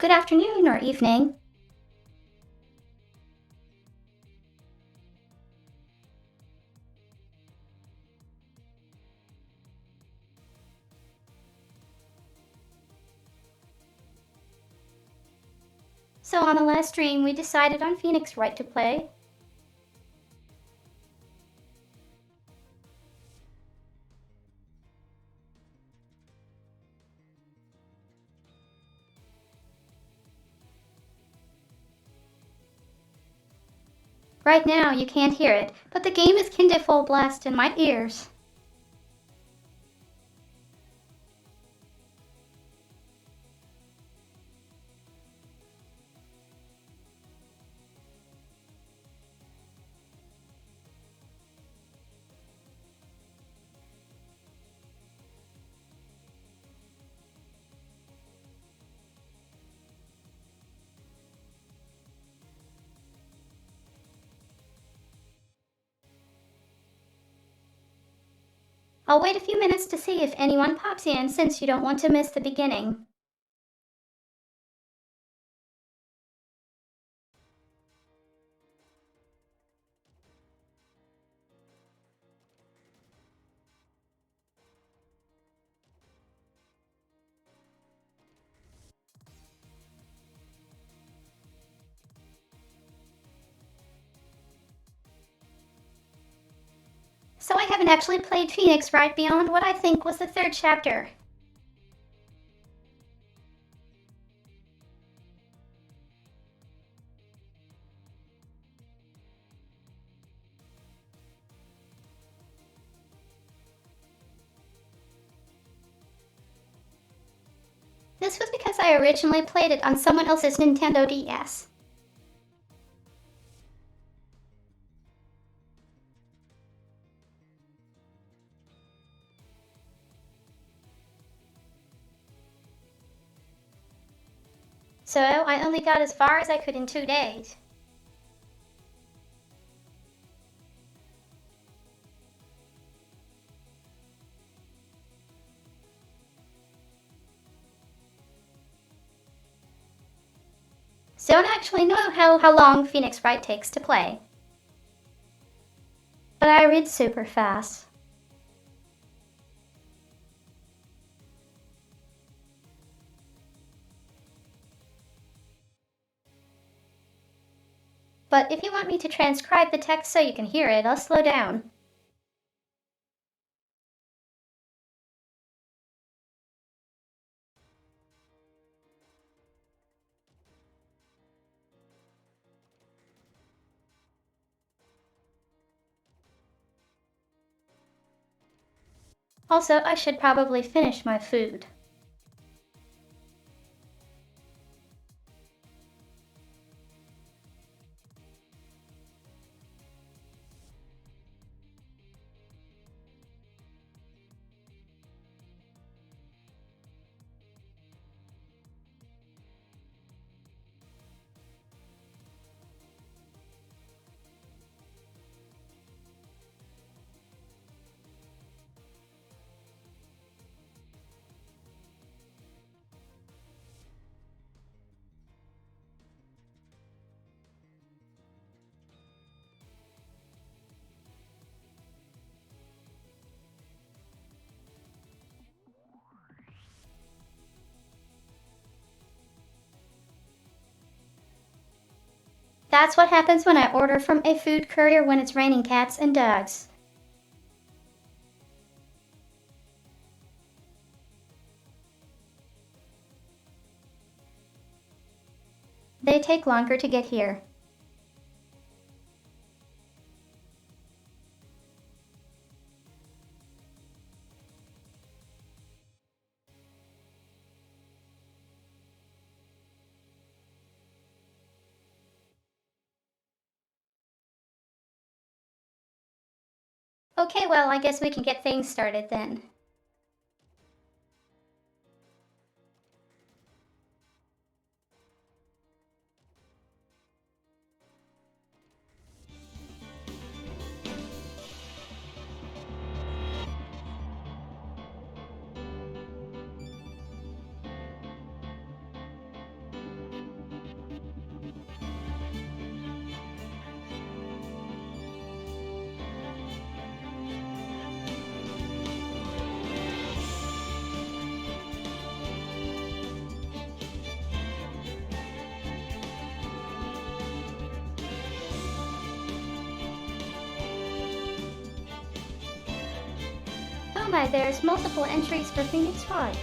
Good afternoon or evening. So on the last stream, we decided on Phoenix Wright to play. Right now, you can't hear it, but the game is kinda full blast in my ears. I'll wait a few minutes to see if anyone pops in since you don't want to miss the beginning. So I haven't actually played Phoenix Wright beyond what I think was the third chapter. This was because I originally played it on someone else's Nintendo DS. So I only got as far as I could in 2 days. So I don't actually know how long Phoenix Wright takes to play. But I read super fast. But if you want me to transcribe the text so you can hear it, I'll slow down. Also, I should probably finish my food. That's what happens when I order from a food courier when it's raining cats and dogs. They take longer to get here. Okay, well, I guess we can get things started then. why there's multiple entries for Phoenix Wright.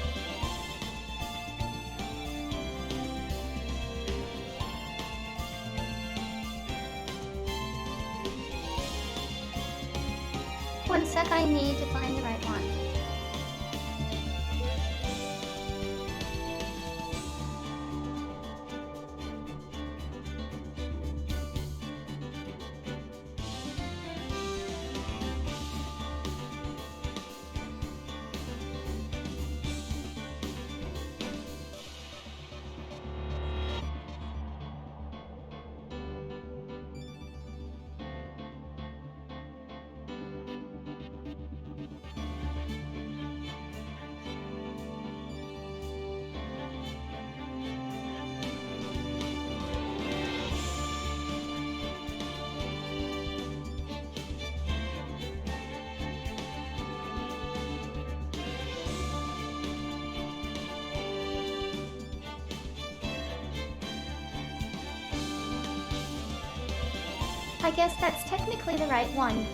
One sec, I need to find the right one. I guess that's technically the right one.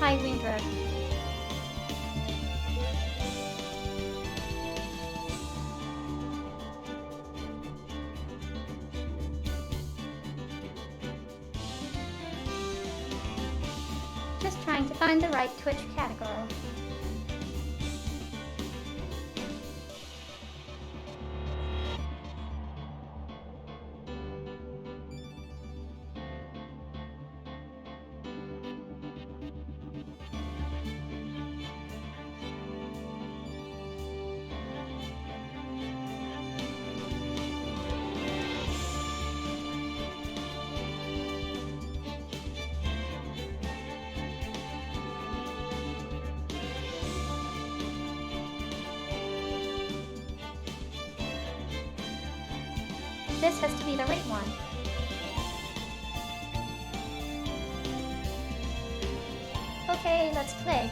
Hi, Windrush. Just trying to find the right Twitch category. This has to be the right one. Okay, let's play.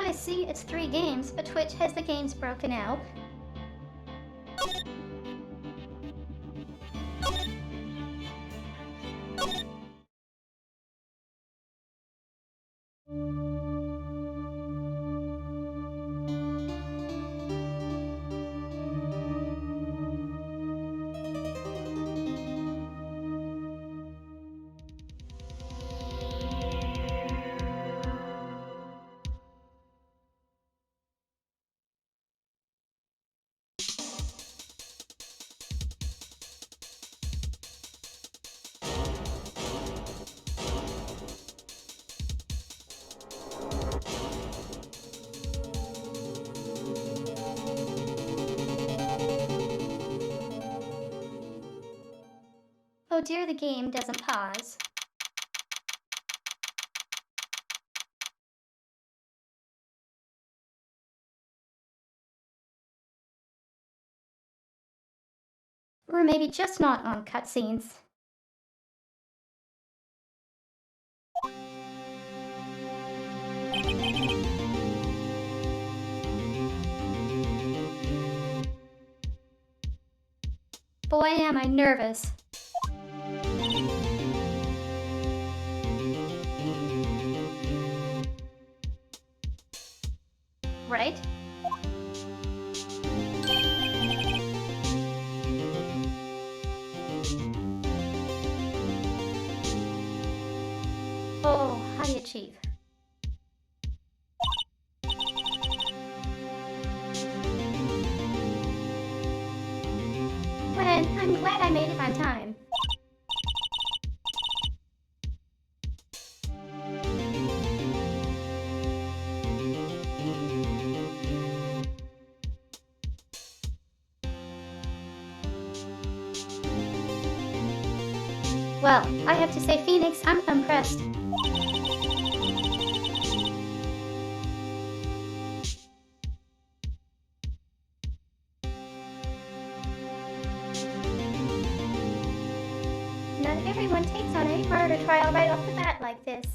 I see it's 3 games, but Twitch has the games broken out. Oh dear, the game doesn't pause. Or maybe just not on cutscenes. Boy, am I nervous. Right? Oh, how do you achieve? Well, I'm glad I made it on time. Well, I have to say, Phoenix, I'm impressed. Not everyone takes on a murder trial right off the bat like this.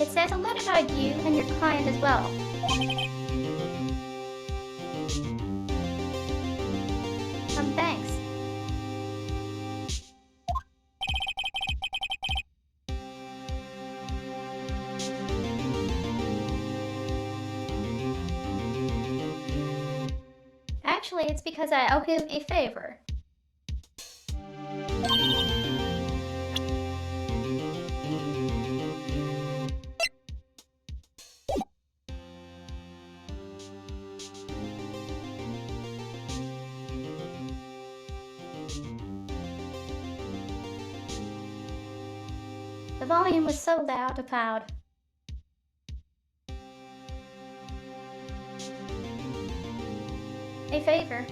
It says a lot about you and your client as well. Thanks. Actually, it's because I owe him a favor. The volume was so loud. A favor.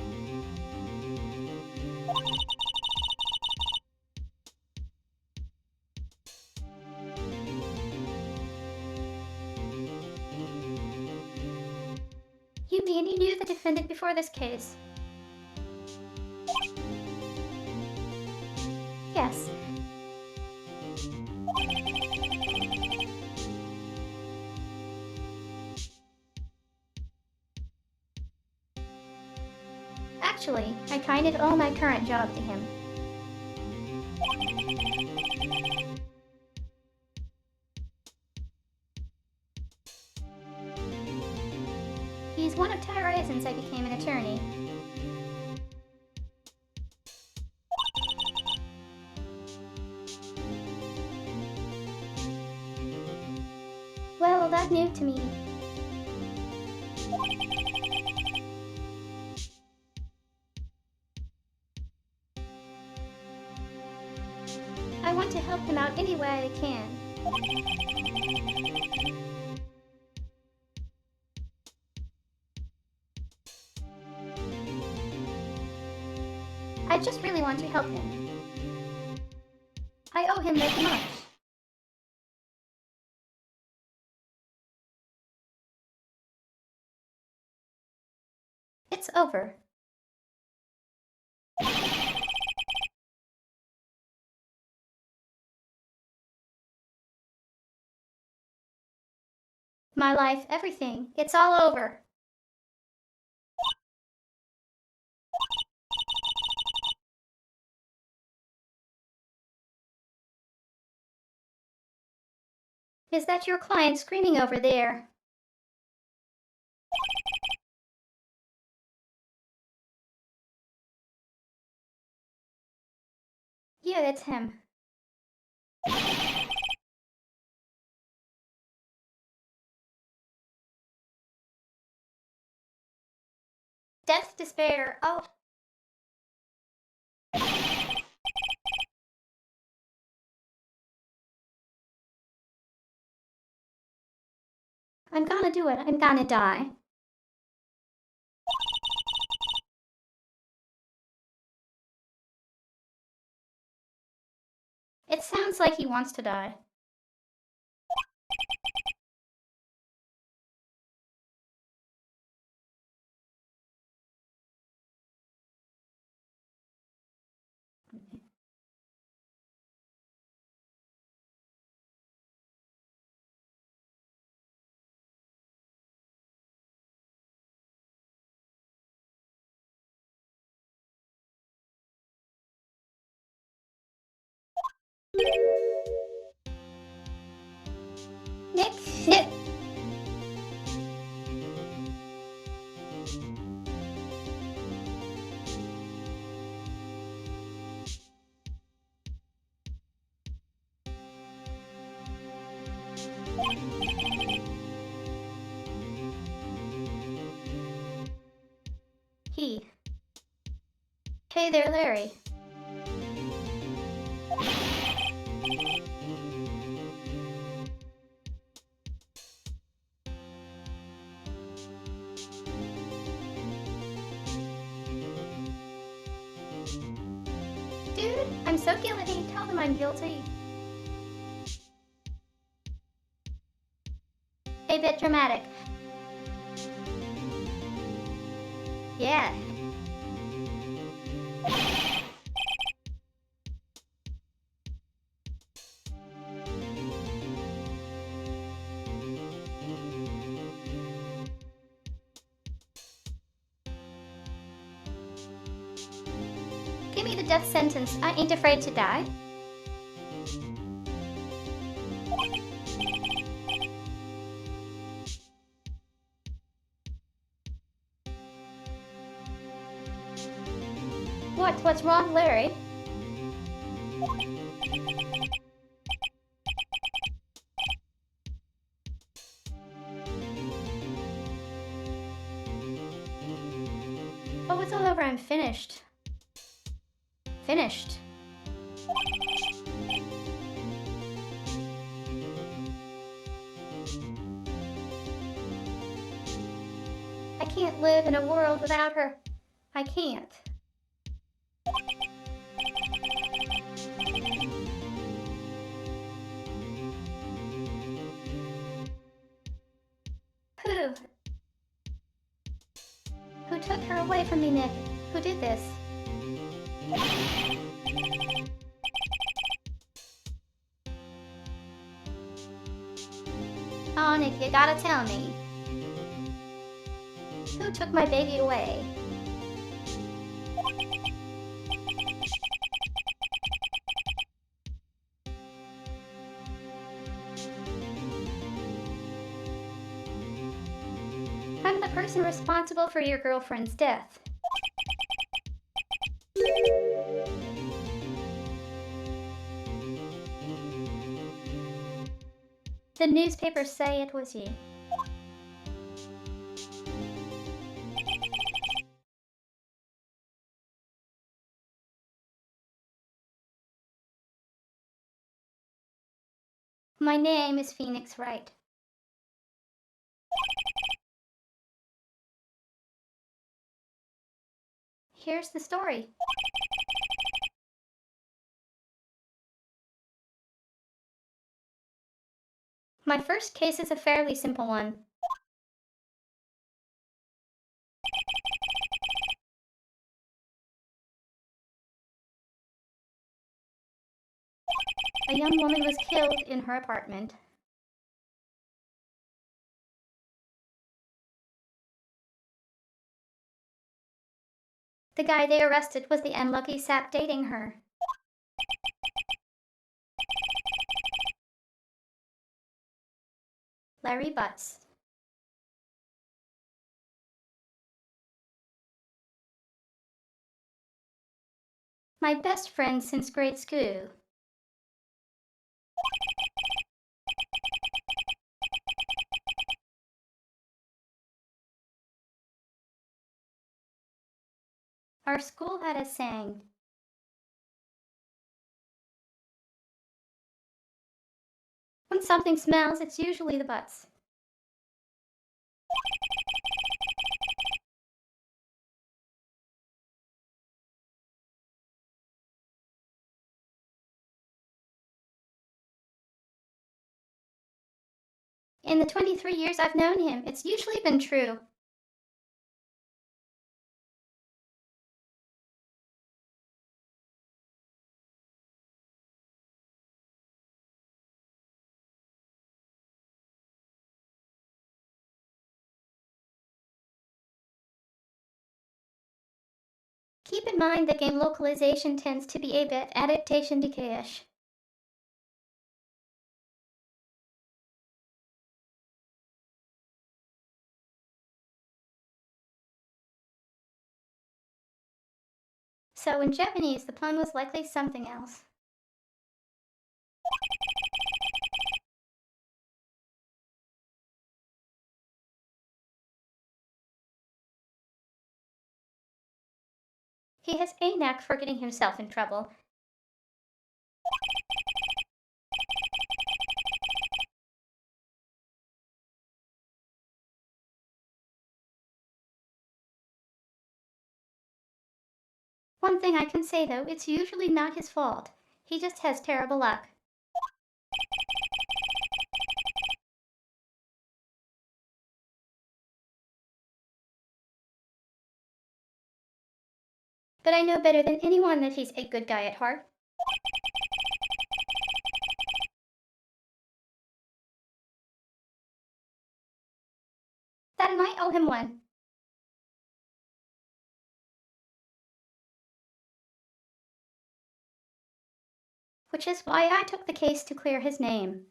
You mean you knew the defendant before this case? Yes. Actually, I kind of owe my current job to him. He's one of 10 reasons I became an attorney. Well, that's new to me. I want to help him out any way I can. I just really want to help him. I owe him this much. It's over. My life, everything. It's all over. Is that your client screaming over there? Yeah, it's him. Death, despair. Oh. I'm gonna do it. I'm gonna die. It sounds like he wants to die. Nick, Nick. He. Hey there, Larry. I'm so guilty. Tell them I'm guilty. A bit dramatic. Yeah. Give me the death sentence. I ain't afraid to die. What? What's wrong, Larry? Oh, it's all over. I'm finished. Finished. I can't live in a world without her. I can't. Who? Who took her away from me, Nick? Who did this? Oh, Nick, you gotta tell me. Who took my baby away? I'm the person responsible for your girlfriend's death. The newspapers say it was you. My name is Phoenix Wright. Here's the story. My first case is a fairly simple one. A young woman was killed in her apartment. The guy they arrested was the unlucky sap dating her. Larry Butts. My best friend since grade school. Our school had a saying. When something smells, it's usually the butts. In the 23 years I've known him, it's usually been true. Keep in mind that game localization tends to be a bit adaptation decay-ish. So in Japanese, the pun was likely something else. He has a knack for getting himself in trouble. One thing I can say though, it's usually not his fault. He just has terrible luck. But I know better than anyone that he's a good guy at heart. That might owe him one. Which is why I took the case to clear his name.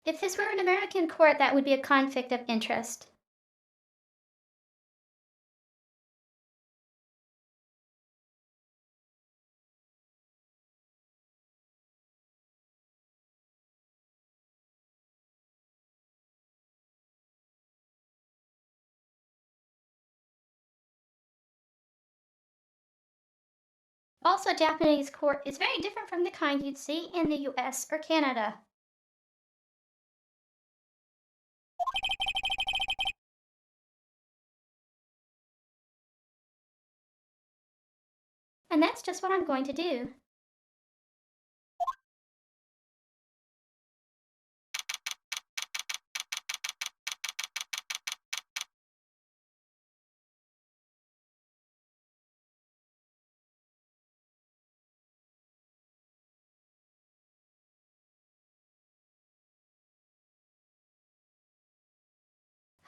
If this were an American court, that would be a conflict of interest. Also, Japanese court is very different from the kind you'd see in the US or Canada. And that's just what I'm going to do.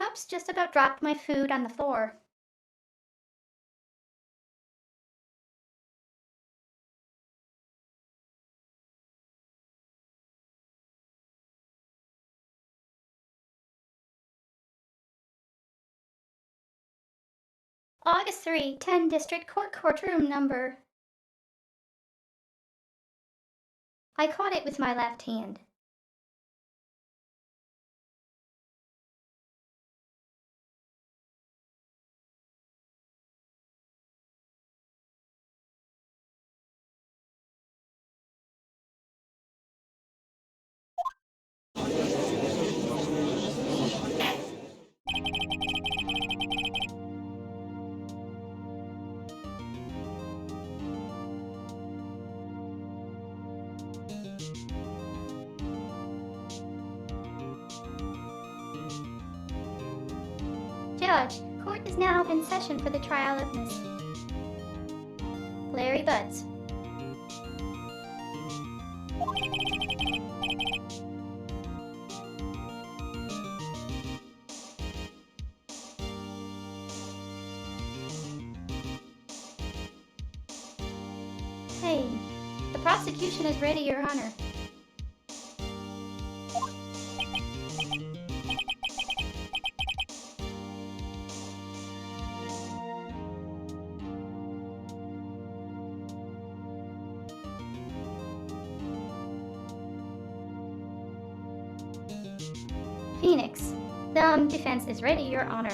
Oops, just about dropped my food on the floor. August 3, 10 District Court courtroom number. I caught it with my left hand. Judge, court is now in session for the trial of Miss Larry Butts. Hey, the prosecution is ready, Your Honor. Phoenix, the defense is ready, Your Honor.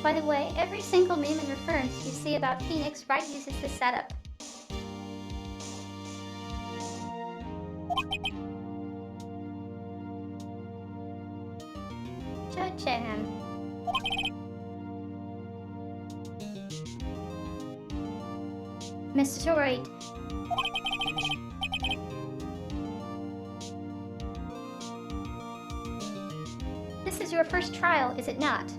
By the way, every single name and reference you see about Phoenix, Wright uses this setup. Judge Chan. Mr. Wright. This is your first trial, is it not?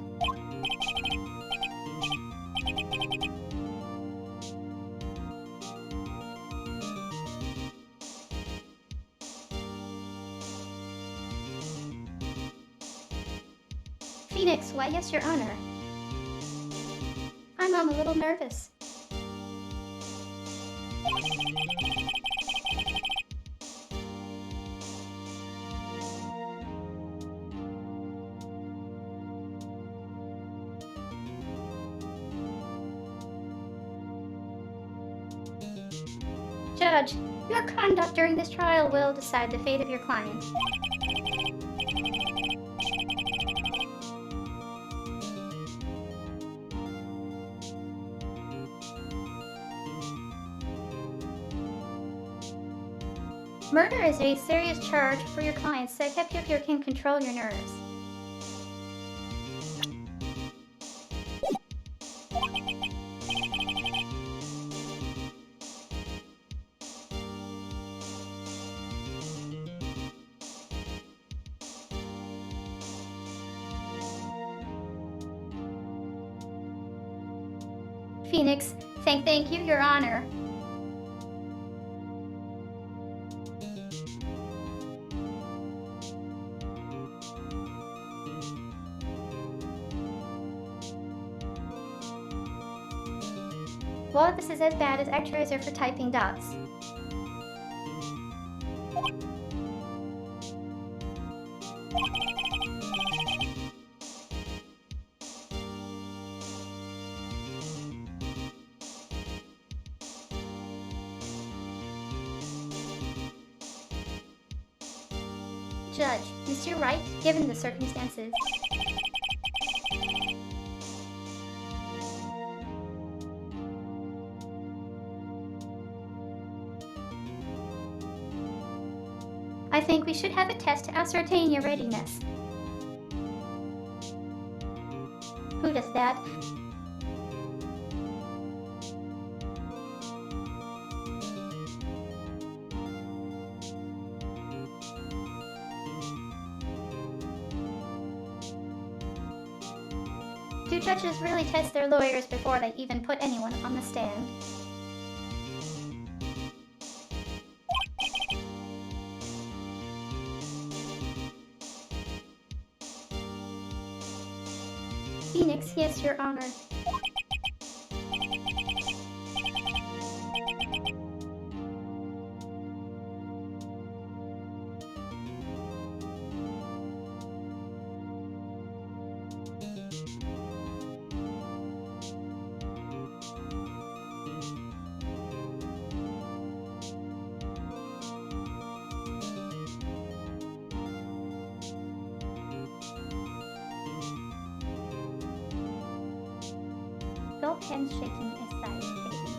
Phoenix, why yes, Your Honor. I'm a little nervous. Judge, your conduct during this trial will decide the fate of your client. Murder is a serious charge for your client, so I hope you can control your nerves. Phoenix, thank you, Your Honor. Well, this is as bad as X-rays are for typing dots. Judge, Mr. Wright, given the circumstances. I think we should have a test to ascertain your readiness. Who does that? Do judges really test their lawyers before they even put anyone on the stand? Phoenix, yes, Your Honor. Both hands shaking aside, please.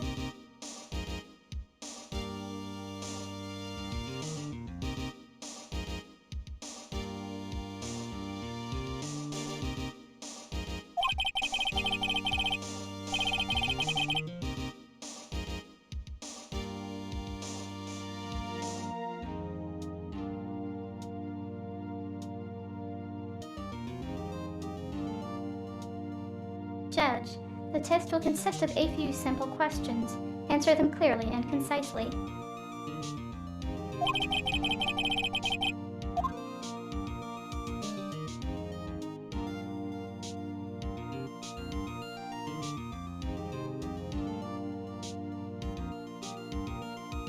Judge, the test will consist of a few simple questions. Answer them clearly and concisely.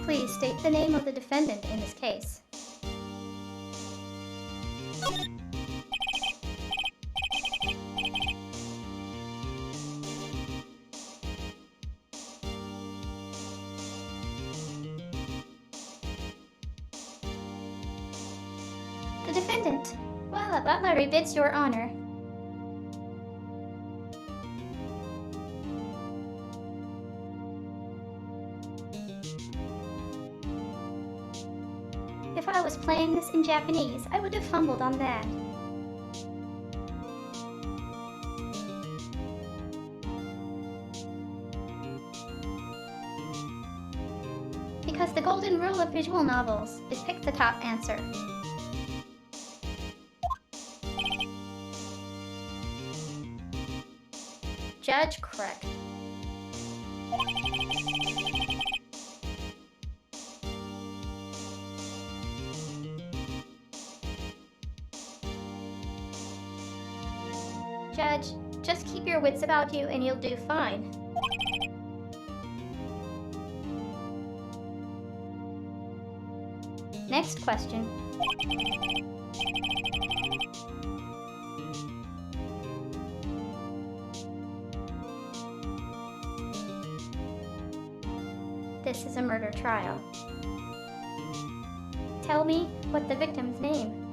Please state the name of the defendant in this case. The defendant. Well, Butler bids Your Honor. If I was playing this in Japanese, I would have fumbled on that. Because the golden rule of visual novels is pick the top answer. Judge, correct. Judge, just keep your wits about you and you'll do fine. Next question. this is a murder trial. Tell me what the victim's name.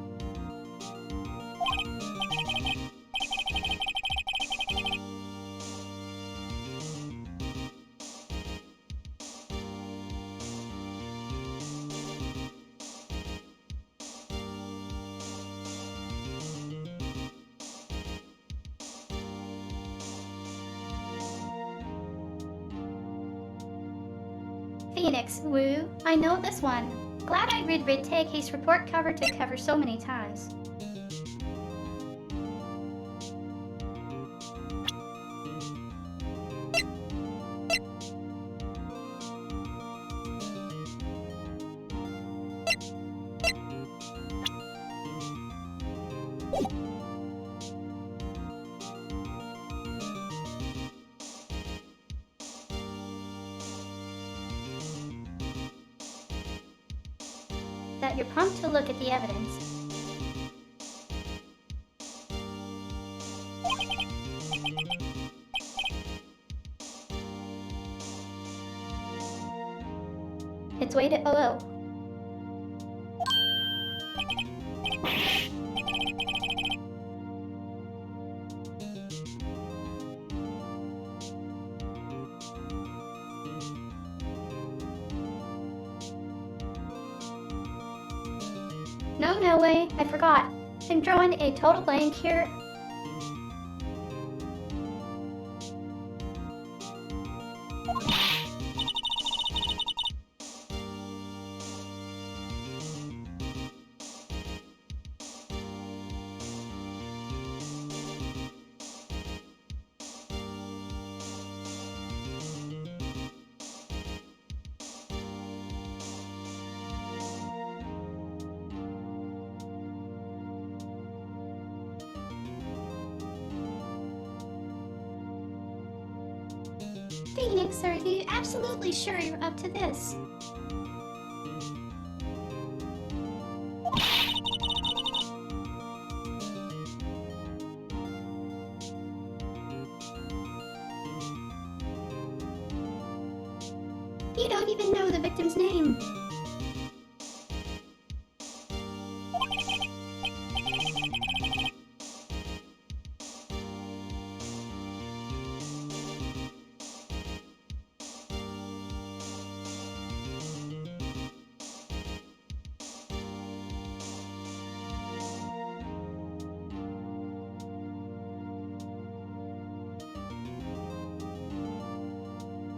Phoenix, woo, I know this one. Glad I read Rid take case report cover to cover so many times. That you're prompt to look at the evidence. It's weighted OO. No way, I forgot. I'm drawing a total blank here. Phoenix, are you absolutely sure you're up to this? You don't even know the victim's name.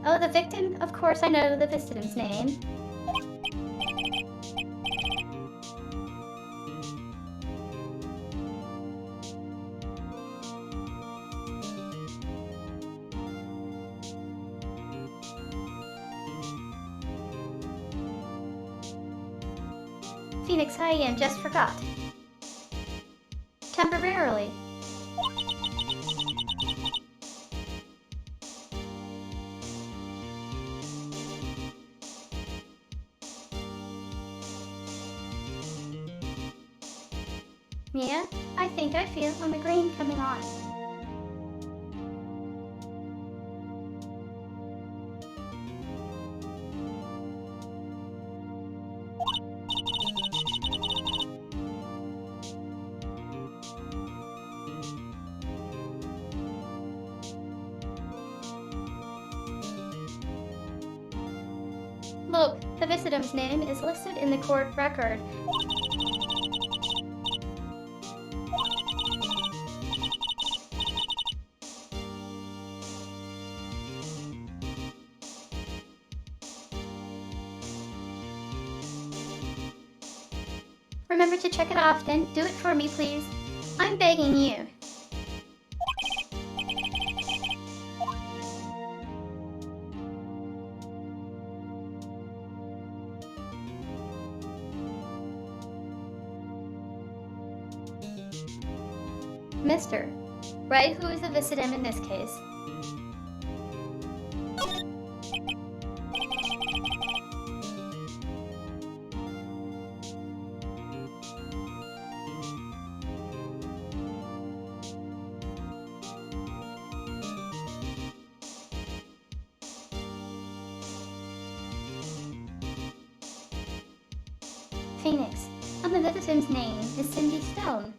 Oh, the victim? Of course I know the victim's name. Phoenix, I just forgot. Temporarily. Yeah, I think I feel a migraine coming on. Look, the victim's name is listed in the court record. Remember to check it often. Do it for me, please. I'm begging you. Mr. Wright, who is the victim in this case? Phoenix, on the victim's name is Cindy Stone.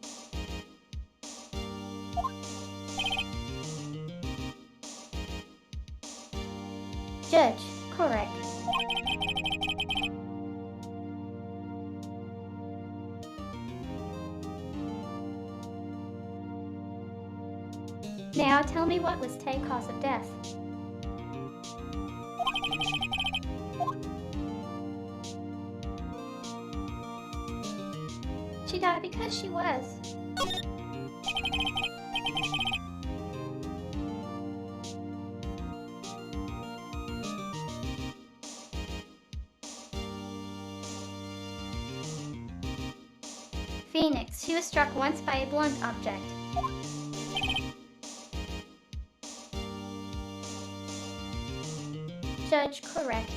Judge, correct. Now tell me, what was Tay's cause of death? She died because she was. Phoenix, she was struck once by a blunt object. Judge, correct.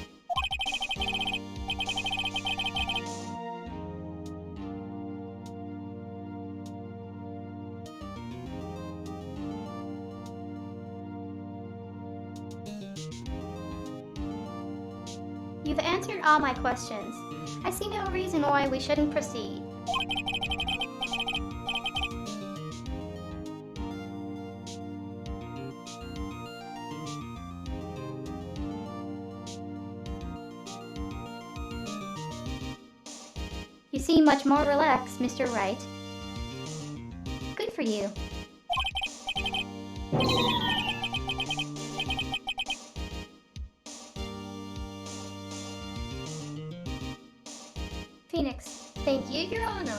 You've answered all my questions. I see no reason why we shouldn't proceed. You seem much more relaxed, Mr. Wright. Good for you. Phoenix, thank you, Your Honor.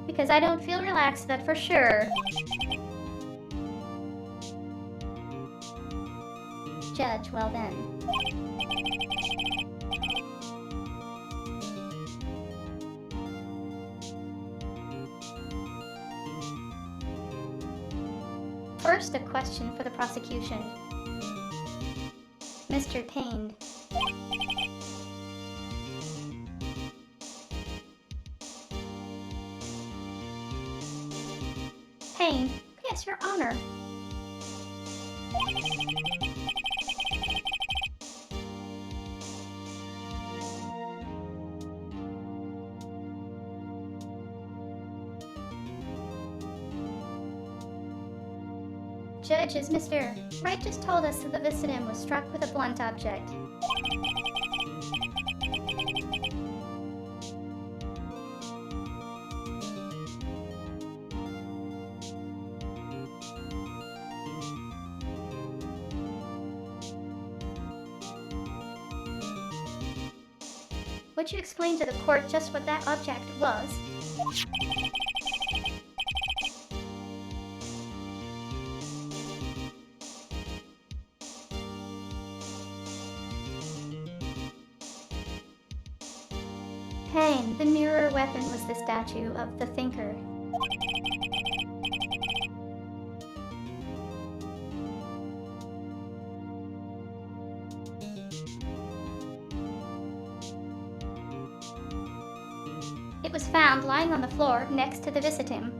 Because I don't feel relaxed, that for sure. Judge, well then. First, a question for the prosecution. Mr. Payne. Payne, yes, Your Honor. Judge, as Mr. Wright just told us that the victim was struck with a blunt object. Would you explain to the court just what that object was? Payne, the mirror weapon was the statue of the thinker. It was found lying on the floor next to the victim.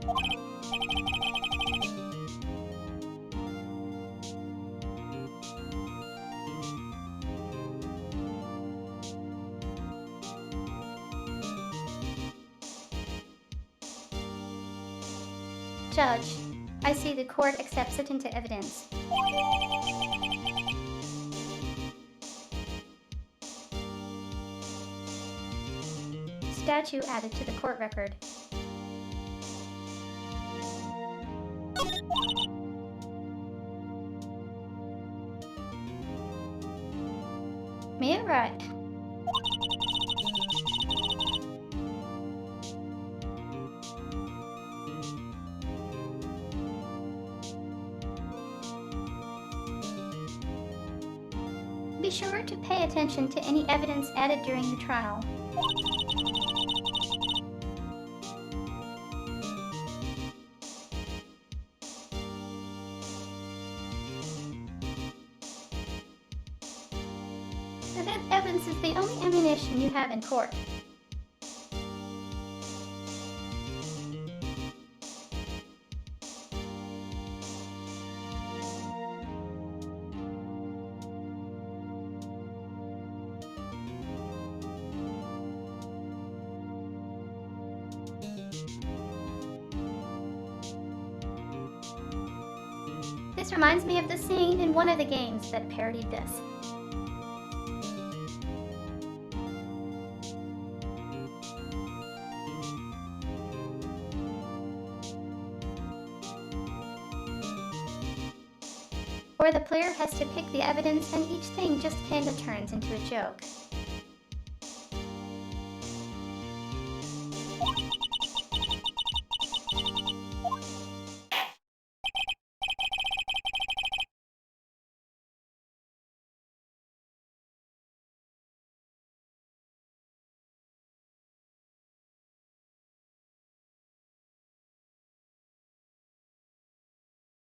Judge, I see the court accepts it into evidence. Statue added to the court record. Me right. Be sure to pay attention to any evidence added during the trial. That evidence is the only ammunition you have in court. This reminds me of the scene in one of the games that parodied this. Where the player has to pick the evidence and each thing just kinda turns into a joke.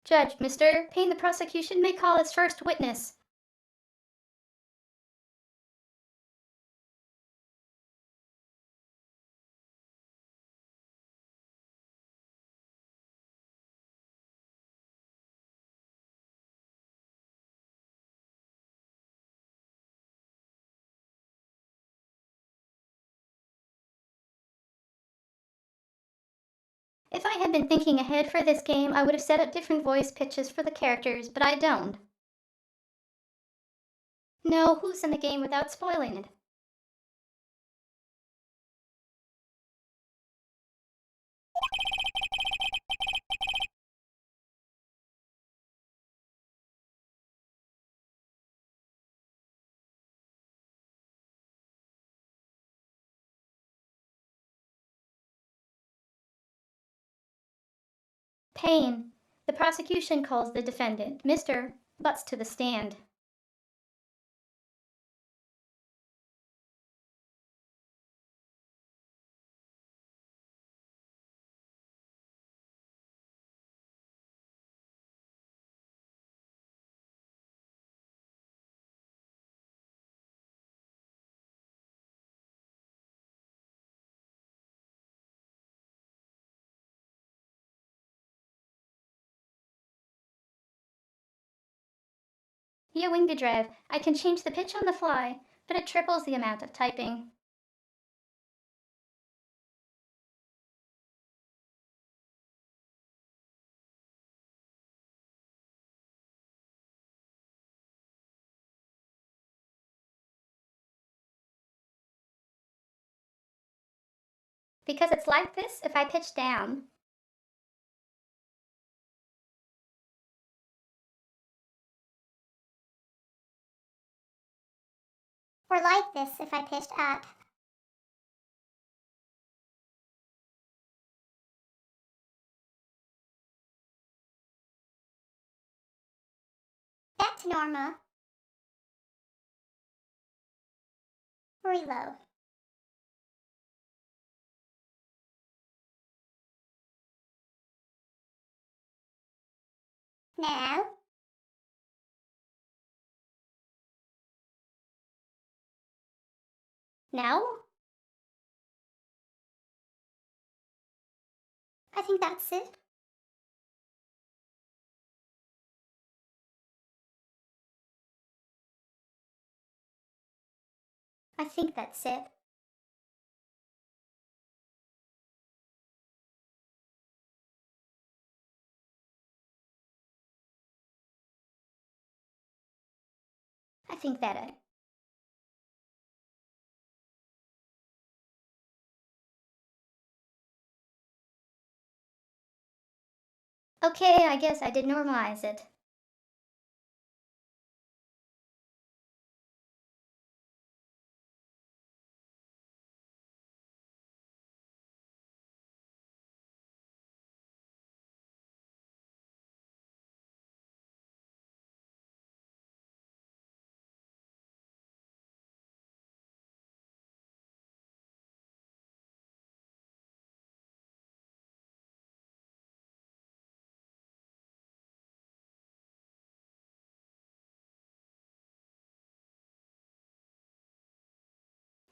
Judge, Mr. Payne, the prosecution may call its first witness. If I had been thinking ahead for this game, I would have set up different voice pitches for the characters, but I don't. No, who's in the game without spoiling it? Payne. The prosecution calls the defendant, Mr. Butts, to the stand. Yeah, Wingedrev, I can change the pitch on the fly, but it triples the amount of typing. Because it's like this, if I pitch down, or like this if I pitched up. Back to normal. Reload. Now. Now? I think that's it. I think that's it. I think that it. Okay, I guess I did normalize it.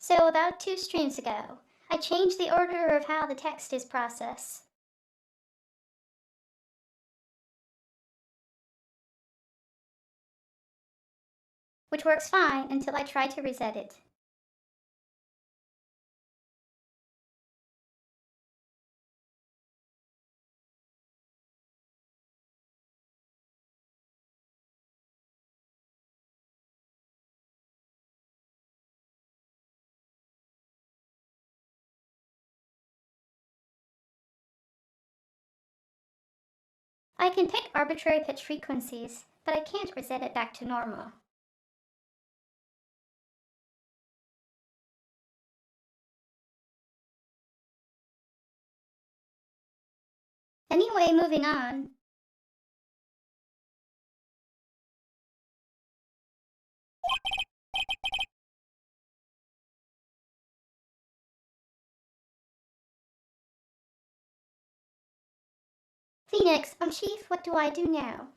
So about 2 streams ago, I changed the order of how the text is processed. Which works fine until I try to reset it. I can pick arbitrary pitch frequencies, but I can't reset it back to normal. Anyway, moving on. Phoenix, Chief, what do I do now?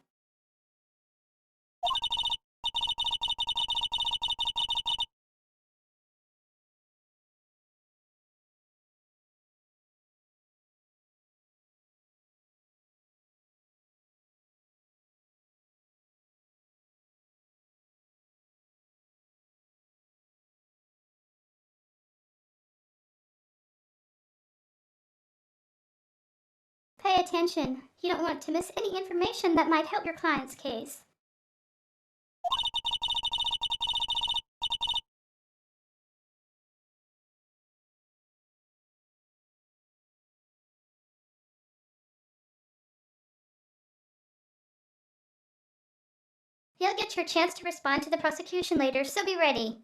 Pay attention. You don't want to miss any information that might help your client's case. You'll get your chance to respond to the prosecution later, so be ready.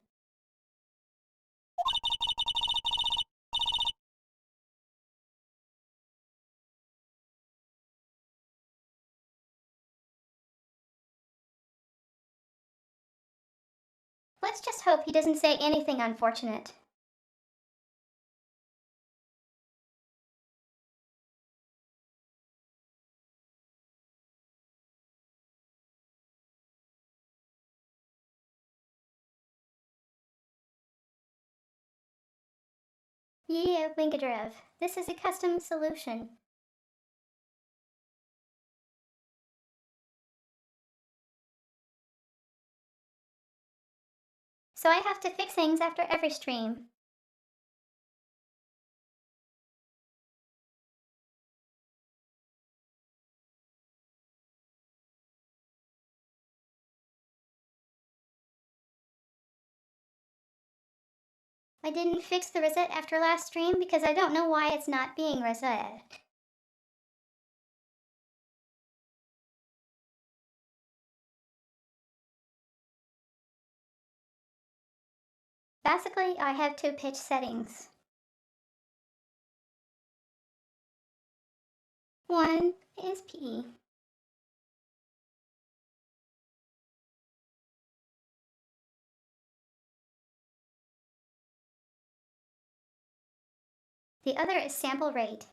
Let's just hope he doesn't say anything unfortunate. Yeah, Wingadrev. This is a custom solution. So I have to fix things after every stream. I didn't fix the reset after last stream because I don't know why it's not being reset. Basically, I have two pitch settings. One is P. The other is sample rate.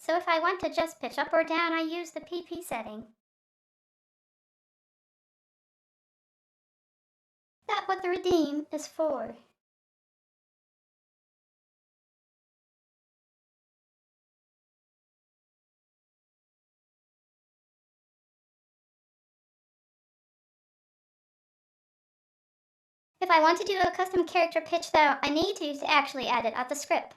So if I want to just pitch up or down, I use the PP setting. That's what the redeem is for. If I want to do a custom character pitch though, I need to actually add it at the script.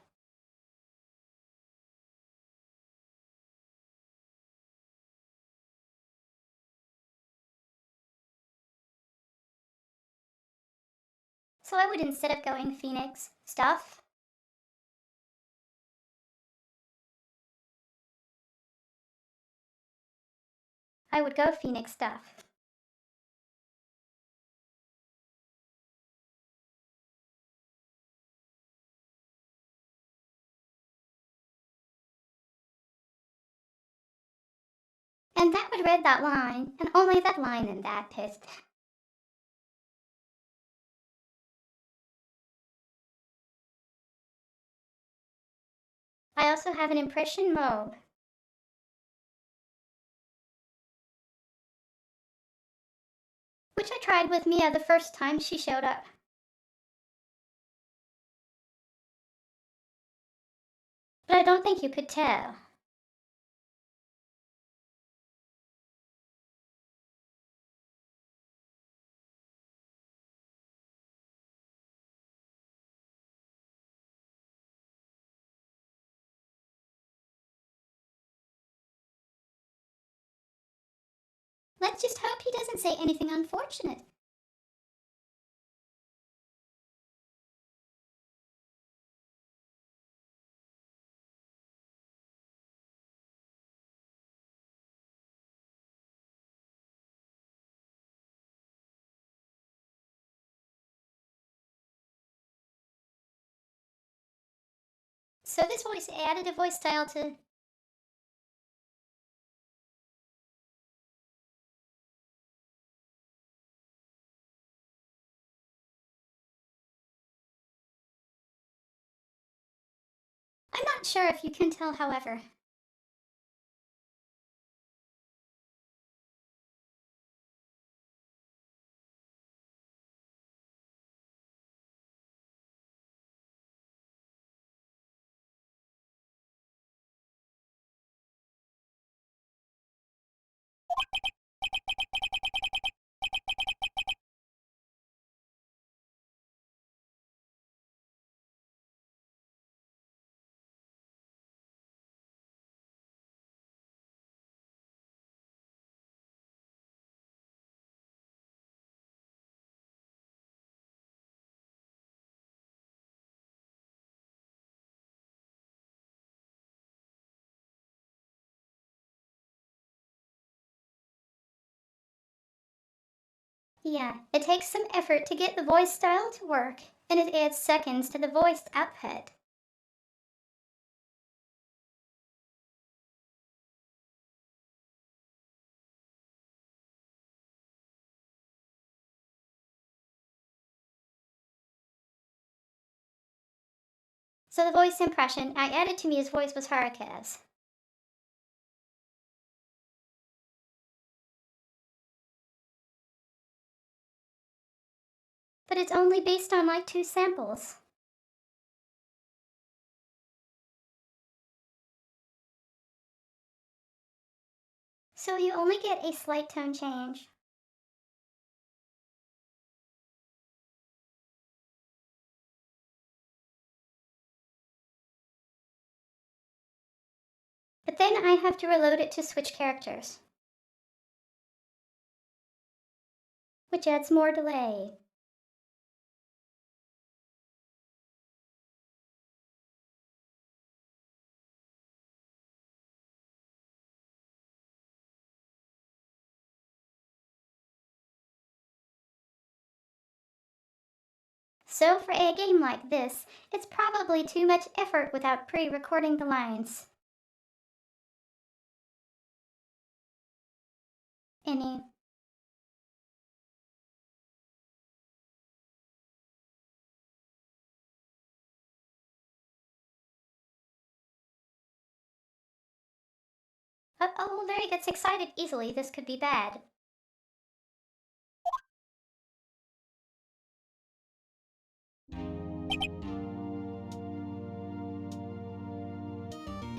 So I would, instead of going Phoenix stuff, I would go Phoenix stuff. And that would read that line, and only that line in that pitch. I also have an impression mode, which I tried with Mia the first time she showed up. But I don't think you could tell. Let's just hope he doesn't say anything unfortunate. So this voice added a voice style to... I'm not sure if you can tell, however. Yeah, it takes some effort to get the voice style to work, and it adds seconds to the voice output. So the voice impression I added to Mia's voice was Haruka's. But it's only based on like 2 samples. So you only get a slight tone change. But then I have to reload it to switch characters, which adds more delay. So for a game like this, it's probably too much effort without pre-recording the lines. Any. Oh, Larry gets excited easily. This could be bad.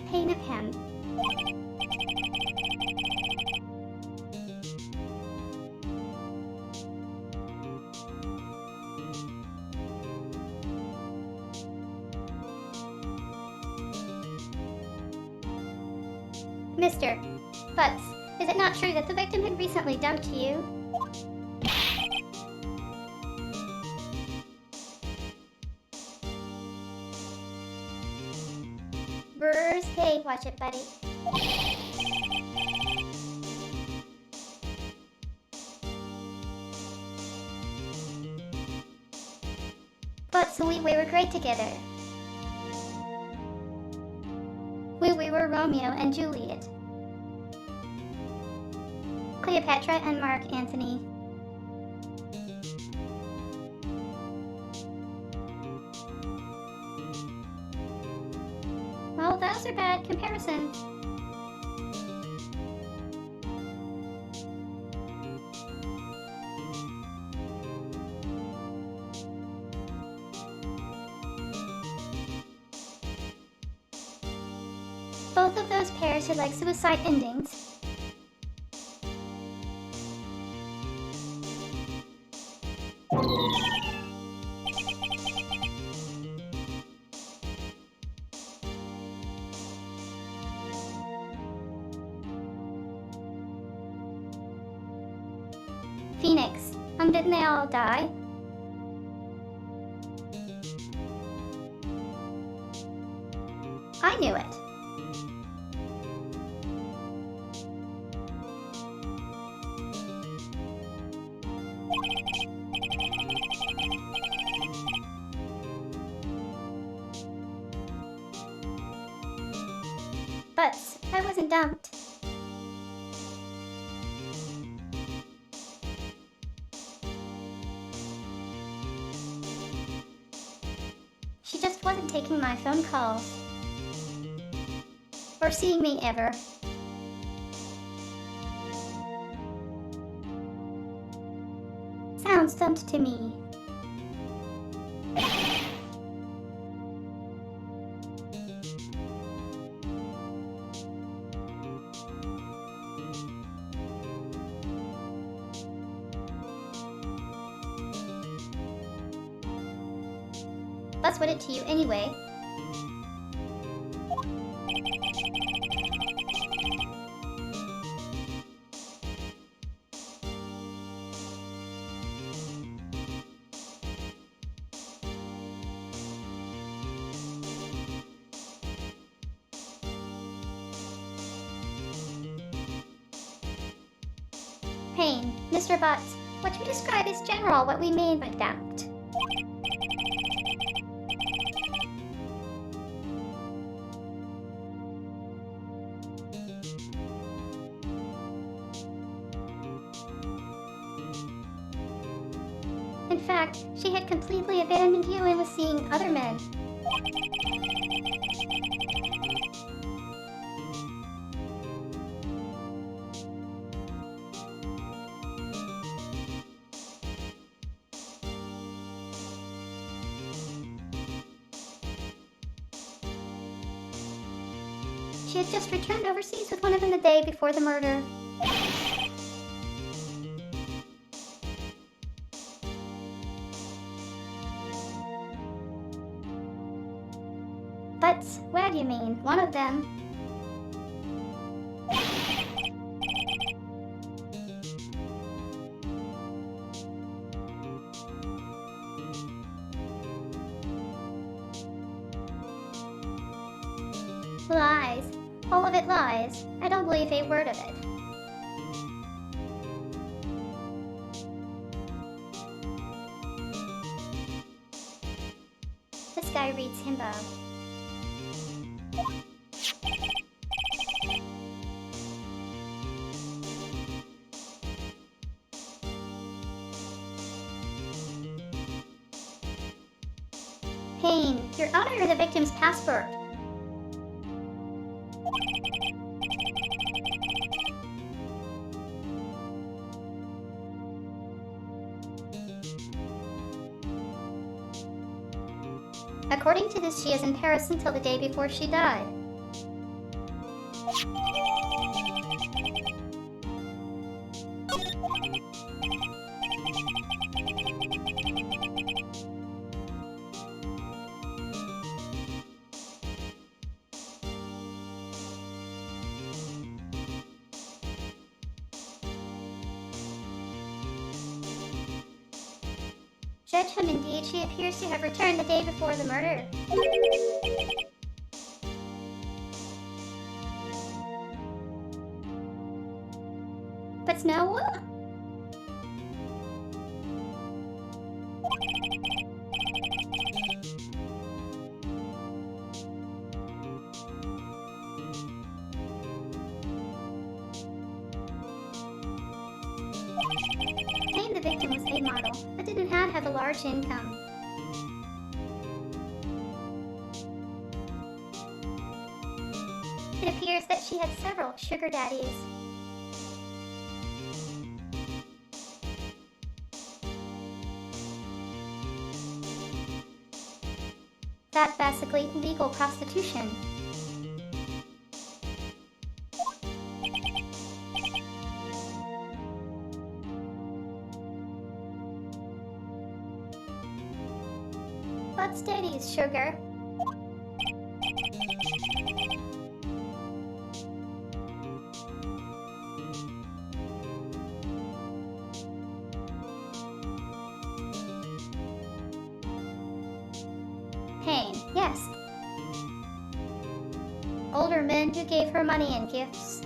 Pain of him. Mr. Butts, is it not true that the victim had recently dumped you? Brrrs, hey, watch it, buddy. But we were great together. We were Romeo and Juliet. Cleopatra and Mark Antony. Well, those are bad comparisons. Both of those pairs had like suicide endings. Didn't they all die? I knew it. But I wasn't dumped. She just wasn't taking my phone calls. Or seeing me ever. Sounds dumped to me. That's what it to you anyway. Pain, Mr. Butts, what you describe is general what we mean by dumped. In fact, she had completely abandoned you and was seeing other men. She had just returned overseas with one of them the day before the murder. But where do you mean? One of them? Lies. All of it lies. I don't believe a word of it. This guy reads himbo. Pain, your honor is the victim's passport. According to this, she is in Paris until the day before she died. Judge him indeed, she appears to have returned the day before the murder. But no. The victim was a model, but didn't have a large income. It appears that she had several sugar daddies. That's basically legal prostitution. But steadies, sugar. Pain, yes. Older men who gave her money and gifts.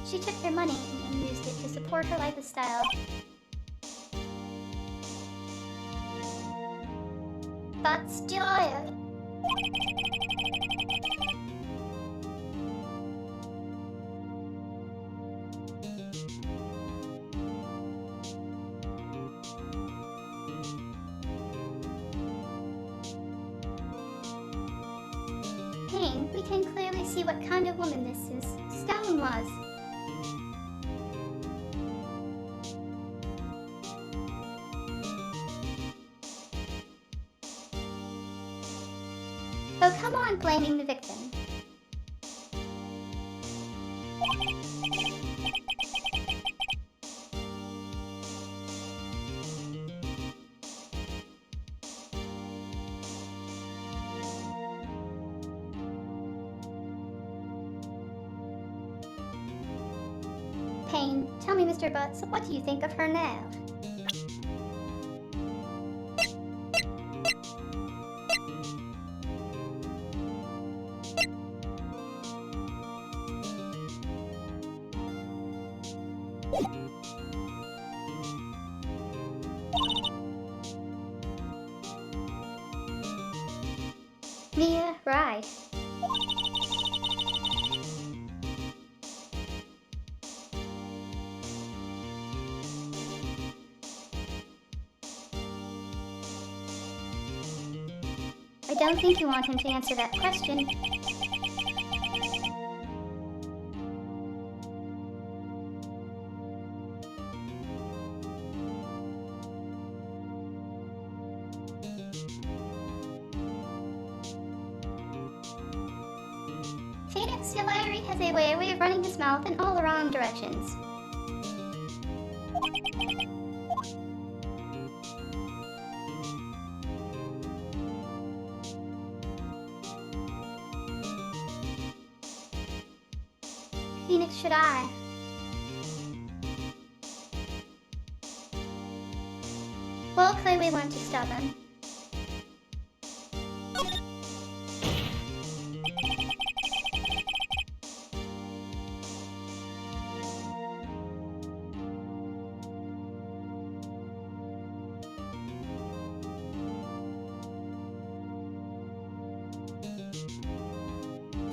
She took their money and used it to support her lifestyle. But still, Pain, we can clearly see what kind of woman this is. Stone was. Oh, come on, blaming the victim. Pain, tell me, Mr. Butts, what do you think of her now? Mia, Wright. I don't think you want him to answer that question. Phoenix Larry has a way of running his mouth in all the wrong directions. Phoenix should I? Well, clearly learned to stop him.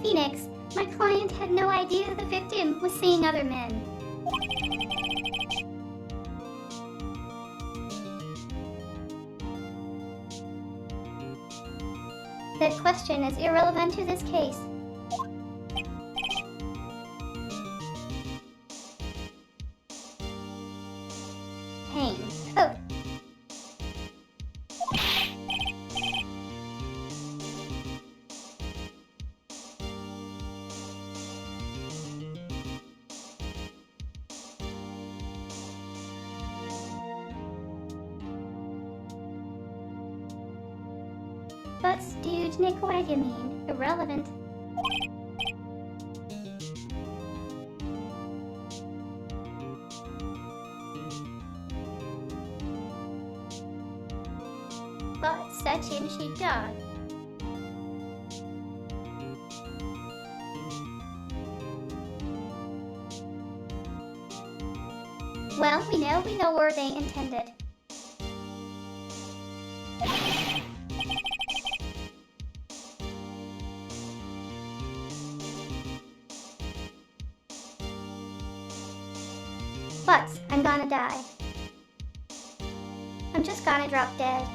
Phoenix, my client had no idea the victim was seeing other men. That question is irrelevant to this case. Pain. Oh. But, dude, Nick, what do you mean? Irrelevant. But such him she done. Well, we know where they intended. But I'm gonna die. I'm just gonna drop dead.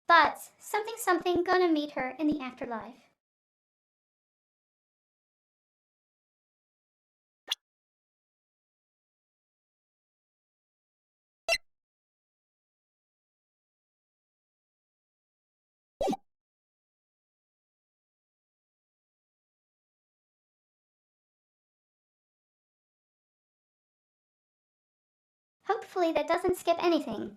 But something gonna meet her in the afterlife. Hopefully that doesn't skip anything.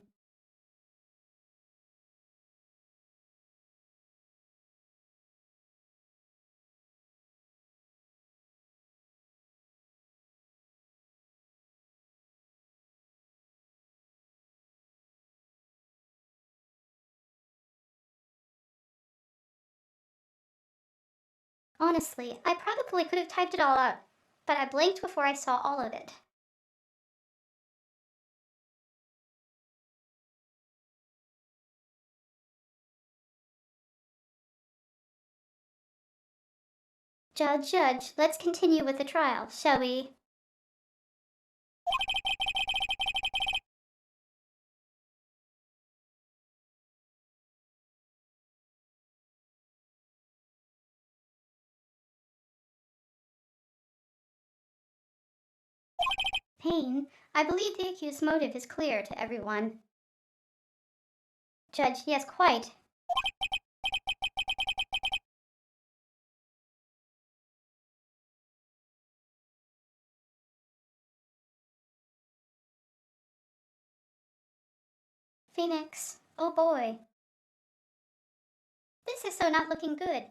Honestly, I probably could have typed it all out, but I blinked before I saw all of it. Judge, let's continue with the trial, shall we? Payne, I believe the accused's motive is clear to everyone. Judge, yes, quite. Phoenix, oh boy. This is so not looking good.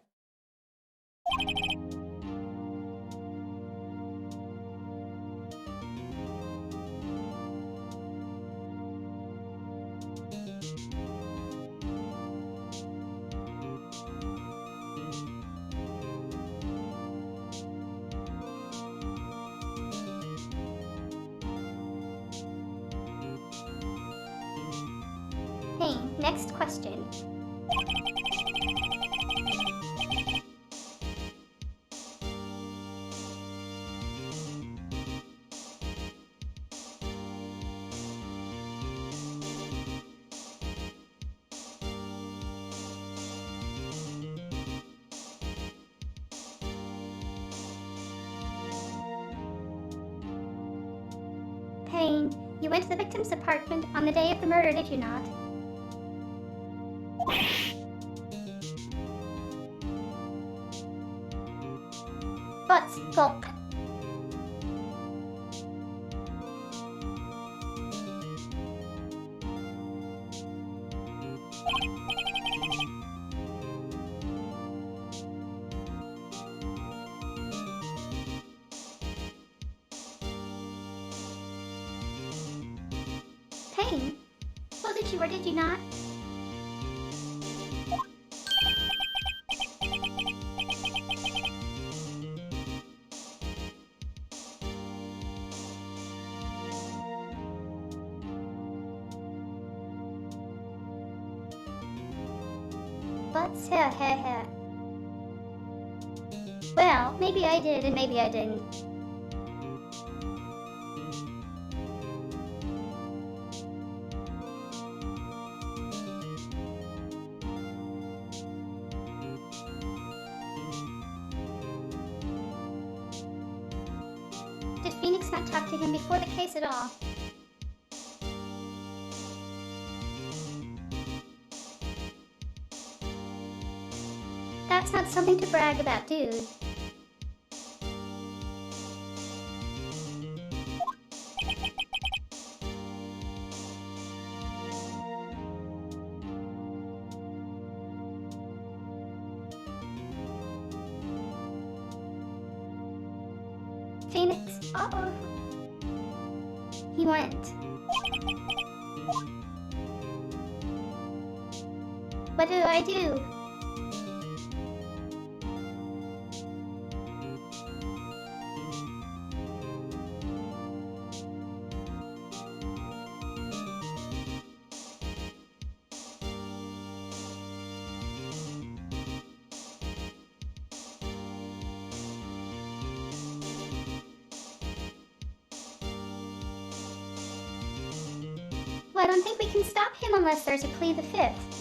Payne, next question. Payne, you went to the victim's apartment on the day of the murder, did you not? But, gulp. Payne, well, did you or did you not? But, well, maybe I did and maybe I didn't. Did Phoenix not talk to him before the case at all? That's not something to brag about, dude. Phoenix, uh-oh. He went. What do I do? Well, I don't think we can stop him unless there's a plea the fifth.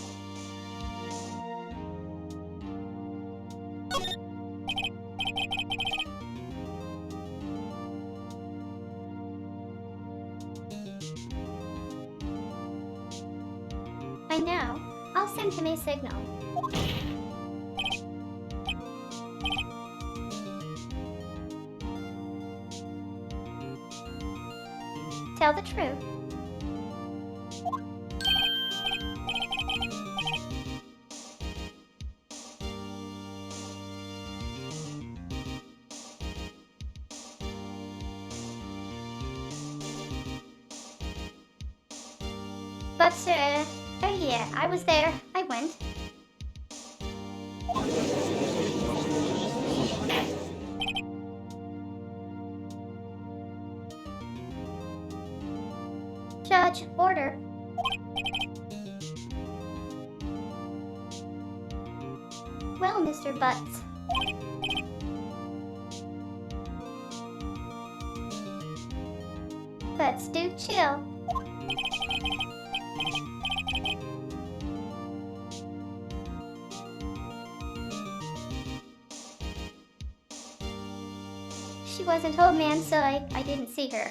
I know. I'll send him a signal. Tell the truth. But, oh yeah, I was there. I went. Judge, order. Well, Mr. Butts. Butts, do chill. She wasn't home, man, so I didn't see her.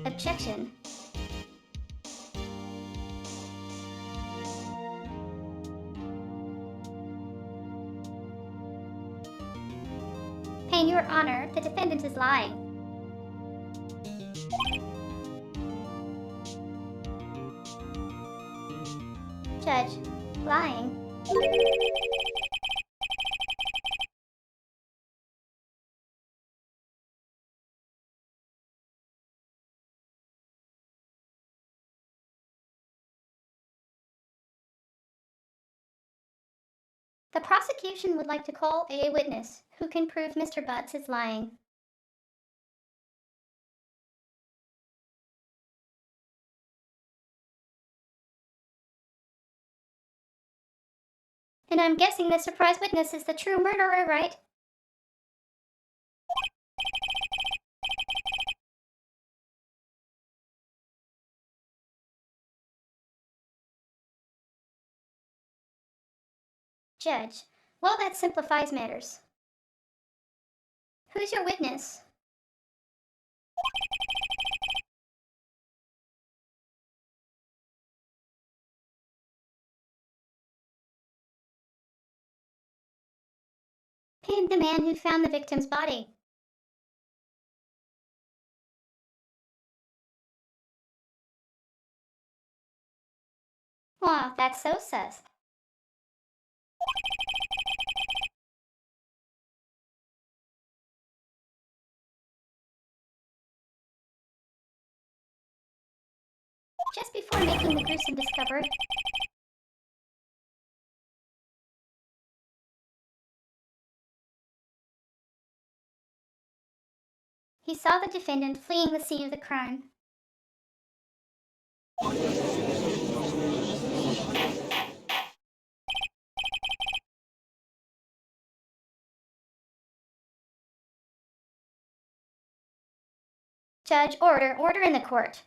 Objection. Payne, Your Honor, the defendant is lying. Judge, lying. The prosecution would like to call a witness who can prove Mr. Butts is lying. And I'm guessing the surprise witness is the true murderer, right? Judge, well, that simplifies matters. Who's your witness? Payne, the man who found the victim's body. Aw, that's so sus. Just before making the gruesome discovery, he saw the defendant fleeing the scene of the crime. Judge, order in the court.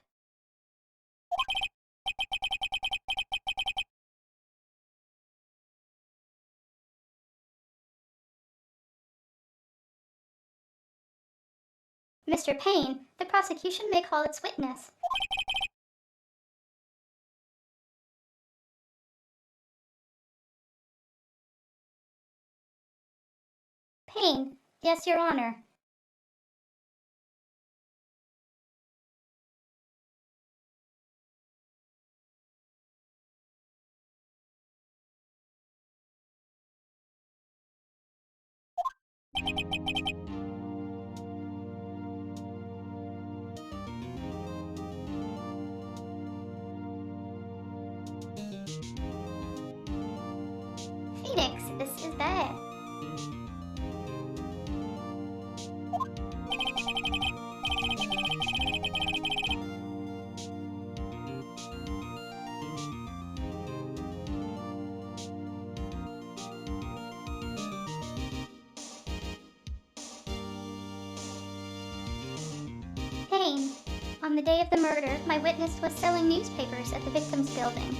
Mr. Payne, the prosecution may call its witness. Payne, yes, Your Honor. Phoenix, this is bad. Payne, on the day of the murder, my witness was selling newspapers at the victim's building.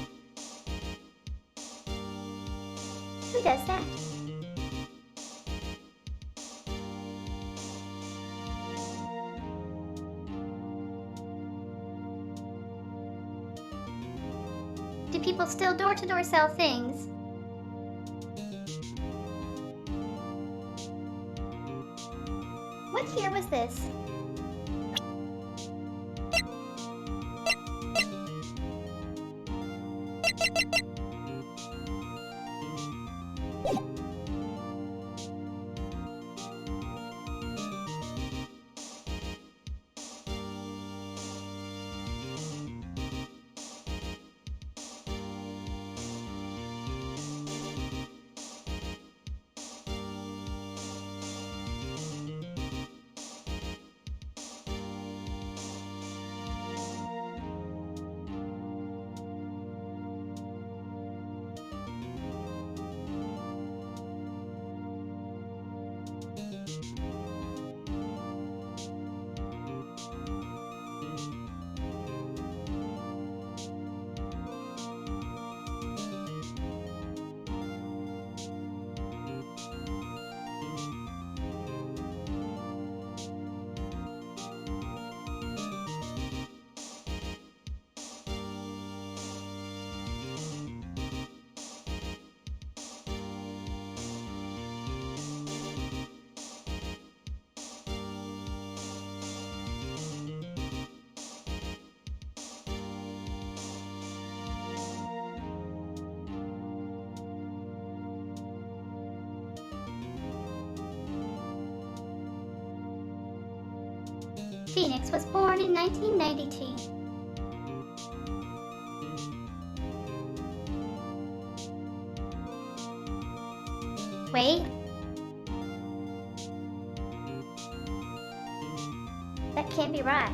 Who does that? Do people still door-to-door sell things? What year was this? Phoenix was born in 1992. Wait. That can't be right.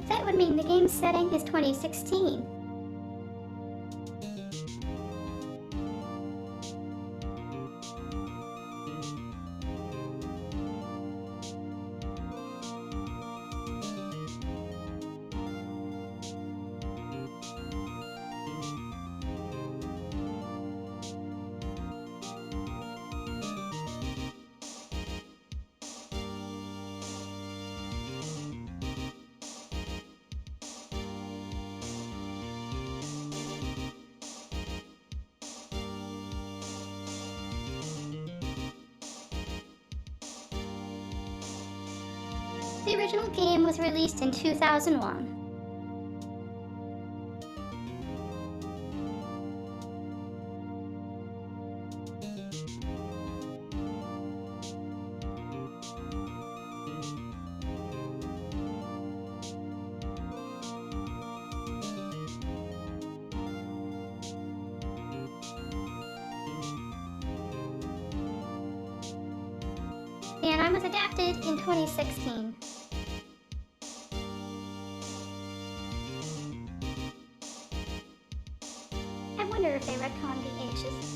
That would mean the game's setting is 2016. The original game was released in 2001. And I was adapted in 2016. I wonder if they retconned the H's.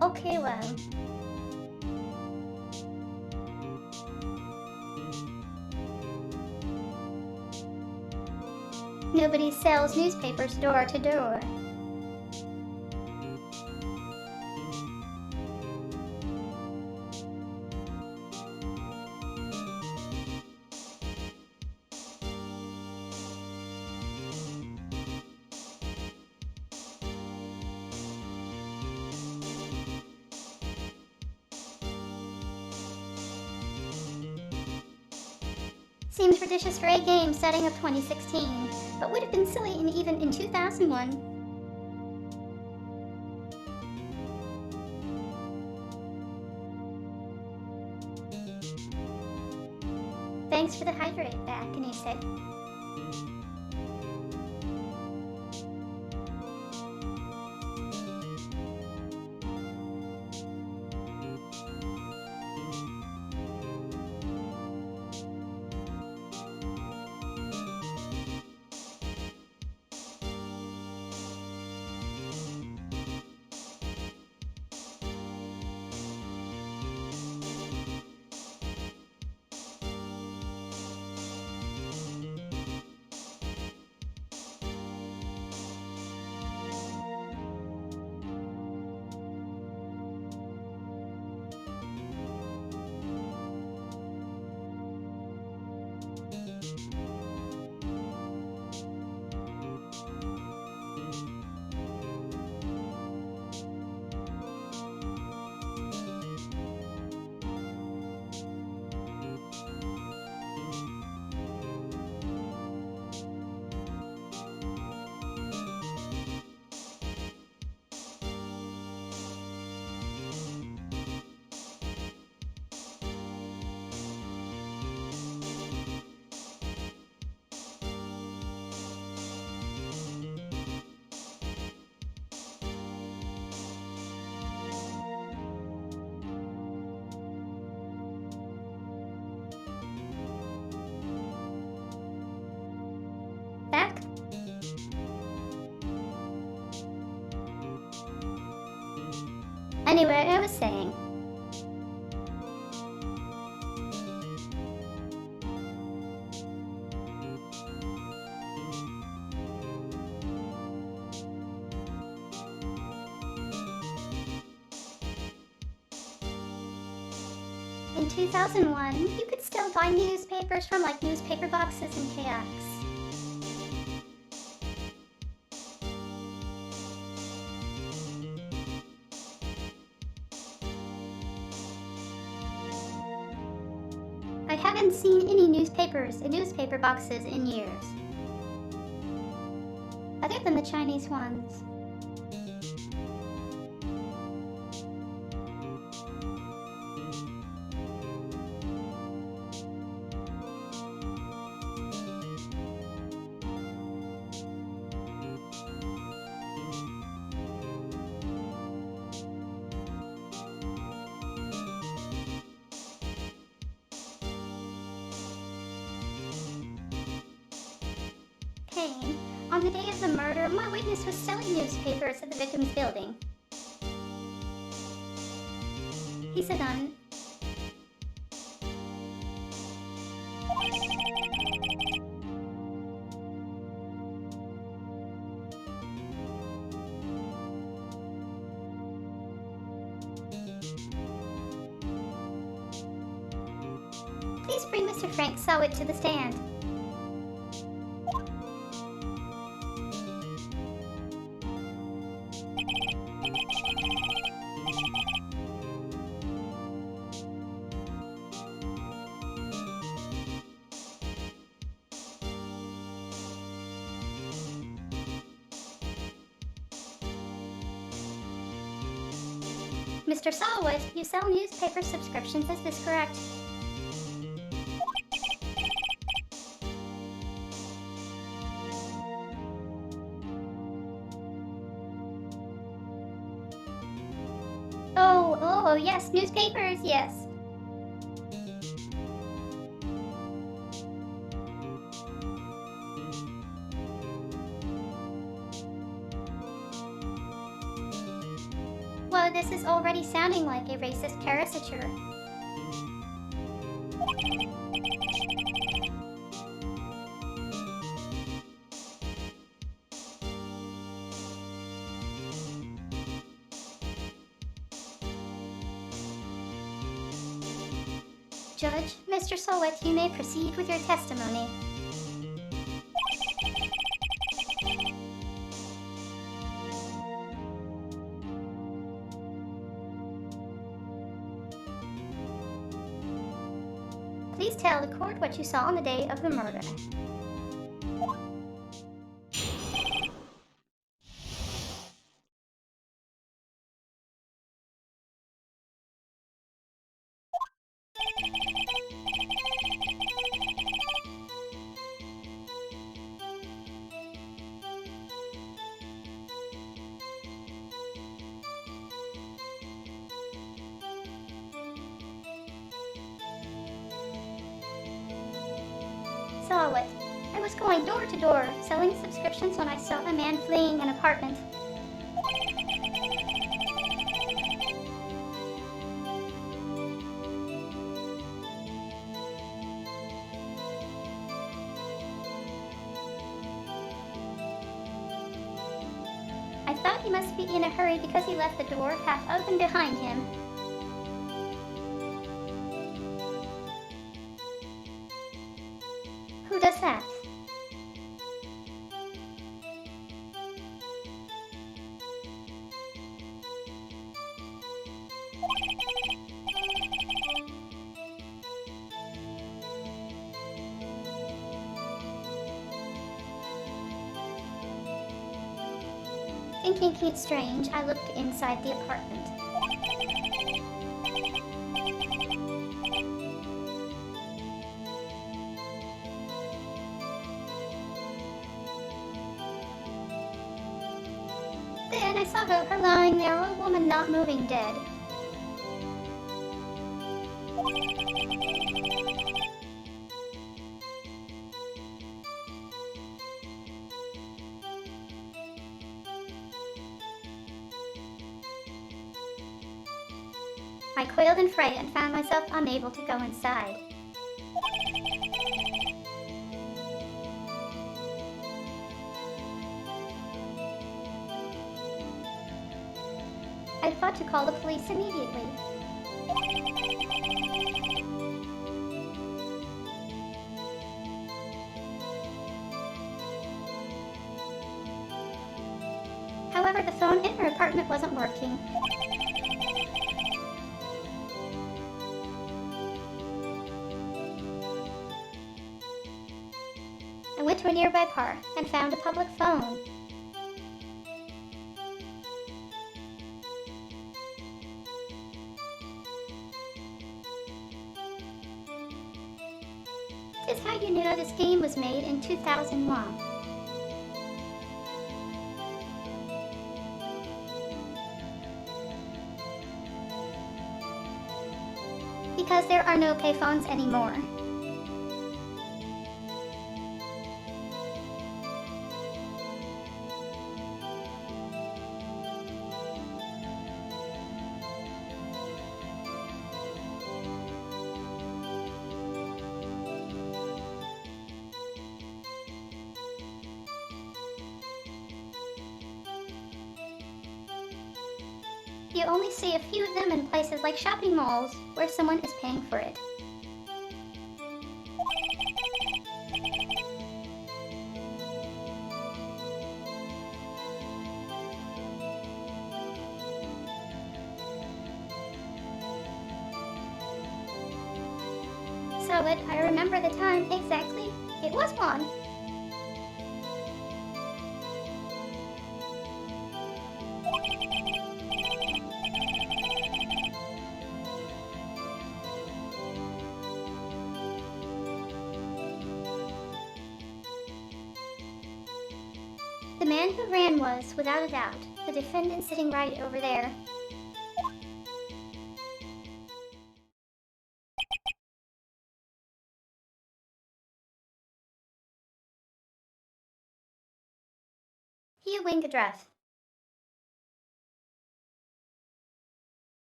Okay, well. Nobody sells newspapers door to door. Seems ridiculous for a game setting of 2016, but would have been silly even in 2001. Thanks for the hydrate back, and he said. Back? Anyway, I was saying. In 2001, you could still buy newspapers from like newspaper boxes and kiosks. I haven't seen any newspapers and newspaper boxes in years, other than the Chinese ones. Kane, on the day of the murder, my witness was selling newspapers at the victim's building. He's a nun. Please bring Mr. Frank Sawit to the stand. Mr. Sawit, you sell newspaper subscriptions, is this correct? Oh, yes, newspapers, yes. Well, this is already sounding like a racist caricature. Judge, Mr. Sawit, you may proceed with your testimony. Please tell the court what you saw on the day of the murder. Sawit, I was going door to door, selling subscriptions when I saw a man fleeing an apartment. I thought he must be in a hurry because he left the door half open behind him. Who does that? Thinking it strange, I looked inside the apartment. Then I saw her lying there, a woman not moving, dead. I quailed in fright and found myself unable to go inside. I thought to call the police immediately. phone in her apartment wasn't working. I went to a nearby park and found a public phone. This is how you know this game was made in 2001. Because there are no payphones anymore. You only see a few of them in places like shopping malls, where someone is paying for it. So I remember the time exactly. It was one. The man who ran was, without a doubt, the defendant sitting right over there. He winged a draft.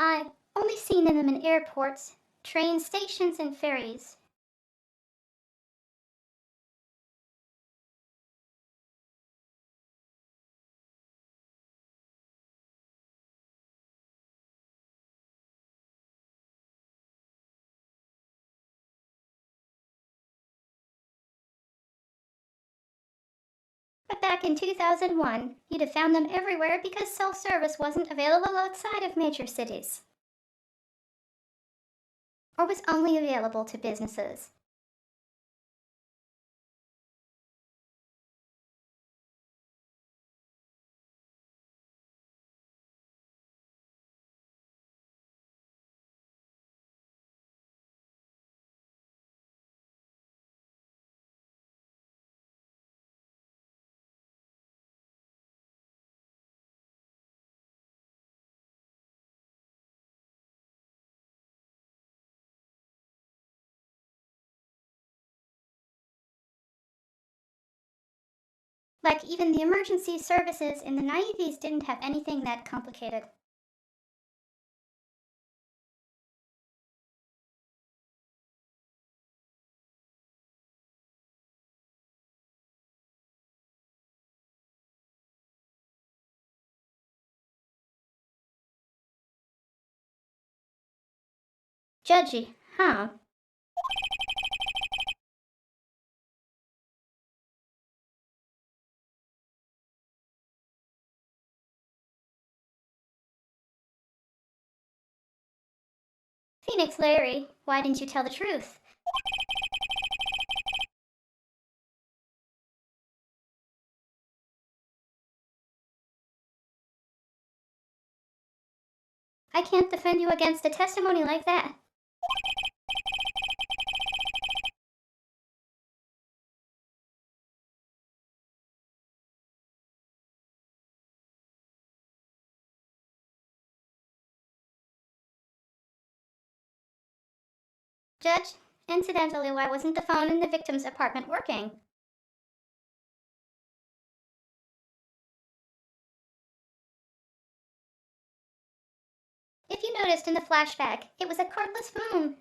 I've only seen them in airports, train stations, and ferries. But back in 2001, you'd have found them everywhere because self-service wasn't available outside of major cities. Or was only available to businesses. Like even the emergency services in the 90s didn't have anything that complicated. Judgy, huh? Phoenix Larry, why didn't you tell the truth? I can't defend you against a testimony like that. Judge, incidentally, why wasn't the phone in the victim's apartment working? If you noticed in the flashback, it was a cordless phone.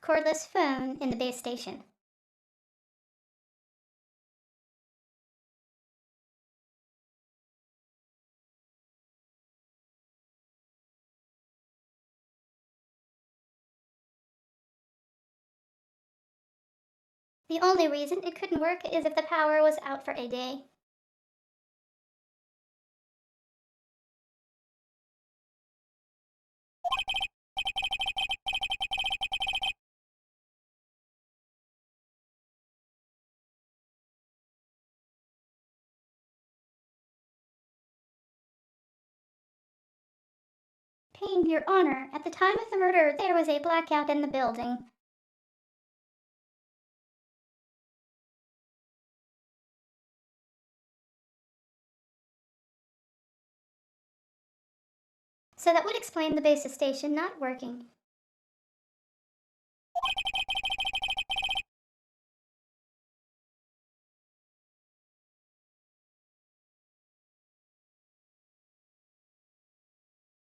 Cordless phone in the base station. The only reason it couldn't work is if the power was out for a day. Payne, Your Honor, at the time of the murder, there was a blackout in the building. So that would explain the basis station not working.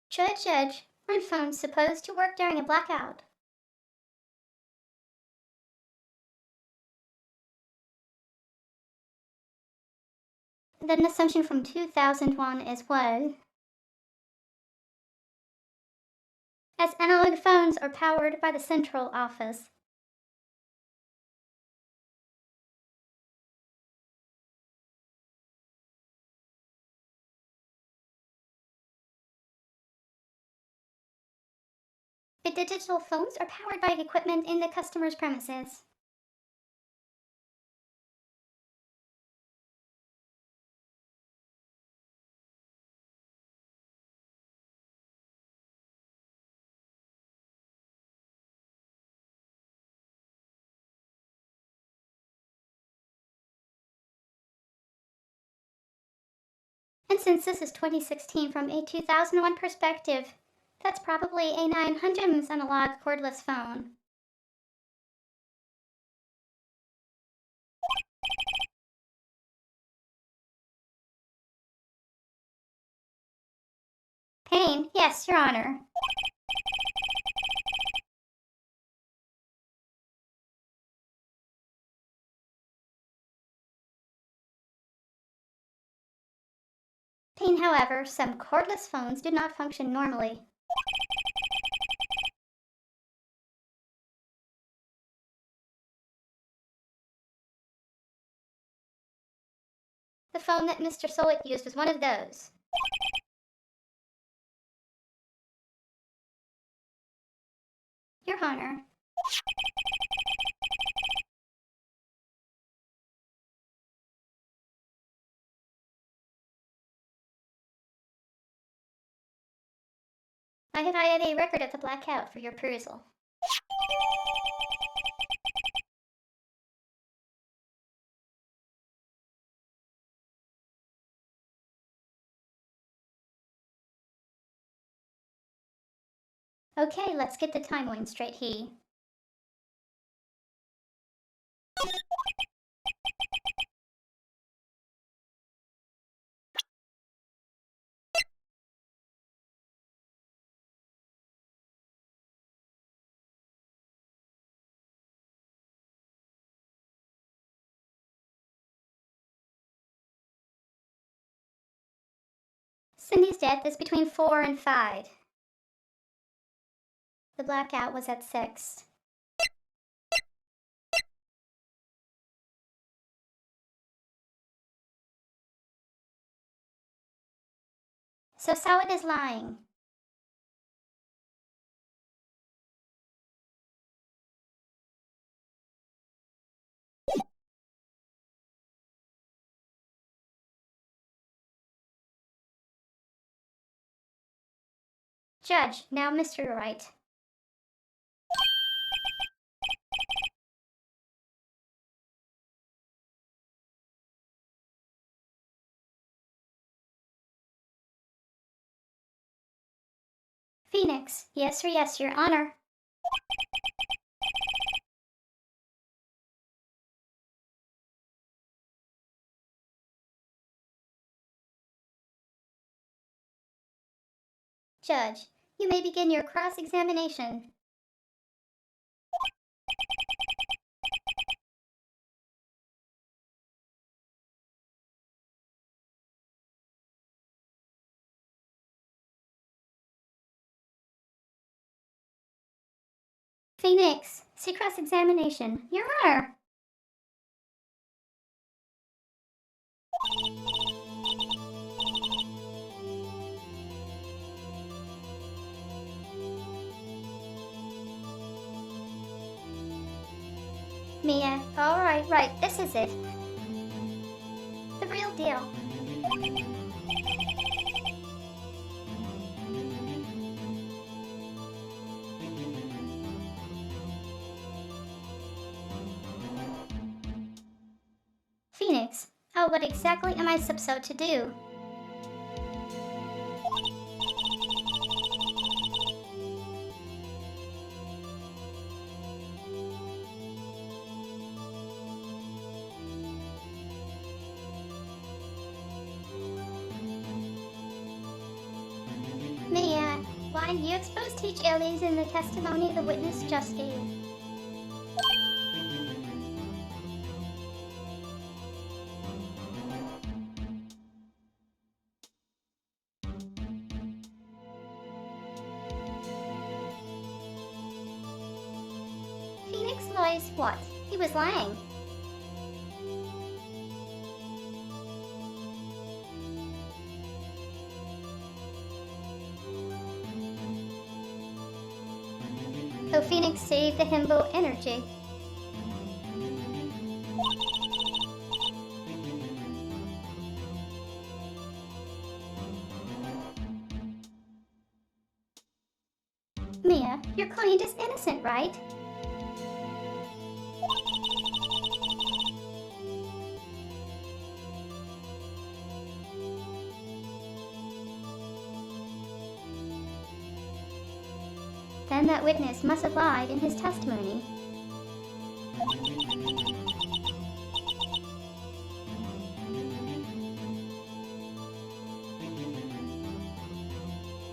Judge, aren't phones supposed to work during a blackout? Then an assumption from 2001 is what? As analog phones are powered by the central office. The digital phones are powered by equipment in the customer's premises. And since this is 2016 from a 2001 perspective, that's probably a 900 analog cordless phone. Payne, yes, Your Honor. Payne, however, some cordless phones do not function normally. The phone that Mr. Sowick used was one of those. Your Honor. I have added a record of the blackout for your perusal. Okay, let's get the timeline straight here. Cindy's death is between 4 and 5. The blackout was at 6. So Sawit is lying. Judge, now Mr. Wright. Phoenix, yes or yes, Your Honor. Judge, you may begin your cross-examination. Phoenix, see cross-examination. Your Honor. Mia. Alright, right, this is it. The real deal. Phoenix, oh, what exactly am I supposed to do? Mia, why you exposed to each aliens in the testimony the witness just gave? Phoenix lies what? He was lying. So Phoenix saved the himbo energy. Mia, your client is innocent, right? Then that witness must have lied in his testimony.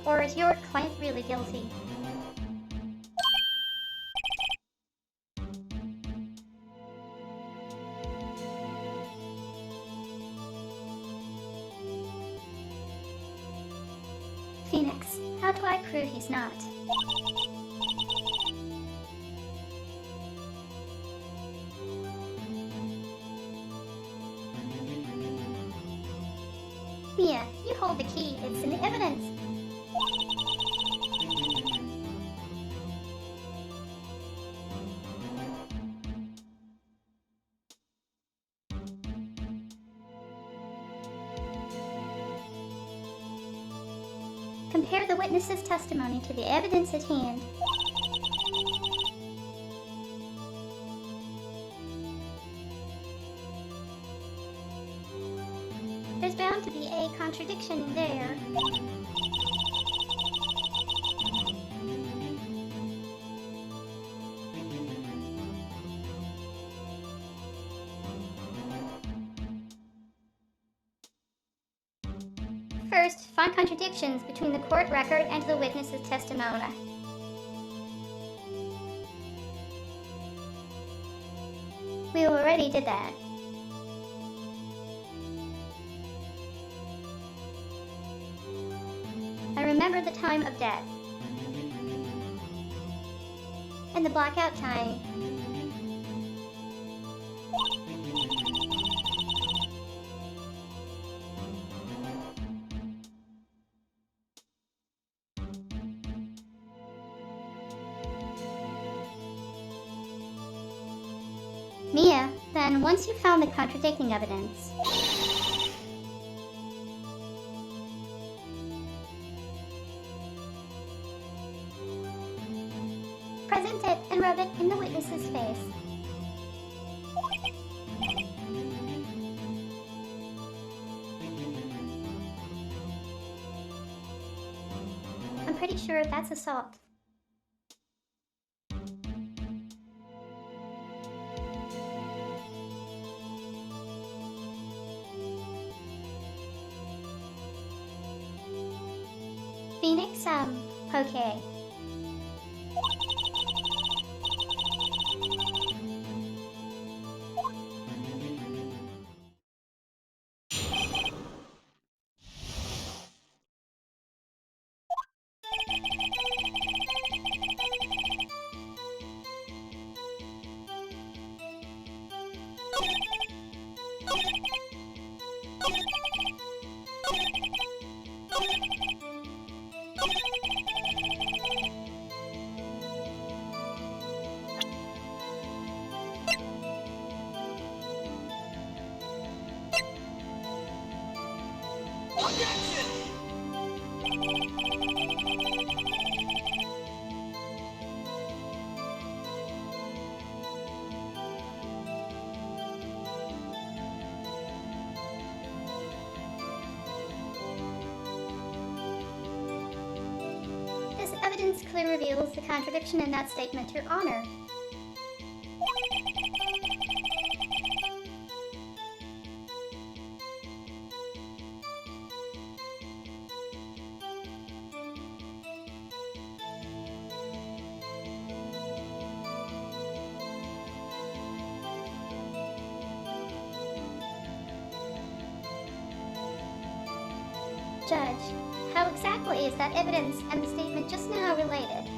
Or is your client really guilty? Phoenix, how do I prove he's not? Mia, you hold the key. It's in the evidence. Compare the witness's testimony to the evidence at hand. There's bound to be a contradiction there. First, find contradictions between the court record and the witness's testimony. We already did that. I remember the time of death. And the blackout time. Mia, then once you've found the contradicting evidence, present it and rub it in the witness's face. I'm pretty sure that's assault. Phoenix, okay. This evidence clearly reveals the contradiction in that statement, Your Honor. Judge, how exactly is that evidence and the statement just now related?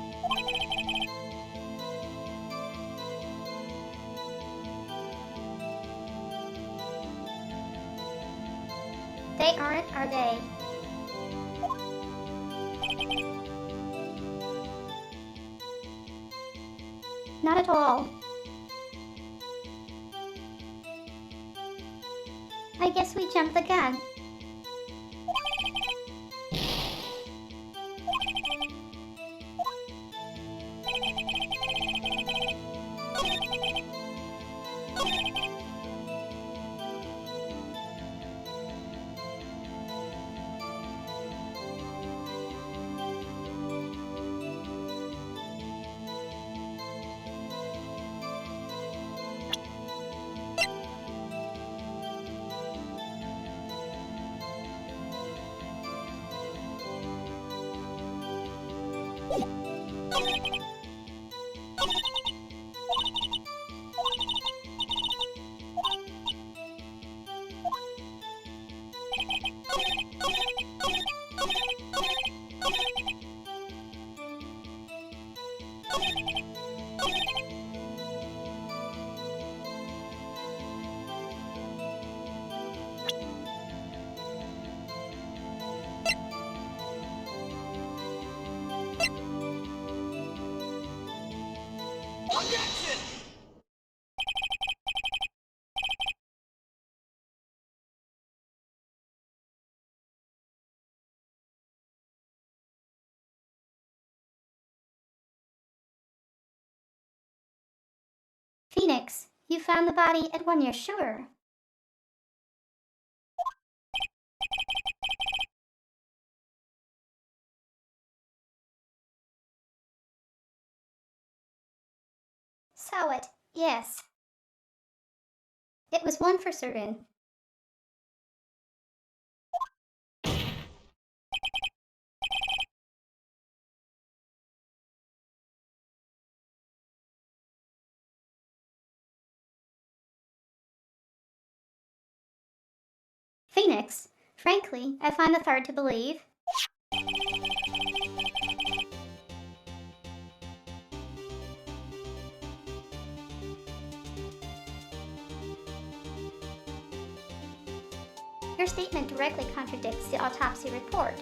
They aren't, are they? Not at all. I guess we jumped the gun. Phoenix, you found the body at 1 year, sure. Saw it, yes. It was one for certain. Phoenix, frankly, I find the third to believe. Your statement directly contradicts the autopsy report.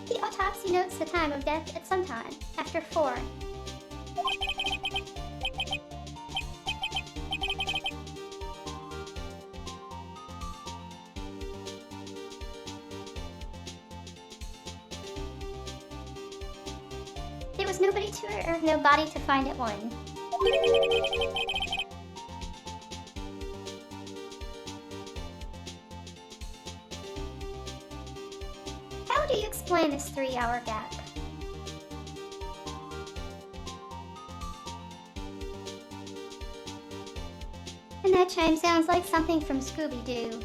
The autopsy notes the time of death at some time, after 4. There was nobody to no body to find at 1. How do you explain this 3-hour gap? And that chime sounds like something from Scooby-Doo.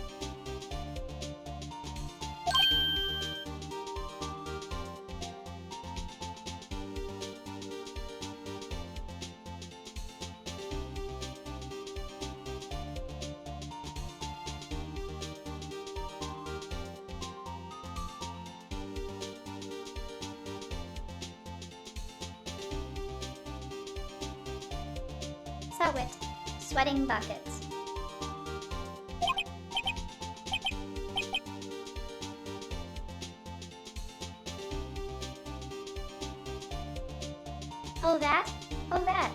So it, sweating buckets. Oh, that? Oh, that.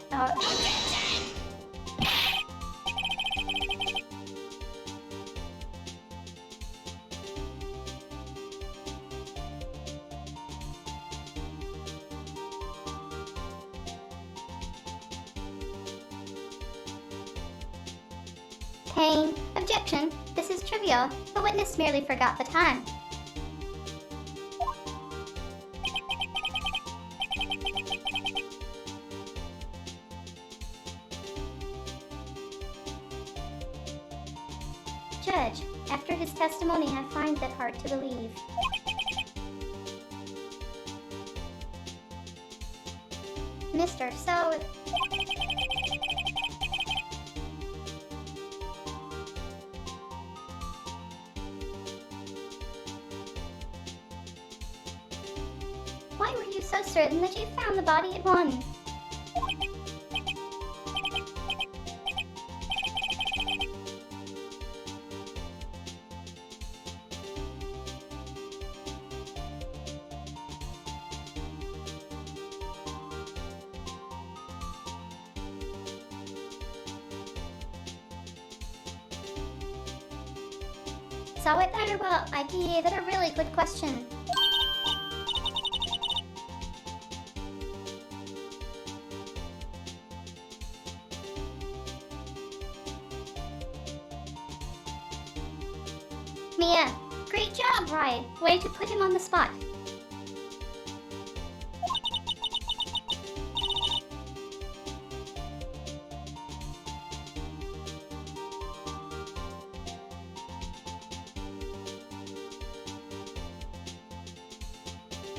Pain. Objection. This is trivial. The witness merely forgot the time. Judge. After his testimony, I find that hard to believe. Mister, so... Why were you so certain that you found the body at 1? Saw it there? Well, IPA, that's a really good question. Mia, great job, Wright. Way to put him on the spot.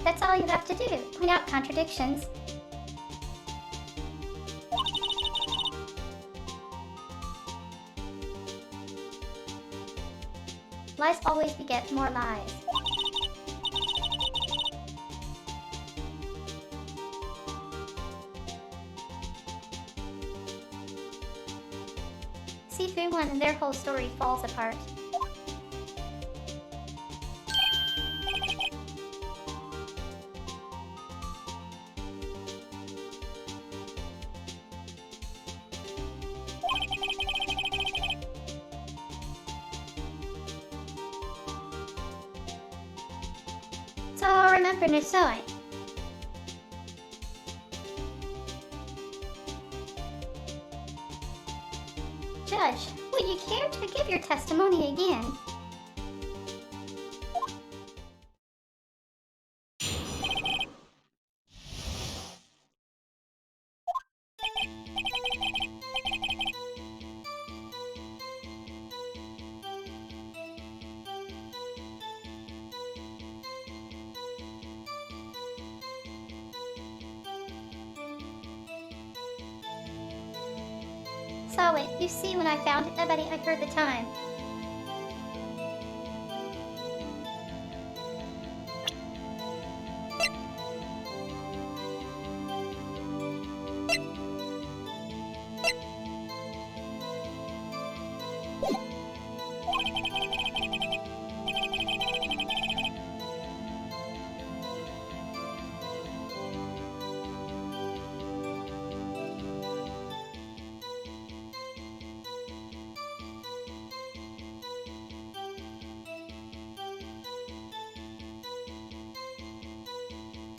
That's all you have to do. Point out contradictions. Lies always beget more lies. See through one and their whole story falls apart. So remember Nisoi. Judge, would you care to give your testimony again? Saw it. You see, when I found it, nobody had heard the time.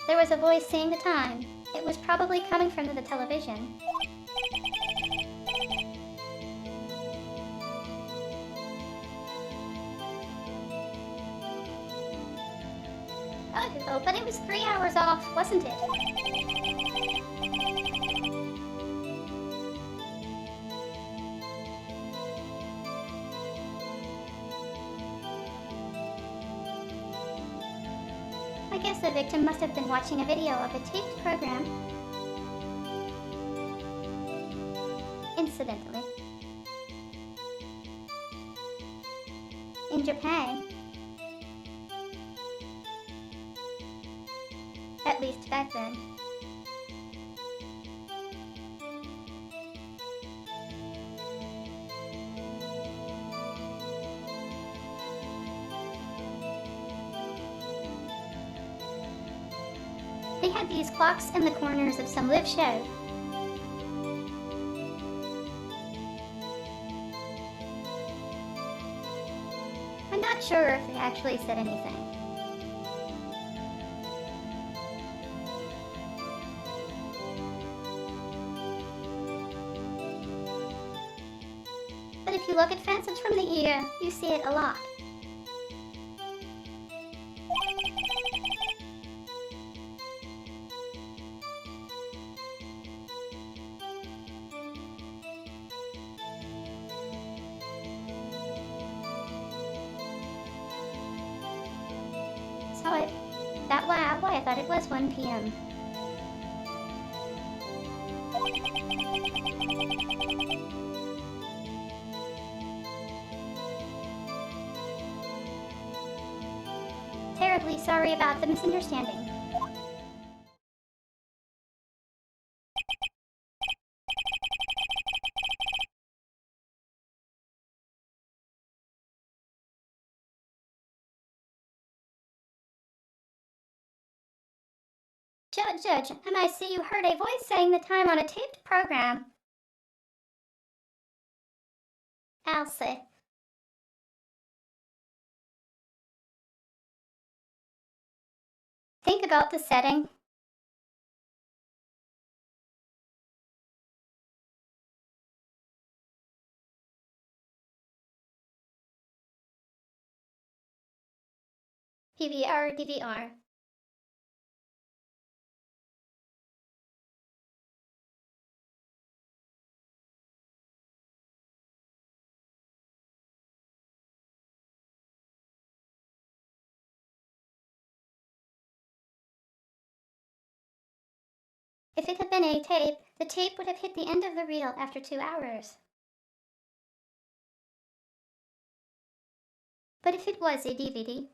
There was a voice saying the time. It was probably coming from the television. Oh, but it was 3 hours off, wasn't it? I guess the victim must have been watching a video of a taped program. Incidentally. In Japan. At least back then. They had these clocks in the corners of some live show. sure if they actually said anything. But if you look at phantoms from the ear, you see it a lot. So why I thought it was 1 p.m. Terribly sorry about the misunderstanding. Judge, I see you heard a voice saying the time on a taped program. Alcy. Think about the setting. PVR, DVR. If it had been a tape, the tape would have hit the end of the reel after 2 hours. But if it was a DVD,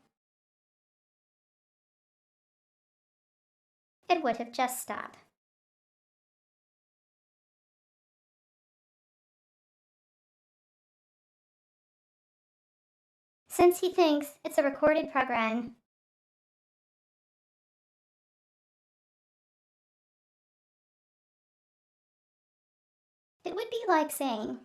it would have just stopped. Since he thinks it's a recorded program, it would be like saying,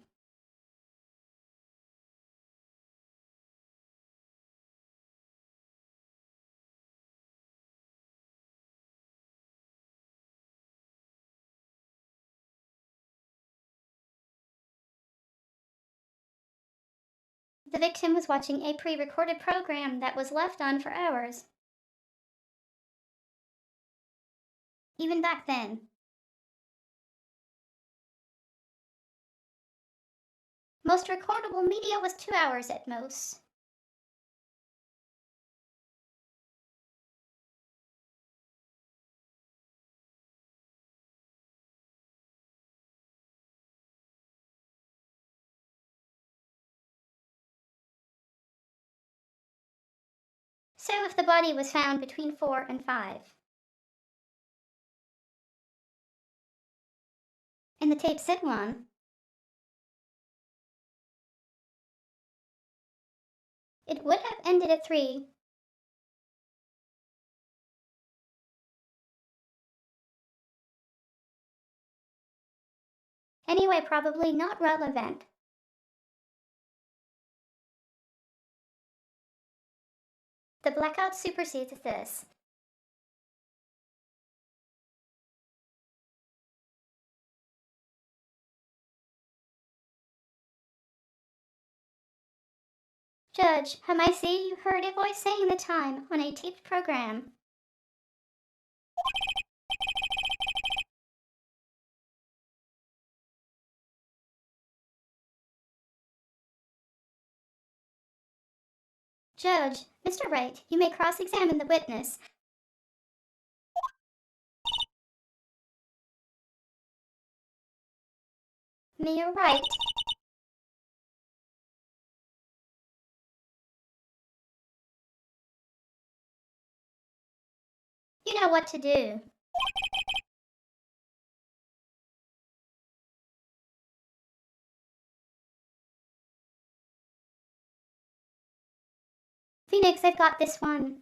the victim was watching a pre-recorded program that was left on for hours. Even back then. Most recordable media was 2 hours at most. So if the body was found between 4 and 5, and the tape said 1, it would have ended at 3. Anyway, probably not relevant. The blackout supersedes this. Judge, I see you heard a voice saying the time on a taped program. Judge, Mr. Wright, you may cross-examine the witness. Mayor Wright. You know what to do. Phoenix, I've got this one.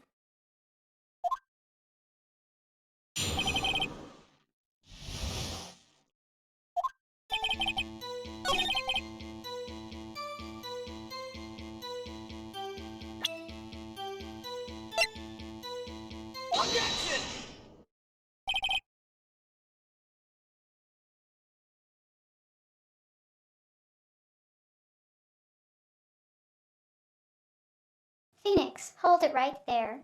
Phoenix, hold it right there.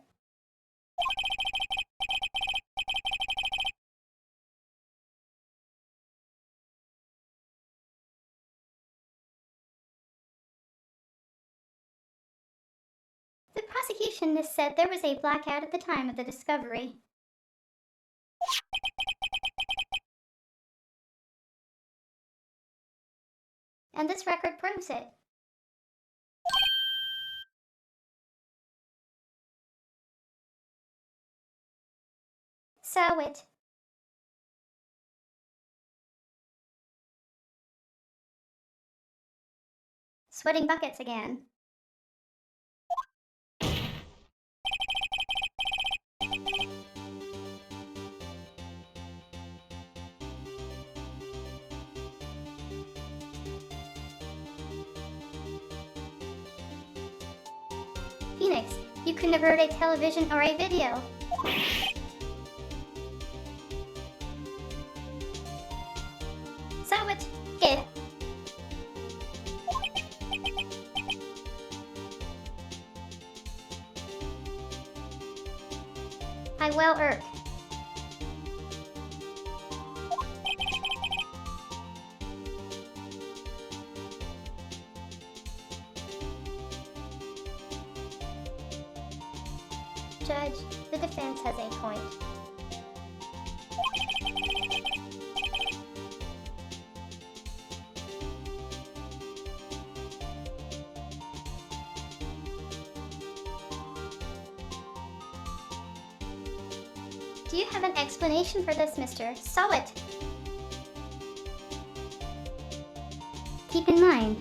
The prosecution has said there was a blackout at the time of the discovery. And this record proves it. So it. Sweating buckets again. Phoenix, you couldn't avert a television or a video. So it. Good. I will irk. Judge, the defense has a point. Do you have an explanation for this, Mr. Sowit? Keep in mind,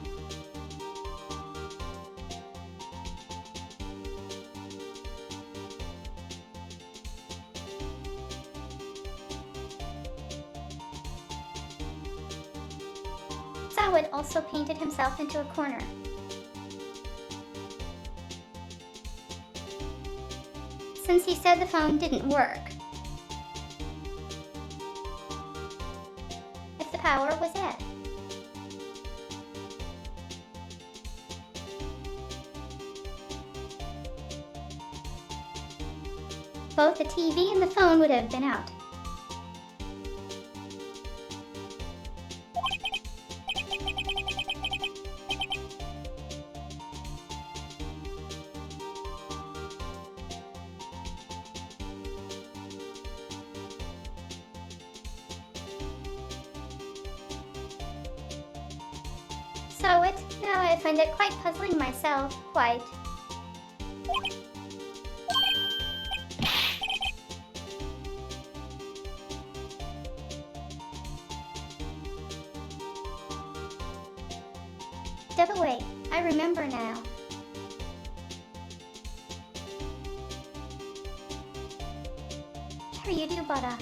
Sowit also painted himself into a corner. Since he said the phone didn't work. If the power was it. Both the TV and the phone would have been out. So it, now I find it quite puzzling myself, quite. Step away, I remember now. Sure you do, Buddha.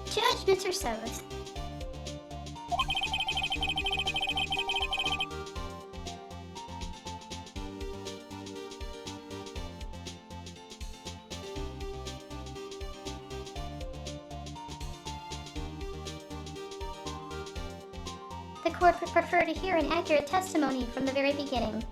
Judge Mr. Sows. The court would prefer to hear an accurate testimony from the very beginning.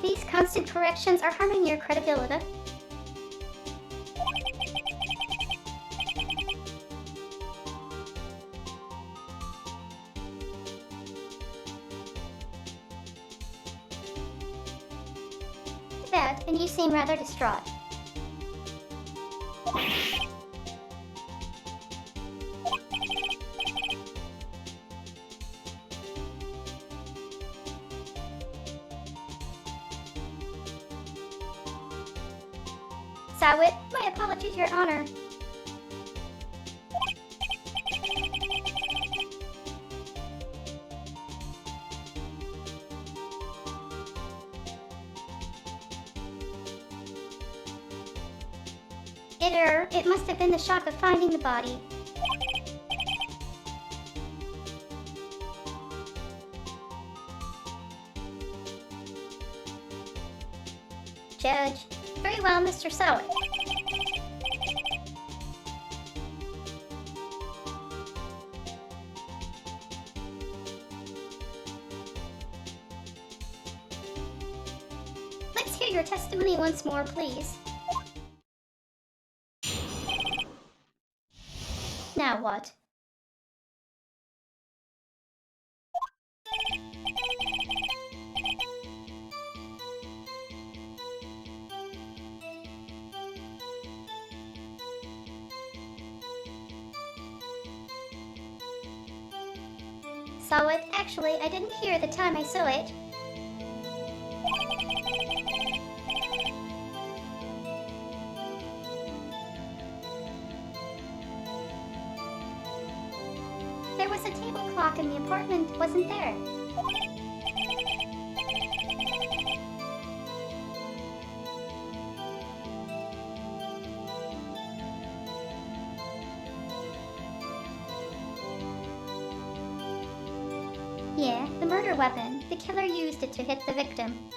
These constant corrections are harming your credibility. That, and you seem rather distraught. Sowit, my apologies, Your Honor. It must have been the shock of finding the body. Judge. Very well, Mr. Sower. Let's hear your testimony once more, please. Now what? Saw it? Actually, I didn't hear the time I saw it. There was a table clock in the apartment, wasn't there? Yeah, the murder weapon. The killer used it to hit the victim.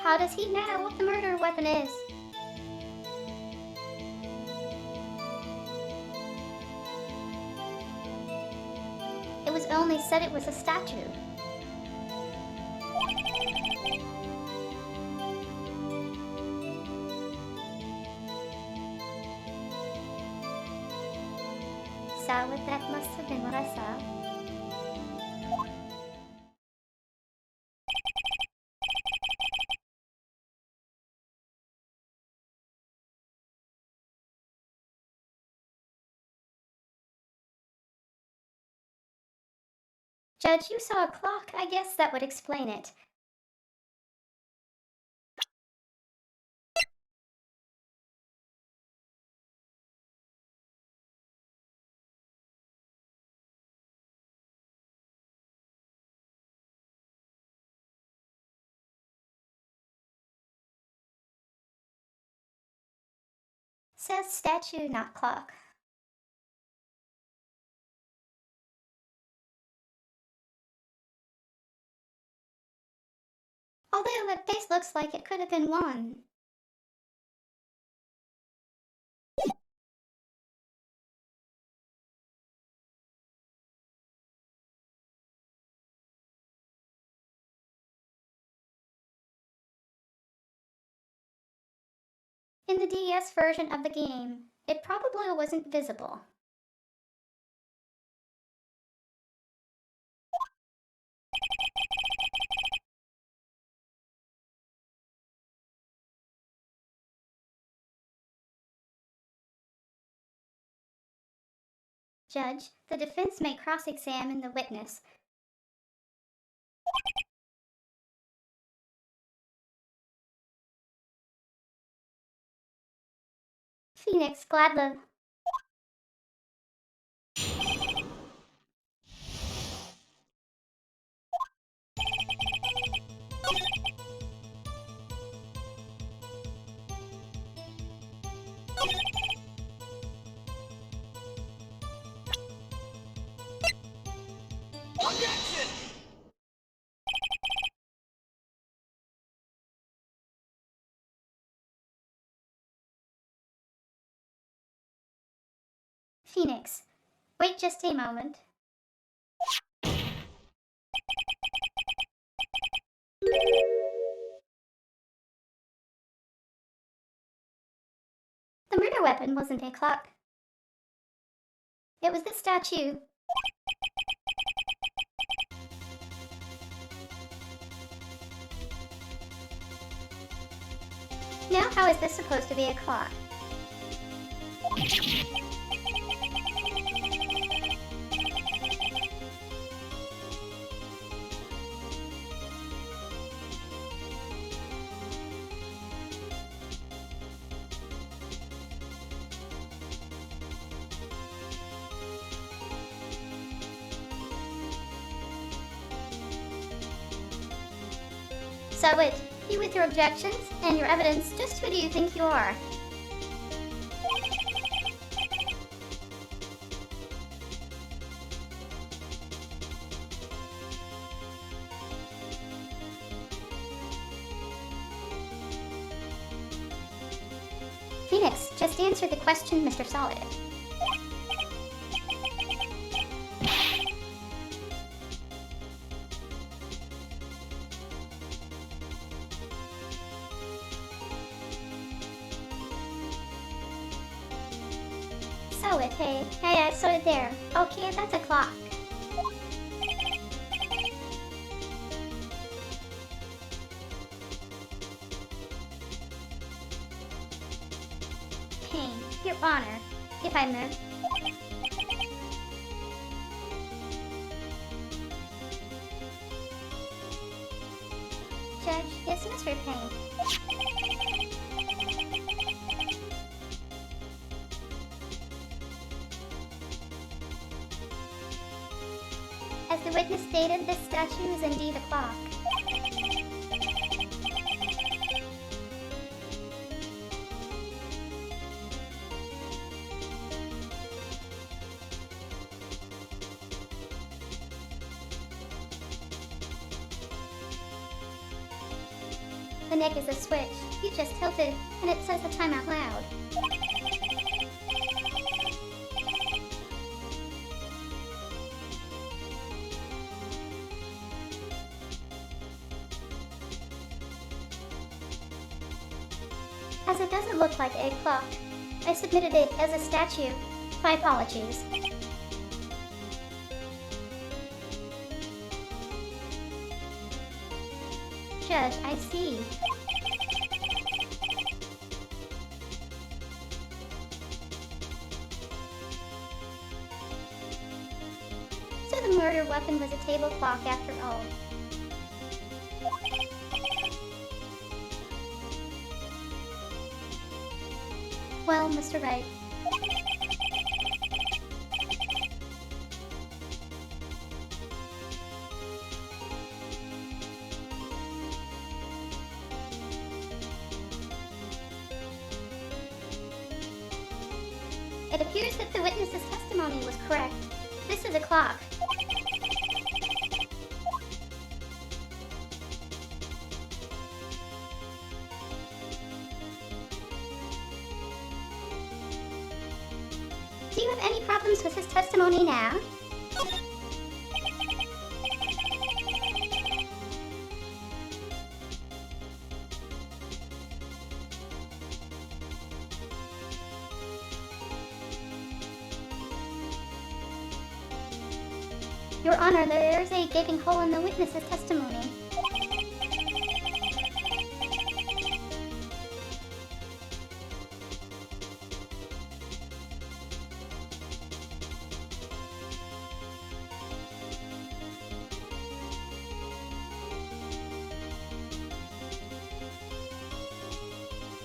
How does he know what the murder weapon is? It was only said it was a statue. Salad, that must have been what I saw. Judge, you saw a clock. I guess that would explain it. Says statue, not clock. Although that face looks like it could have been one. In the DS version of the game, it probably wasn't visible. Judge, the defense may cross-examine the witness. Phoenix, Gladla. Phoenix, wait just a moment. The murder weapon wasn't a clock. It was the statue. Now how is this supposed to be a clock? So you with your objections and your evidence, just who do you think you are? Phoenix, just answer the question, Mr. Solid. Hey, I saw it there. Okay, that's a clock. Pain, Your Honor, if I may. Judge, yes, Mr. Payne. As the witness stated, this statue is indeed a clock. The neck is a switch. You just tilted, and it says the time out loud. As it doesn't look like a clock, I submitted it as a statue. My apologies. Judge, I see. So the murder weapon was a table clock after all. Well, Mr. Wright. It appears that the witness's testimony was correct. This is a clock. Do you have any problems with his testimony now? Your Honor, there's a gaping hole in the witness's testimony.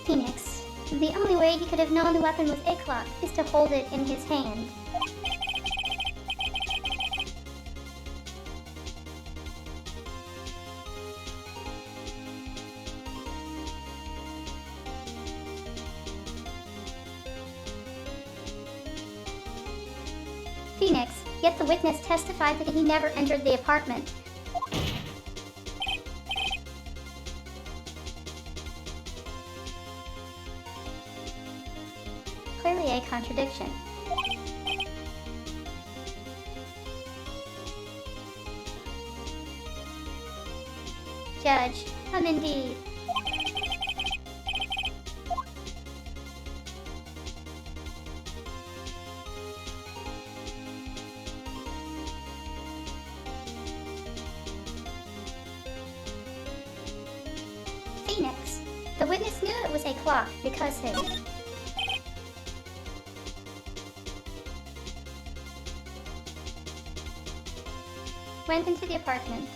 Phoenix, the only way he could have known the weapon was a clock is to hold it in his hand. Phoenix, yet the witness testified that he never entered the apartment. Clearly a contradiction. Judge, indeed. Phoenix, the witness knew it was a clock because he went into the apartment.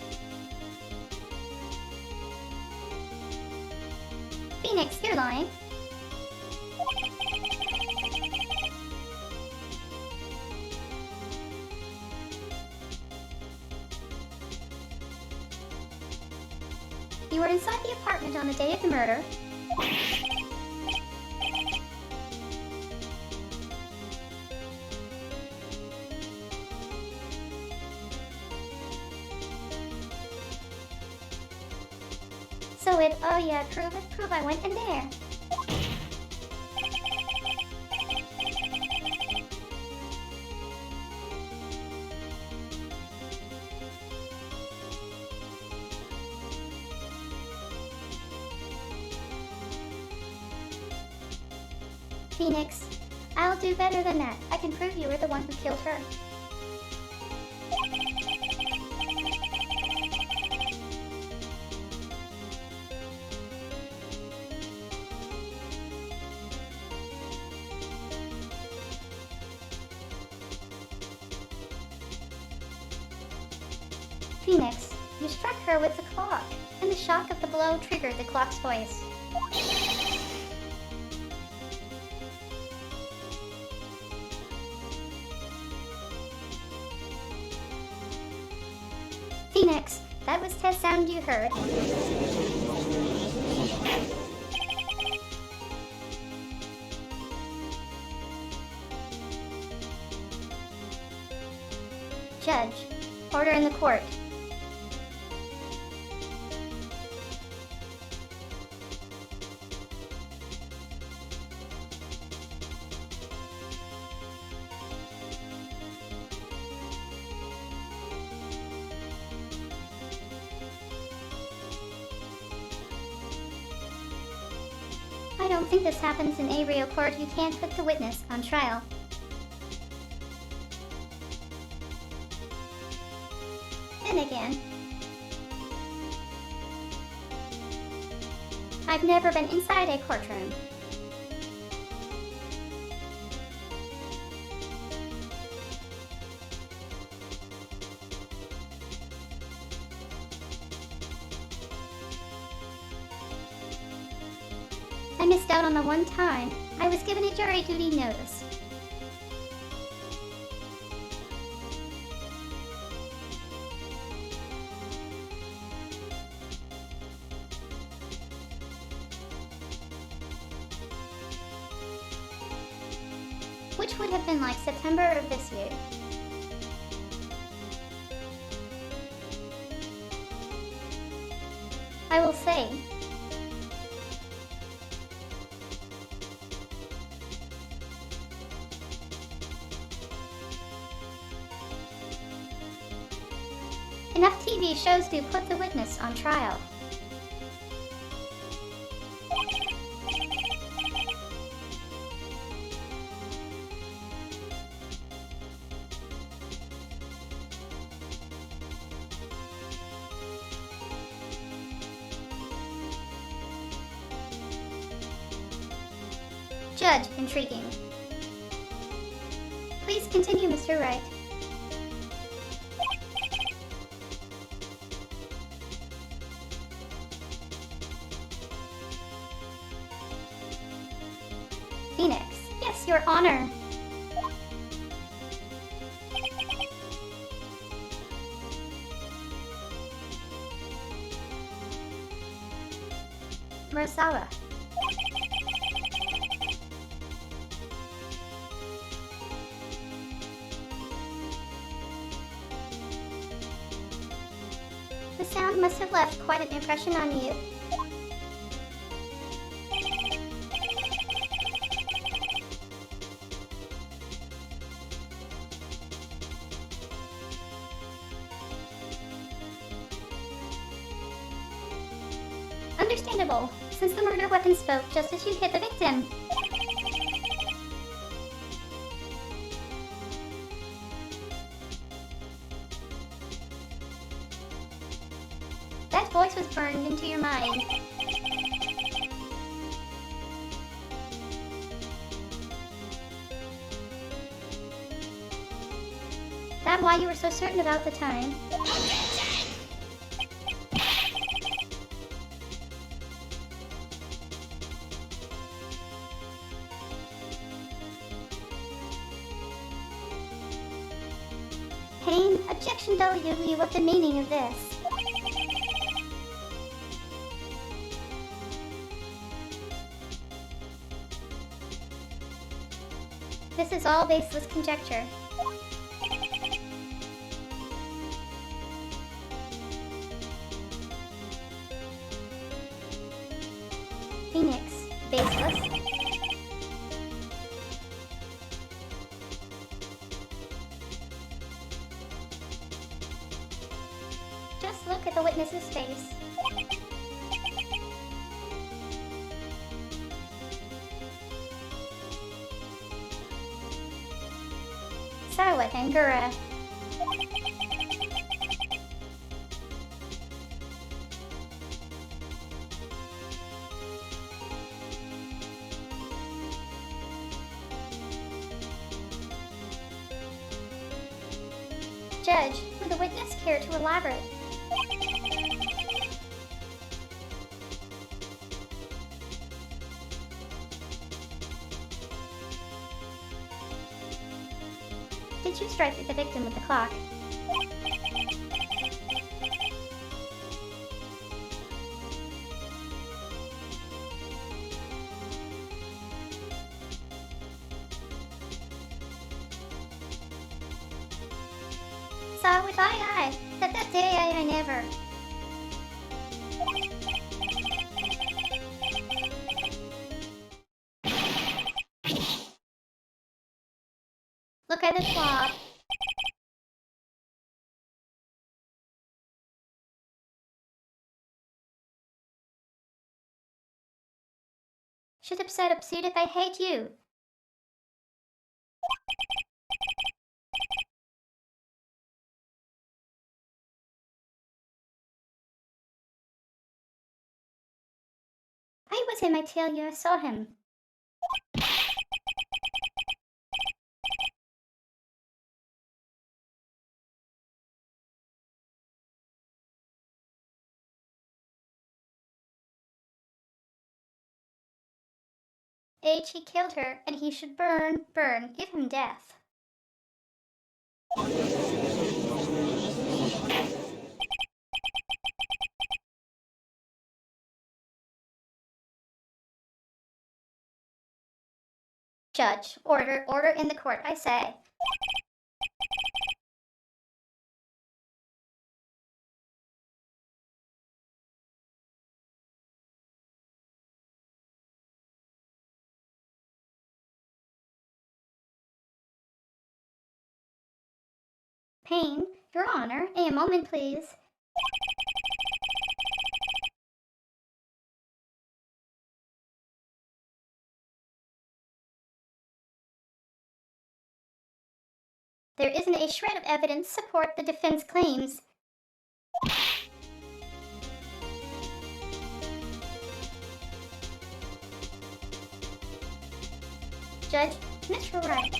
Phoenix, you're lying. You were inside the apartment on the day of the murder. So oh yeah, prove I went in there. Phoenix, I'll do better than that. I can prove you were the one who killed her. Phoenix, you struck her with the clock, and the shock of the blow triggered the clock's voice. Phoenix, that was the sound you heard. Judge, order in the court. I don't think this happens in a real court. You can't put the witness on trial. Then again, I've never been inside a courtroom. I missed out on the one time I was given a jury duty notice. Which would have been like September of this year. I will say, enough TV shows do put the witness on trial. Judge, intriguing. Please continue, Mr. Wright. Phoenix, yes, Your Honor. Murasawa. The sound must have left quite an impression on you. Understandable, since the murder weapon spoke just as you hit the victim. That voice was burned into your mind. That's why you were so certain about the time. Pain, objection W, what's the meaning of this? This is all baseless conjecture. Phoenix, baseless. Just look at the witness's face. with Angura. Judge, would the witness care to elaborate? Did you strike the victim with the clock? Saw with eye, that day I never. Look at the clock. Should have said upsuit if I hate you. I was him, I tell you, I saw him. H, he killed her, and he should burn, give him death. Judge, order in the court, I say. Payne, Your Honor, a moment, please. There isn't a shred of evidence to support the defense claims. Judge, Mr. Wright.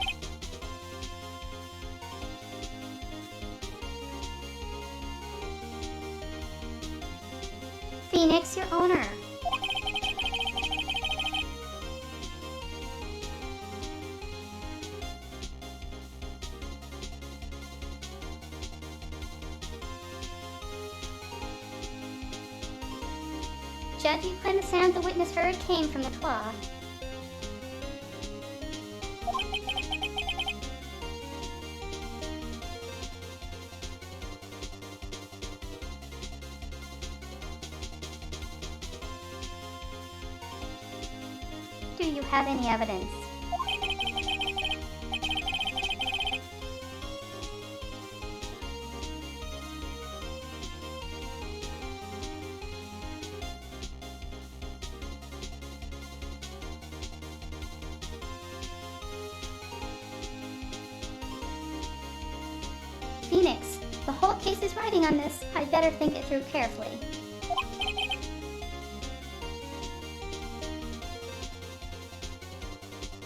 Phoenix, Your Honor. Judge, you claim the sound the witness heard came from the claw. Do you have any evidence? Phoenix, the whole case is riding on this. I'd better think it through carefully.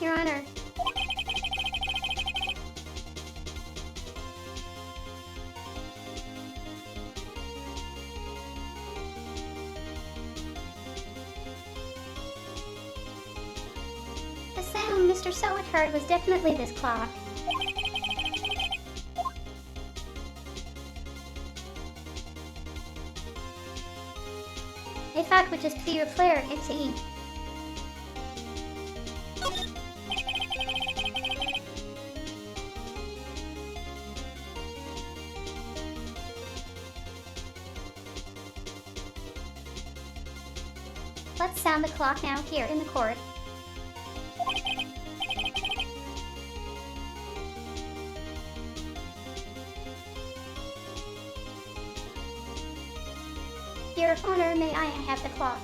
Your Honor. The sound Mr. Sowett heard was definitely this clock. A fact which is to your player, it seems. Let's sound the clock now here in the court. Your Honor, may I have the clock?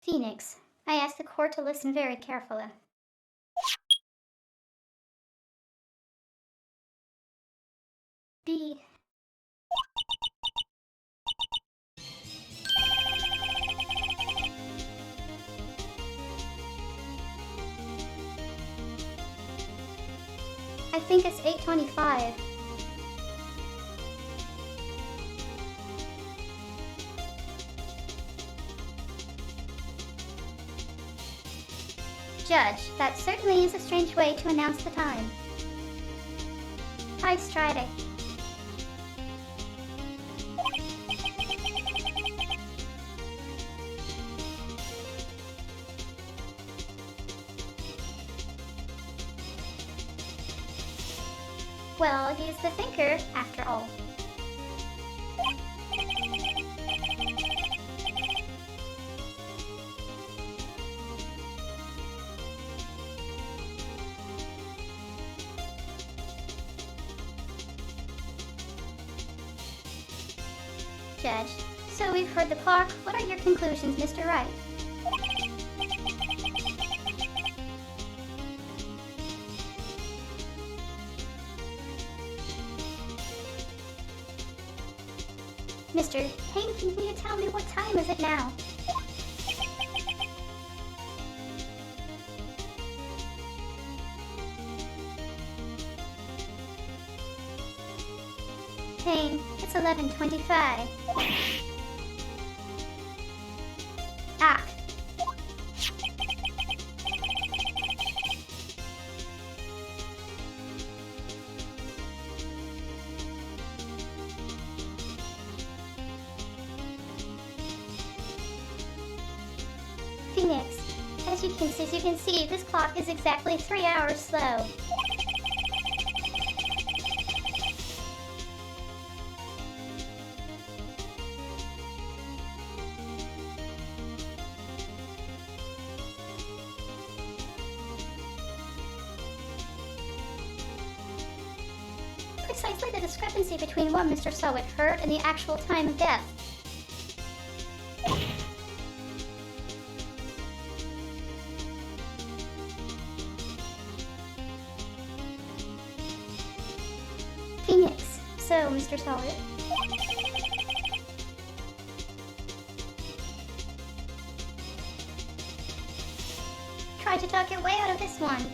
Phoenix, I ask the court to listen very carefully. B. I think it's 8:25. Judge, that certainly is a strange way to announce the time. I've tried it. Well, he's the thinker, after all. Judge, so we've heard the clock. What are your conclusions, Mr. Wright? Mr. Payne, can you tell me what time is it now? Payne, it's 11:25. Ah. Phoenix, as you can see, this clock is exactly 3 hours slow. Precisely the discrepancy between what Mr. Sowett heard and the actual time of death. Phoenix, so, Mr. Sowett. Try to talk your way out of this one.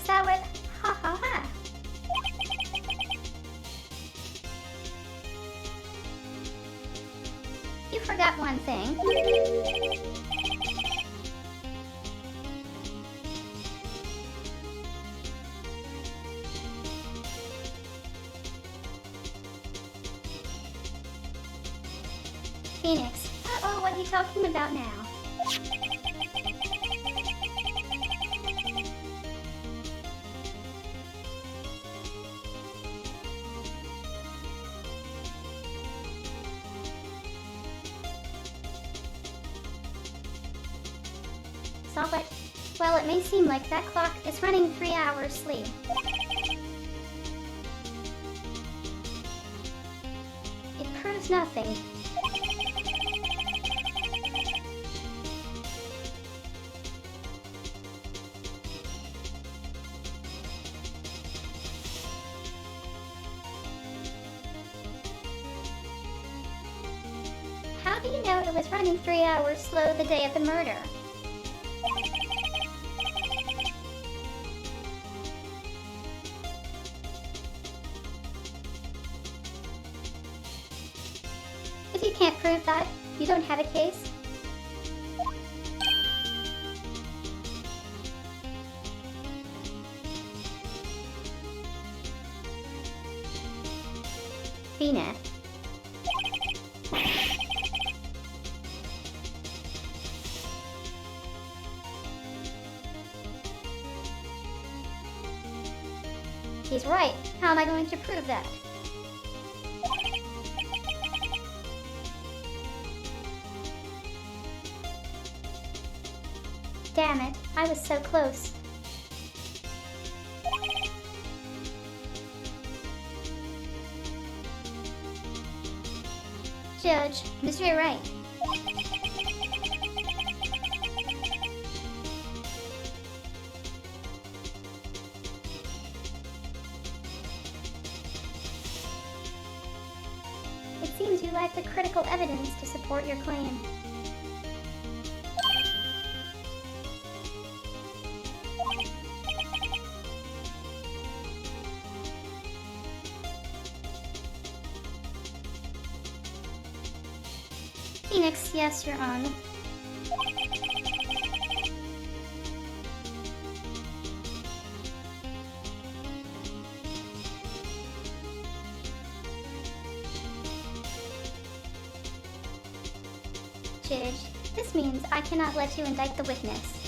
Sowett, ha ha ha. You forgot one thing. Phoenix, uh-oh, what are you talking about now? Sowett, well, it may seem like that clock is running 3 hours sleep. It proves nothing. How do you know it was running 3 hours slow the day of the murder? If you can't prove that, you don't have a case. Phoenix. He's right. How am I going to prove that? Damn it, I was so close. Judge, Mr. Wright. It seems you lack the critical evidence to support your claim. Phoenix, yes, Your Honor. Judge, this means I cannot let you indict the witness.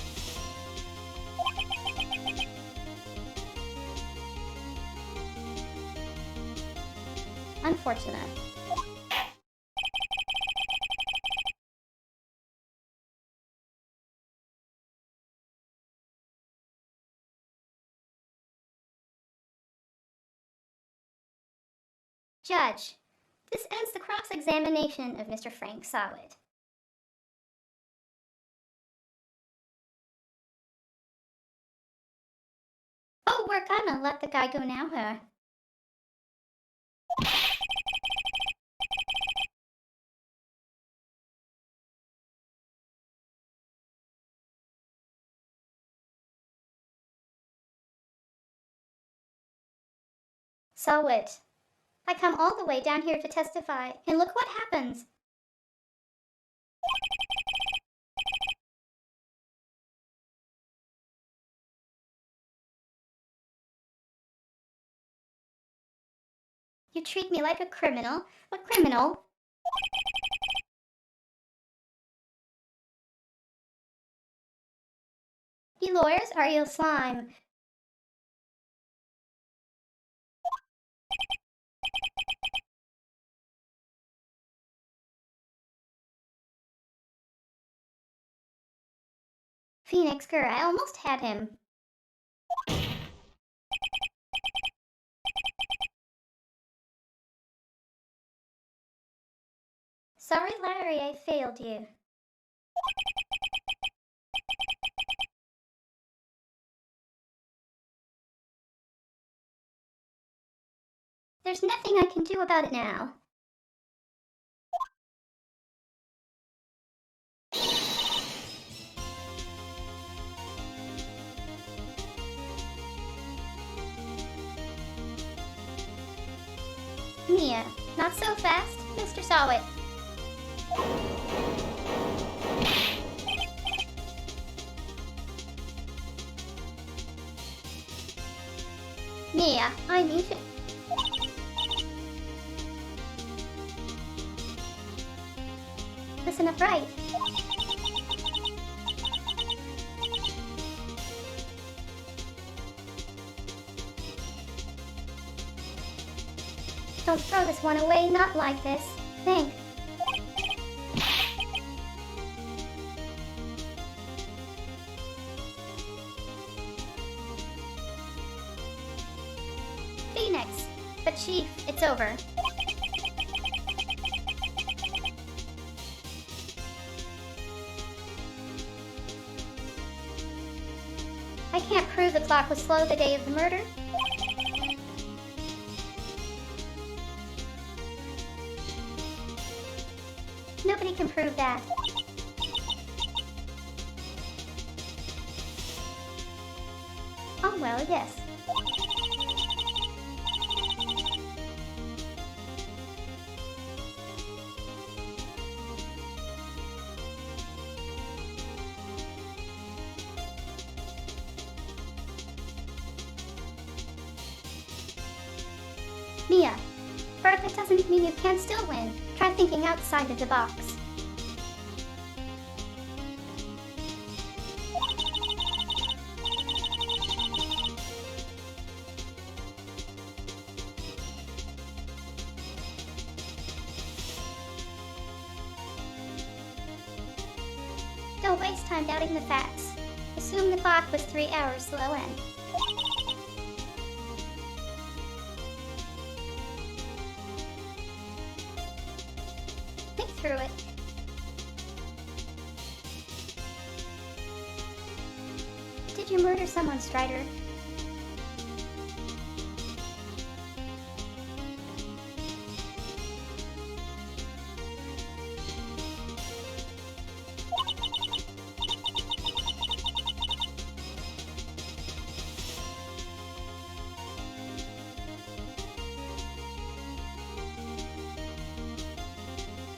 Unfortunate. Judge, this ends the cross-examination of Mr. Frank Solid. Oh, we're gonna let the guy go now, huh? So it. I come all the way down here to testify, and look what happens. You treat me like a criminal. What criminal? You lawyers are you slime. Phoenix, girl, I almost had him. Sorry, Larry, I failed you. There's nothing I can do about it now. Mia, not so fast, Mr. Sawit. Mia, I mean to... Listen up, Wright. Don't throw this one away, not like this. Think. Phoenix, but Chief, it's over. I can't prove the clock was slow the day of the murder. Nobody can prove that. Oh, well, yes. Mia, but that doesn't mean you can't still win. Try thinking outside of the box. Don't waste time doubting the facts. Assume the clock was 3 hours slow and... through it. Did you murder someone, Strider?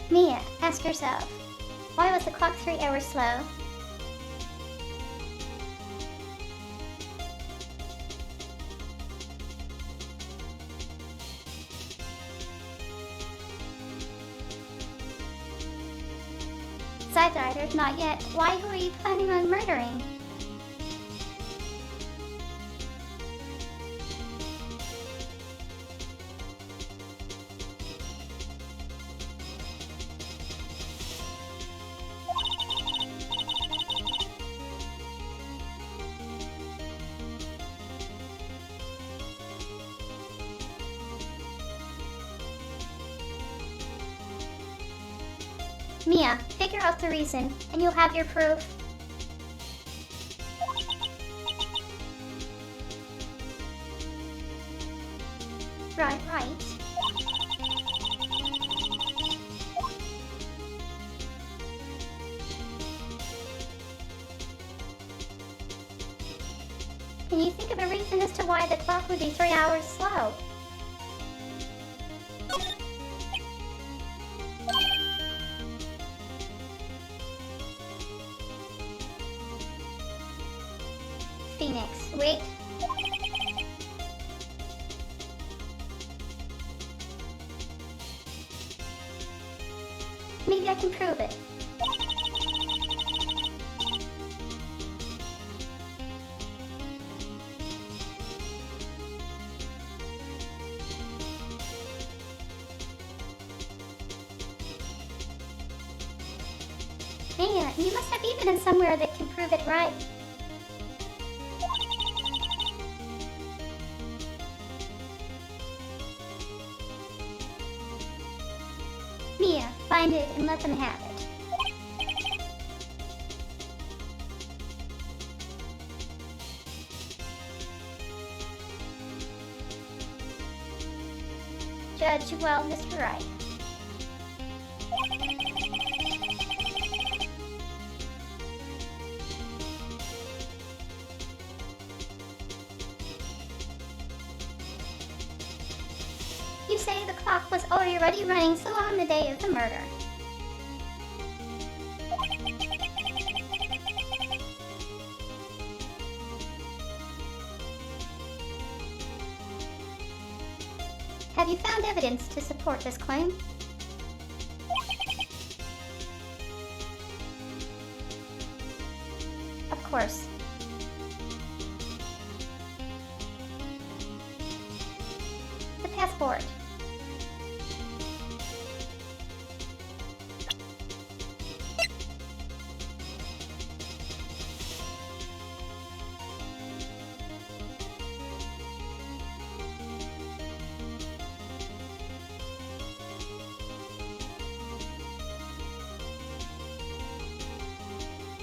Mia, ask yourself, why was the clock 3 hours slow? Siderider, not yet. Why, who are you planning on murdering? Mia, figure out the reason, and you'll have your proof. Right. Can you think of a reason as to why the clock would be 3 hours slow? Phoenix, wait. Maybe I can prove it. Man, you must have evidence somewhere that can prove it right. Mia, find it and let them have it. Judge, well, Mr. Wright. You say the clock was already running slow on the day of the murder. Have you found evidence to support this claim? Of course. The passport.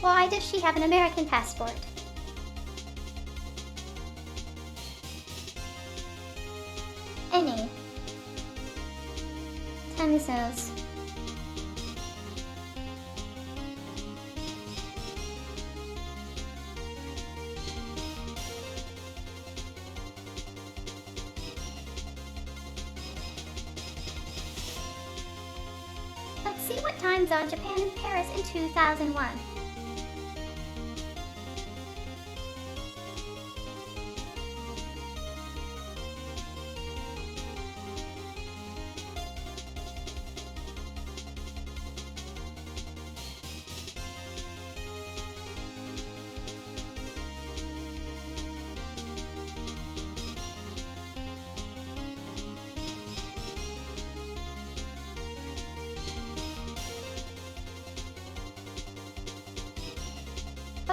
Why does she have an American passport? Any. Tenzos. Let's see what time zone Japan and Paris in 2001.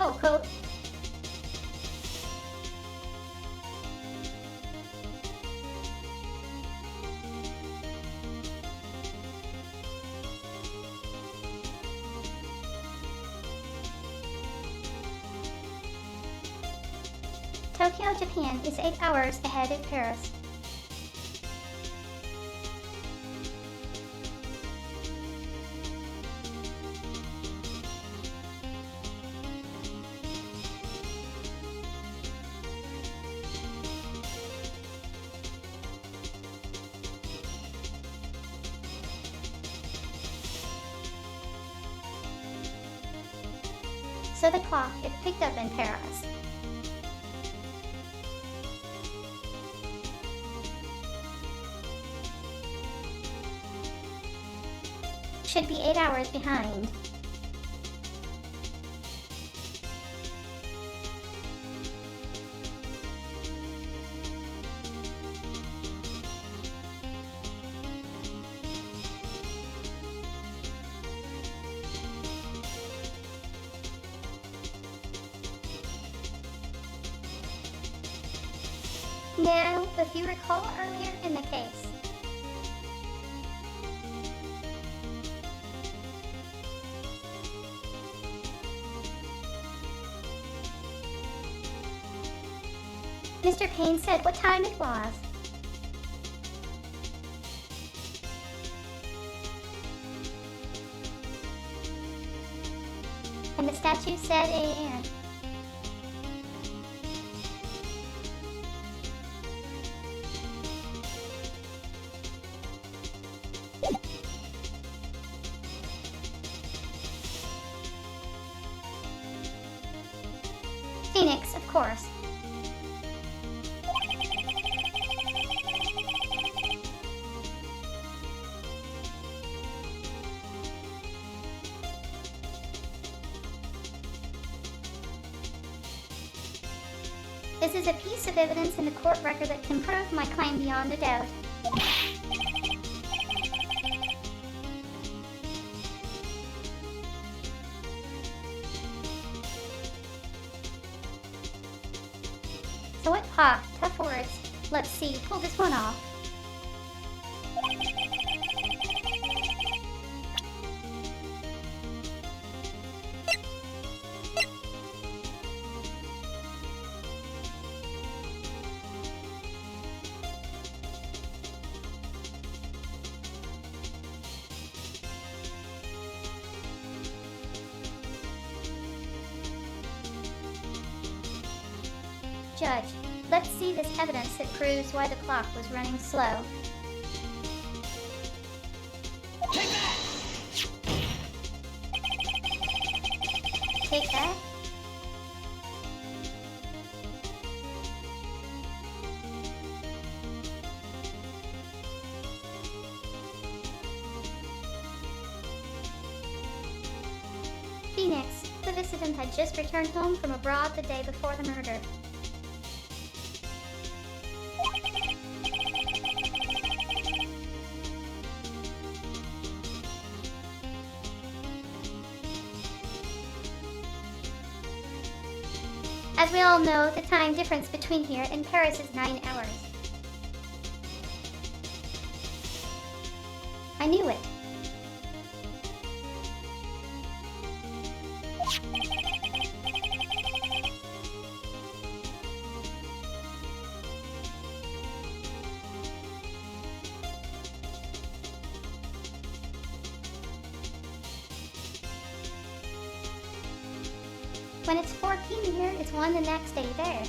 Oh, cool. Tokyo, Japan is 8 hours ahead of Paris. So the clock is picked up in Paris. Should be 8 hours behind. Now, if you recall earlier in the case, Mr. Payne said what time it was. And the statue said AM. Phoenix, of course. This is a piece of evidence in the court record that can prove my claim beyond a doubt. So what pop, tough words. Let's see, pull this one off. Judge, let's see this evidence that proves why the clock was running slow. Take that. Phoenix, the visitant had just returned home from abroad the day before the murder. As we all know, the time difference between here and Paris is 9 hours. I knew it. When it's 4 p.m. here, it's 1 the next day there.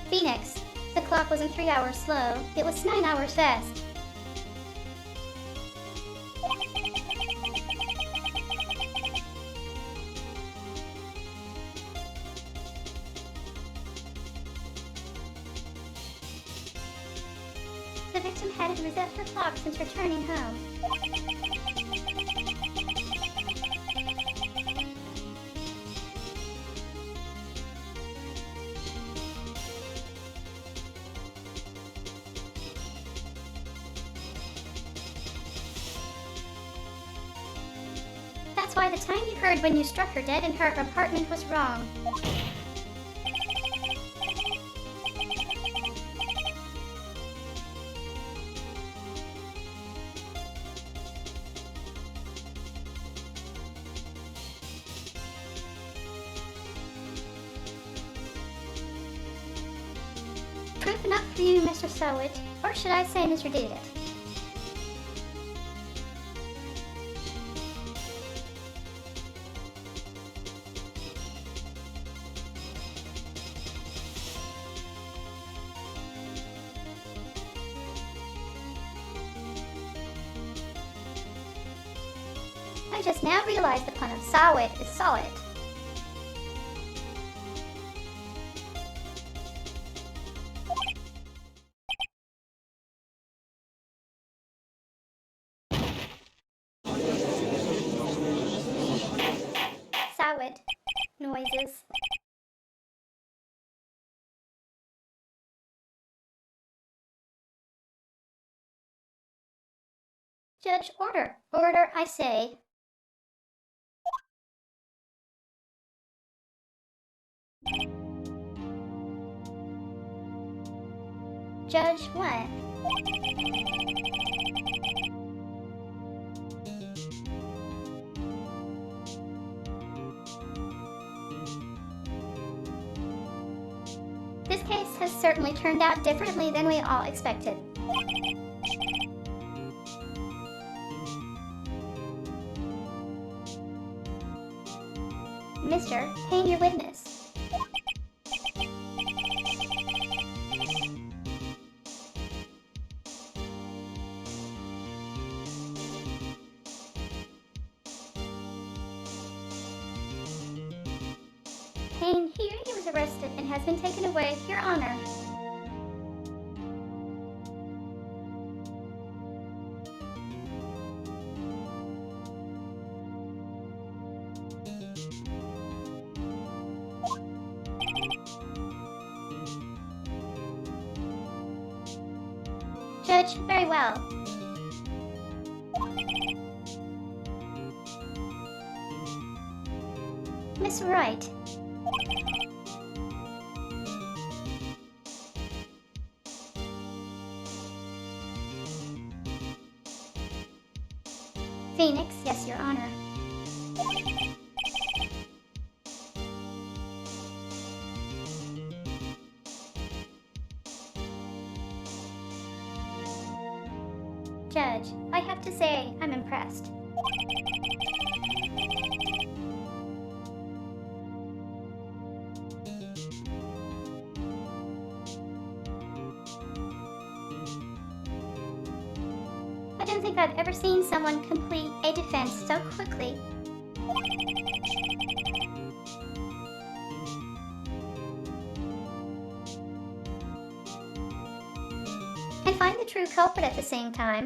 Phoenix, the clock wasn't 3 hours slow, it was 9 hours fast. The victim hadn't reset her clock since returning home. That's why the time you heard when you struck her dead in her apartment was wrong. proof enough for you, Mr. Sowit? Or should I say Mr. Did It? I just now realized the pun of Sowit is solid. Sowit noises. Judge, order. Order, I say. Judge, what? This case has certainly turned out differently than we all expected. Mr. Payne, your witness. Payne, here he was arrested and has been taken away, Your Honor. Judge, very well. Miss Wright. Phoenix, yes, Your Honor. Judge, I have to say, I'm impressed. I don't think I've ever seen someone complete a defense so quickly. And find the true culprit at the same time.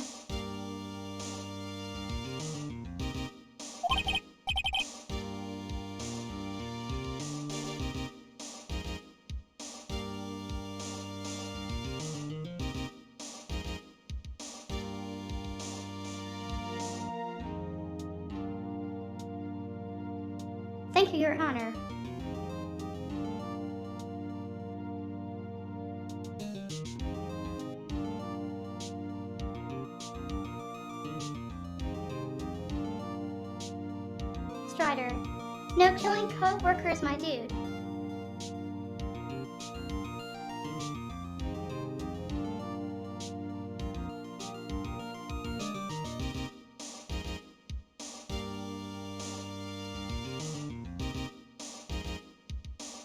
Thank you, Your Honor. Strider, no killing co-workers, my dude.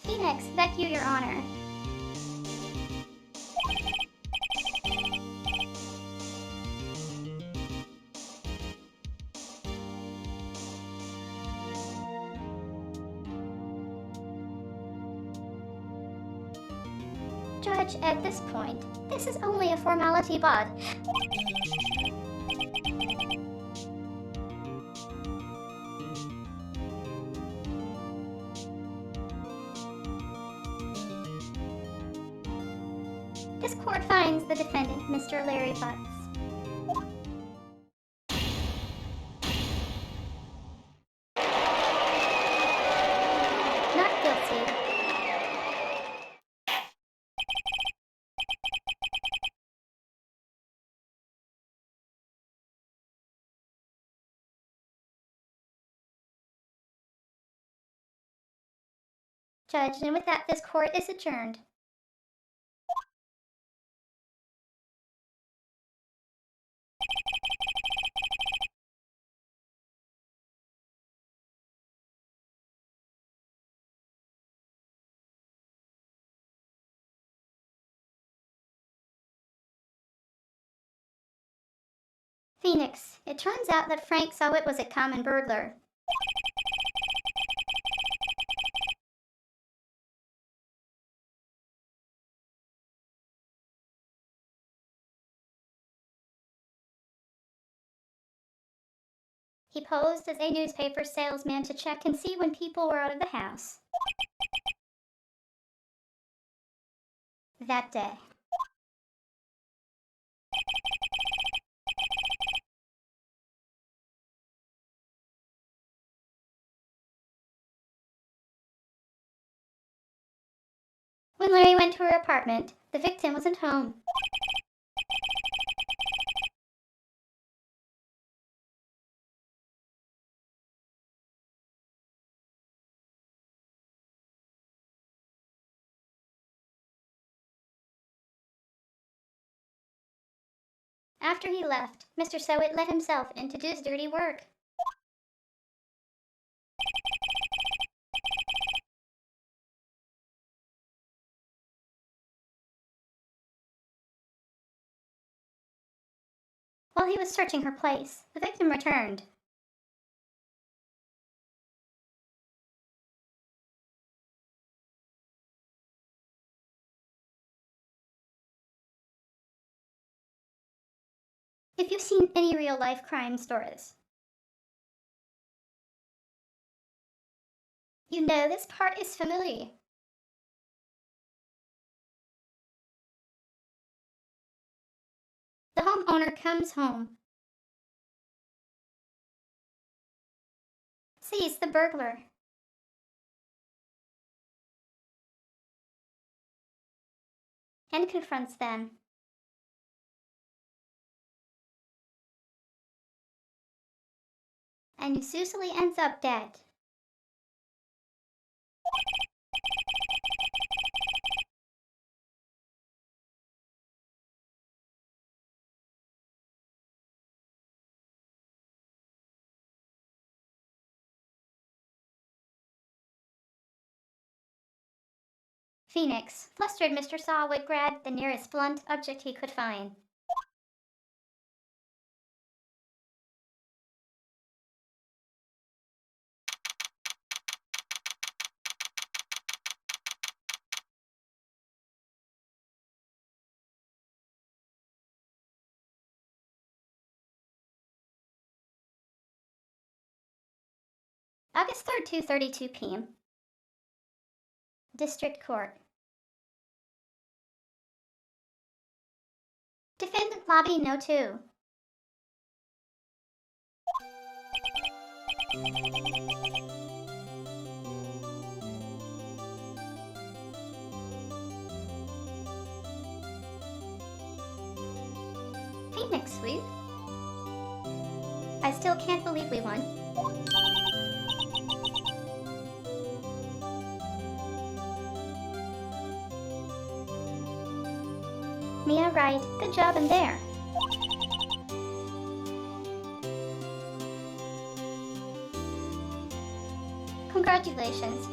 Phoenix, thank you, Your Honor. Judge, at this point, this is only a formality, but this court finds the defendant, Mr. Larry Butts. Not guilty. Judge, and with that, this court is adjourned. Phoenix, it turns out that Frank saw it was a common burglar. He posed as a newspaper salesman to check and see when people were out of the house. That day. When Larry went to her apartment, the victim wasn't home. After he left, Mr. Sowett let himself in to do his dirty work. While he was searching her place, the victim returned. If you've seen any real-life crime stories, you know this part is familiar. The homeowner comes home, sees the burglar, and confronts them. And usually ends up dead. Phoenix, flustered, Mr. Sawwick grabbed the nearest blunt object he could find. August 3rd, 2:32 p.m. District Court. Defendant Lobby No. 2. Phoenix, swoop. I still can't believe we won. Mia, Wright, good job in there. Congratulations.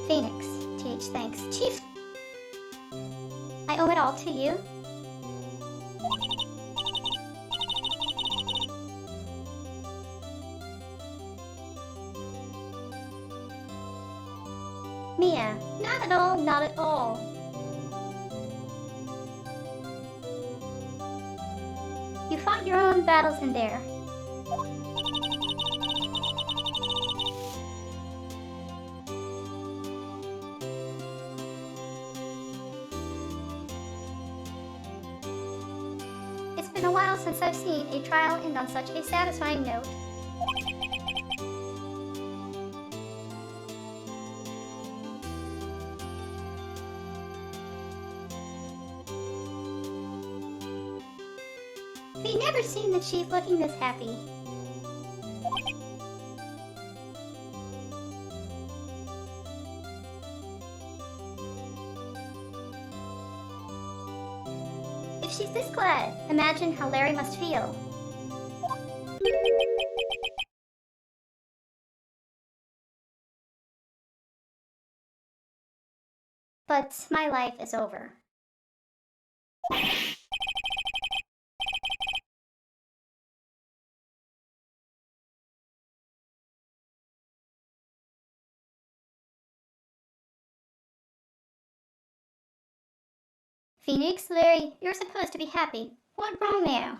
Phoenix, TH thanks. Chief, I owe it all to you. Mia, not at all, not at all. You fought your own battles in there. It's been a while since I've seen a trial end on such a satisfying note. We've never seen the chief looking this happy. If she's this glad, imagine how Larry must feel. but my life is over. Phoenix, Larry, you're supposed to be happy. What's wrong now?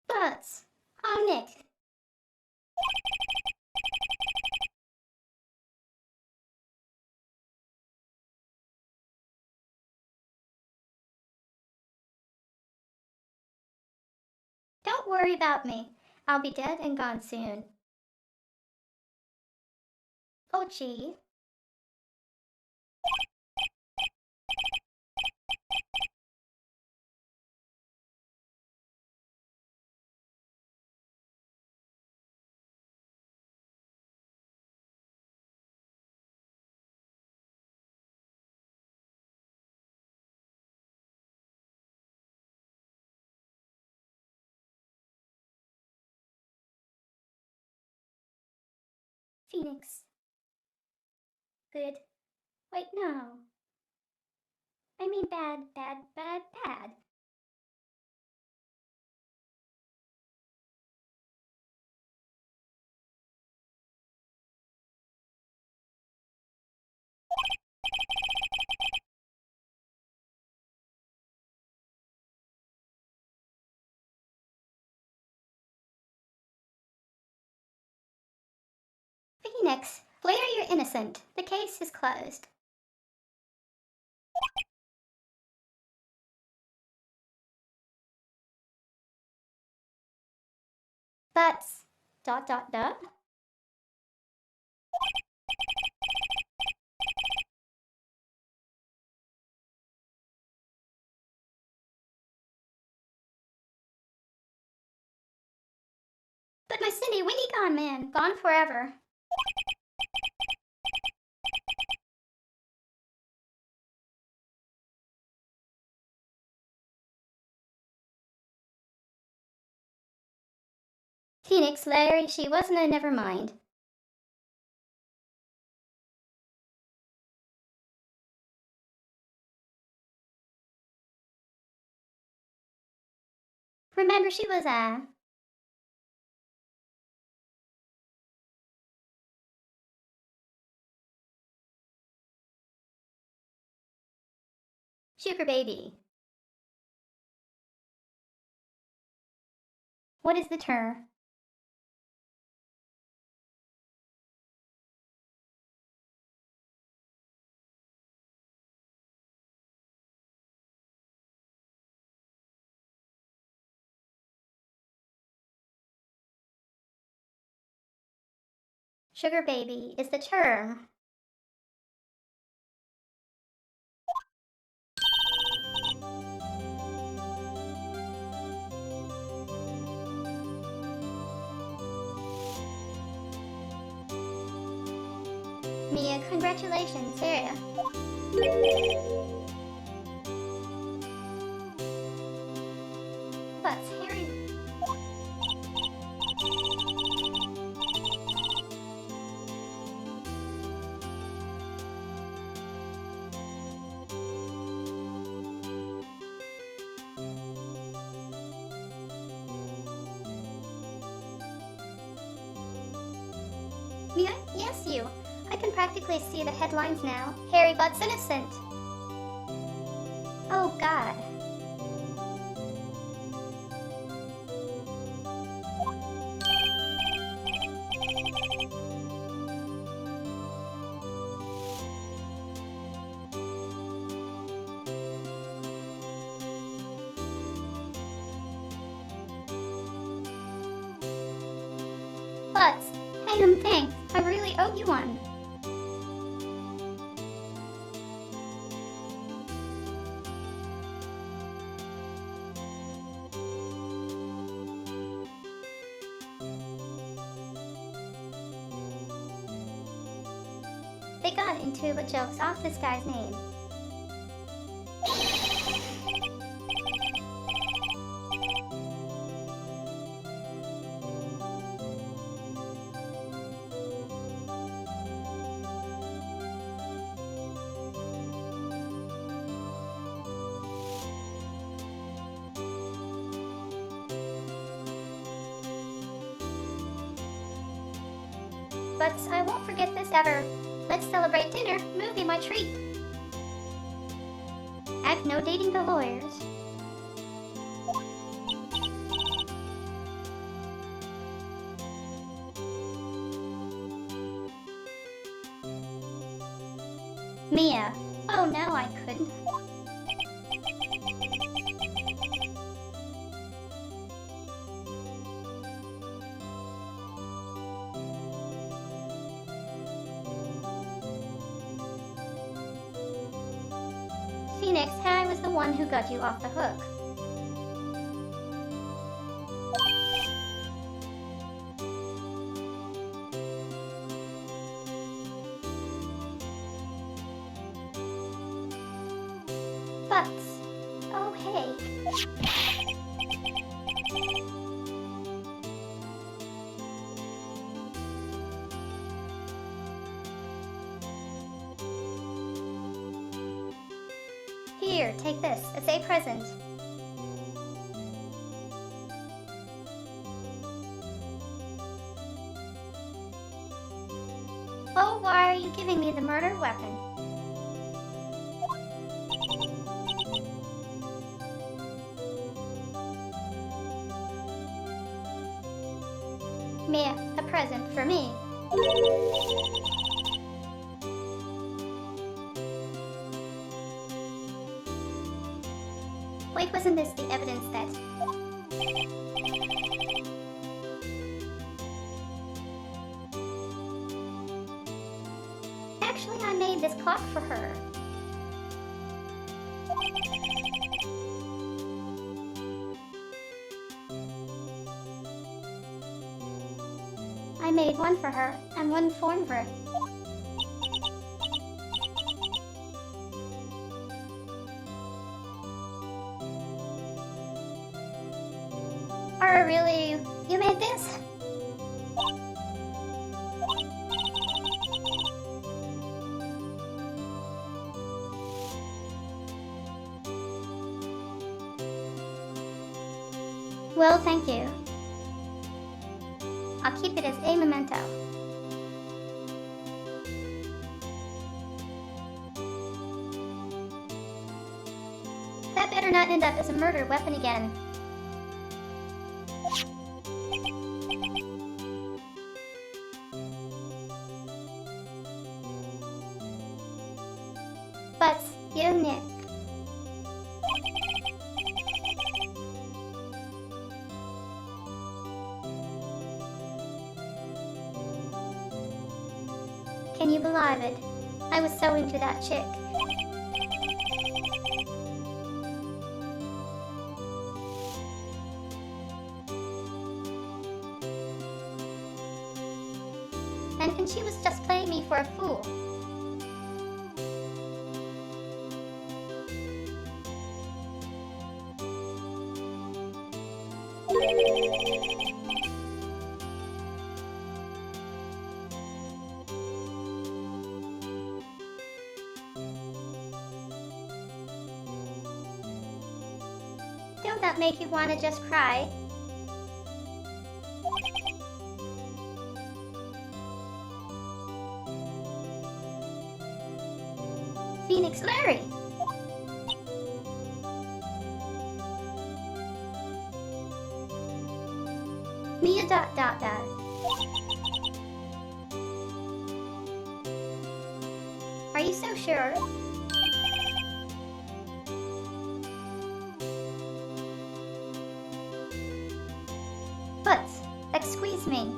Butts. Oh, Nick. Don't worry about me. I'll be dead and gone soon. Oh, gee. Phoenix. Good. Wait, no. I mean bad, bad, bad, bad. Phoenix, Blair, you're innocent. The case is closed. But, dot dot dot. But my Cindy Winnie gone, man. Gone forever. Phoenix, Larry, she wasn't a never mind. Remember, she was sugar baby. What is the term? Sugar baby is the term. Mia, congratulations, Sarah. But Harry. Mia, yes, you. I can practically see the headlines now. Harry Butt's innocent. Oh, God. Butts, hey, thanks. I really owe you one. They got into the jokes off this guy's name. but I won't forget this ever. Let's celebrate dinner. Movie my treat. Act no dating the lawyers. Mia. Oh no, I couldn't. Phoenix, I was the one who got you off the hook. But, oh hey. Here, take this. It's a present. Oh, why are you giving me the murder weapon? Mia, a present for me. Wait, wasn't this the evidence that... Actually, I made this clock for her. I made one for her and one for her. Really? You made this? Well, thank you. I'll keep it as a memento. That better not end up as a murder weapon again. But, you, Nick. Can you believe it? I was so into that chick. And she was just playing me for a fool. Don't that make you want to just cry? Phoenix Larry! Mia ... Are you so sure? But, excuse me.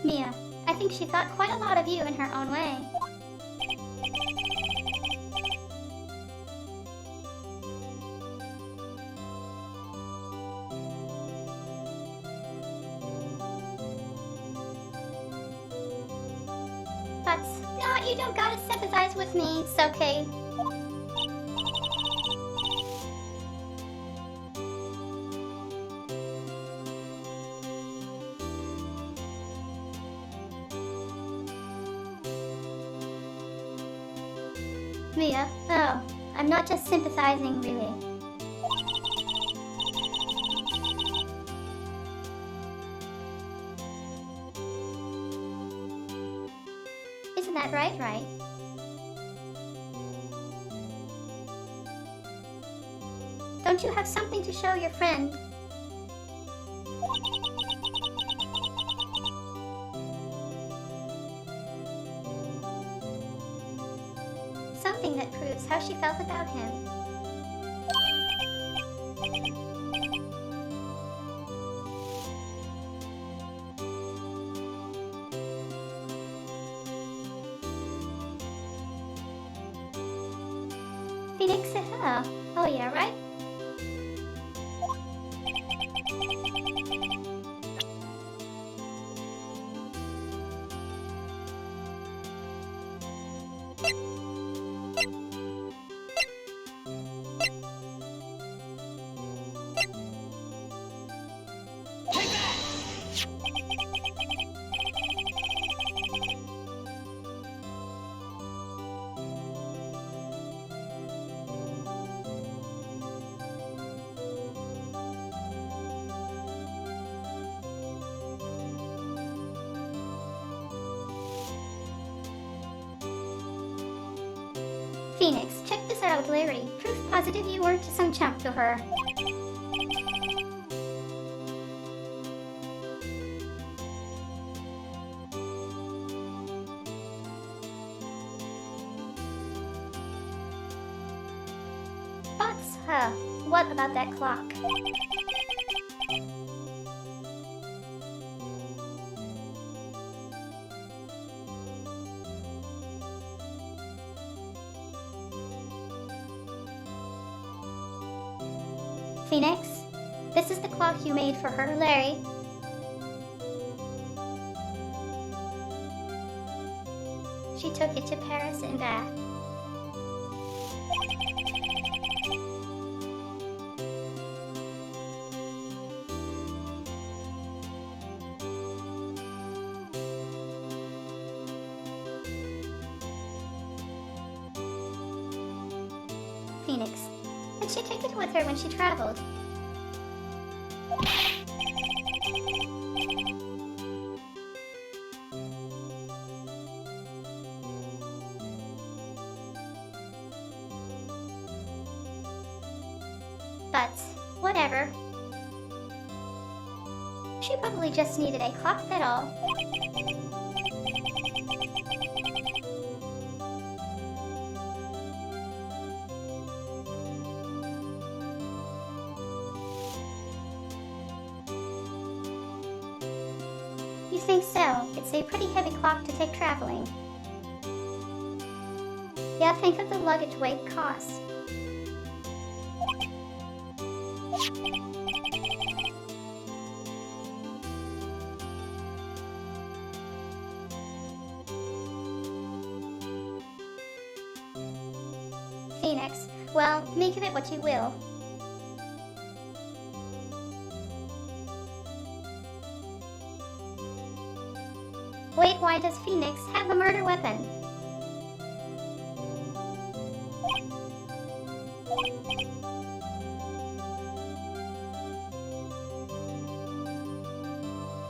Mia, I think she thought quite a lot of you in her own way. But, no, you don't gotta sympathize with me, it's okay. Mia, oh, I'm not just sympathizing, really. Isn't that right, Wright? Don't you have something to show your friend? Something that proves how she felt about him. Phoenix said hello. Oh yeah, right? Phoenix, check this out, Larry. Proof positive you weren't some chump to her. But, what about that clock? Phoenix, this is the clock you made for her, Larry. She took it to Paris and back. Phoenix, and she took it with her when she traveled. But, whatever. She probably just needed a clock, that all. You think so? It's a pretty heavy clock to take traveling. Yeah, think of the luggage weight cost. Phoenix, well, make of it what you will. Wait, why does Phoenix have a murder weapon?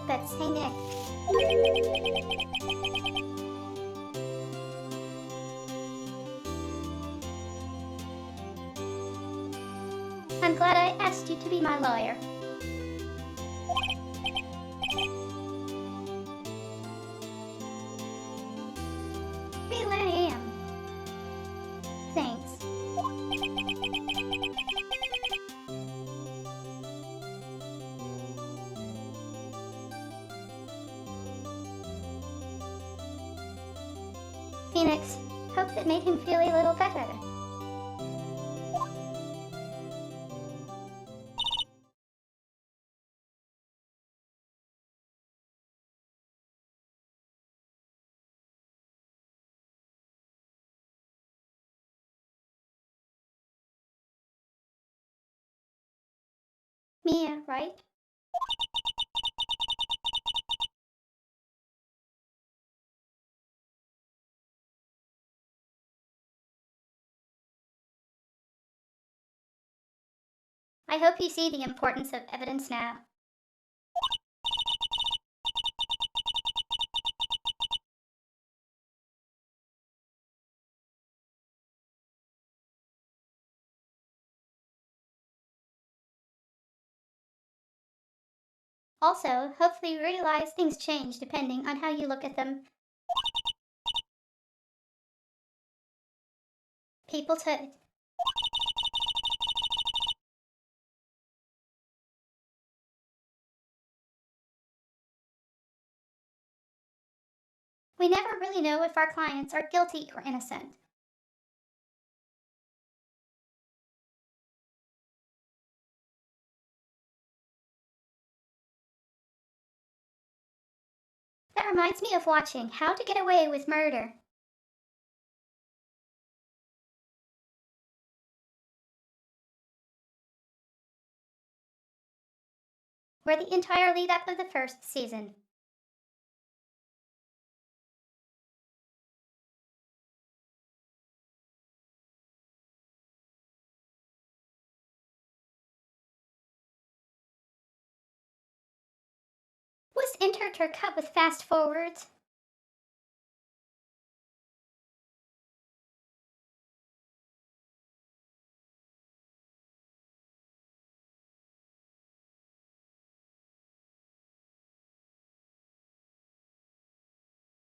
That's hey Nick. I'm glad I asked you to be my lawyer. Really, I am. Thanks. Phoenix, hope that made him feel a little better. Mia, right? I hope you see the importance of evidence now. Also, hopefully you realize things change depending on how you look at them. People to We never really know if our clients are guilty or innocent. That reminds me of watching How to Get Away with Murder. Where the entire lead up of the first season. Was intercut with fast forwards?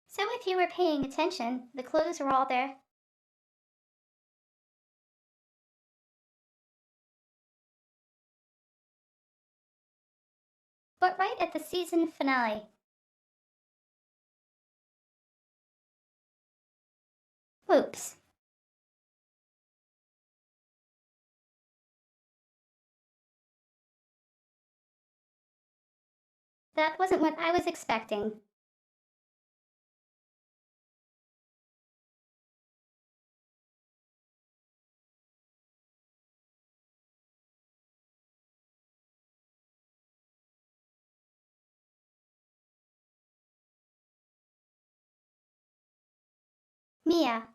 So if you were paying attention, the clues were all there. But right at the season finale, whoops. That wasn't what I was expecting. Mia,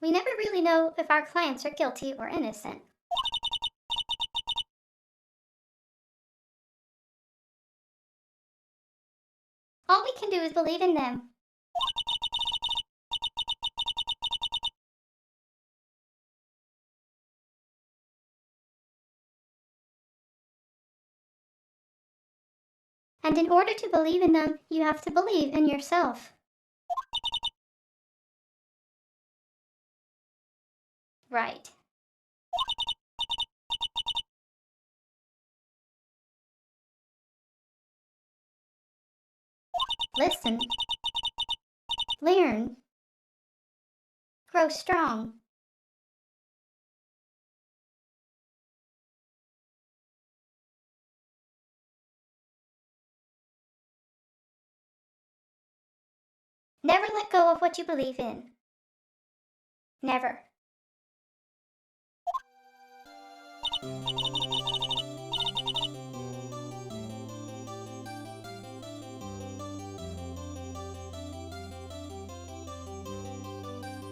we never really know if our clients are guilty or innocent. All we can do is believe in them. And in order to believe in them, you have to believe in yourself. Right. Listen. Learn. Grow strong. Never let go of what you believe in. Never.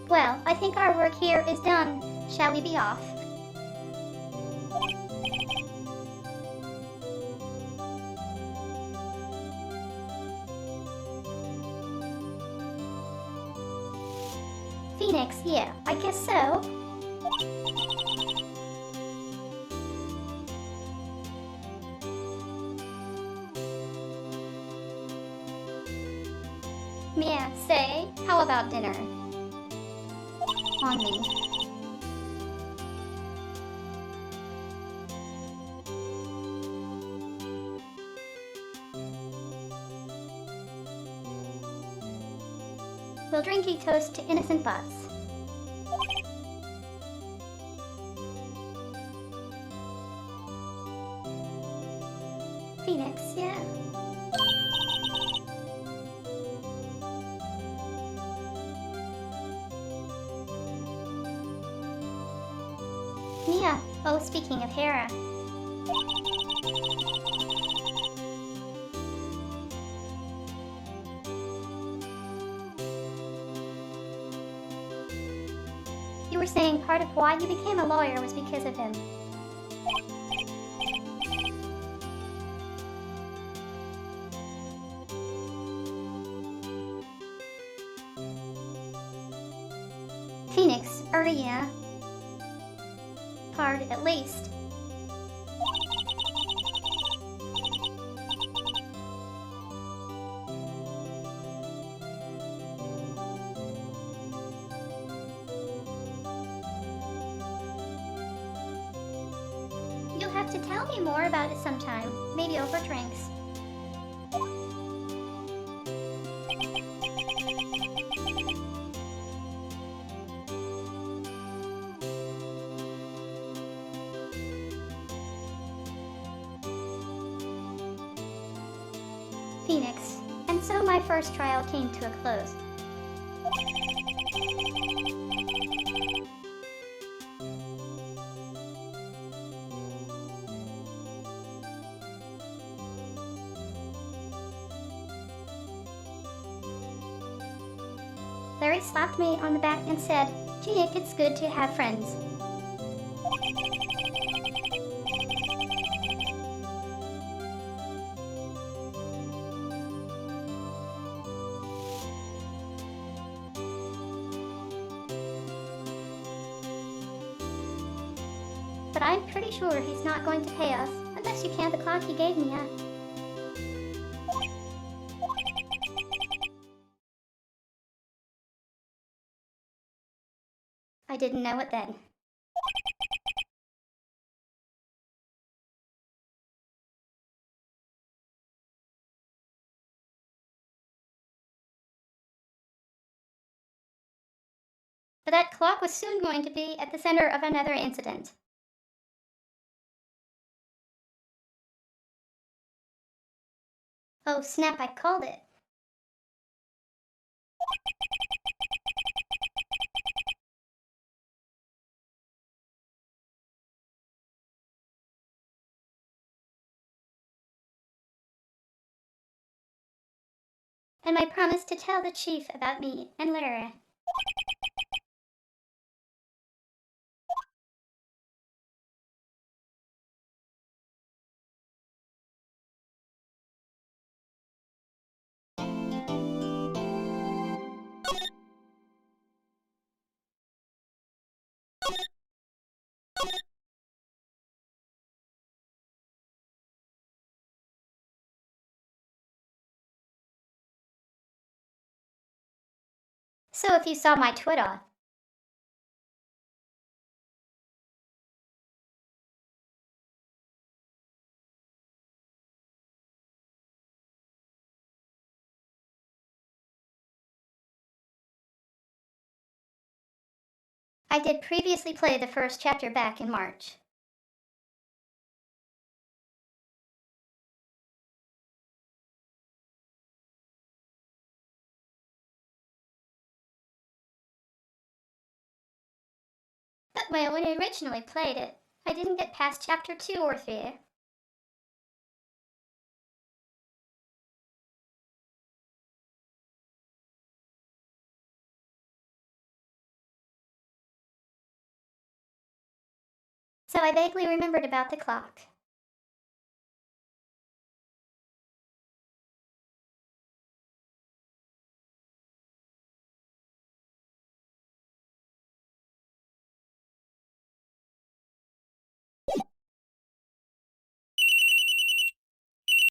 Well, I think our work here is done. Shall we be off? Phoenix, yeah, I guess so. Mia, say, how about dinner? On me. We'll drink a toast to innocent butts. Phoenix, yeah. Mia, oh, speaking of Hera. You were saying part of why you became a lawyer was because of him. Part of you. Part at least. You'll have to tell me more about it sometime, maybe over drinks. Phoenix. And so my first trial came to a close. Larry slapped me on the back and said, "Gee, Nick, it's good to have friends." But I'm pretty sure he's not going to pay us, unless you count the clock he gave me. I didn't know it then. But that clock was soon going to be at the center of another incident. Oh snap, I called it. And my promise to tell the chief about me and Larry. So if you saw my Twitter, I did previously play the first chapter back in March. But when I originally played it, I didn't get past chapter 2 or 3. So I vaguely remembered about the clock.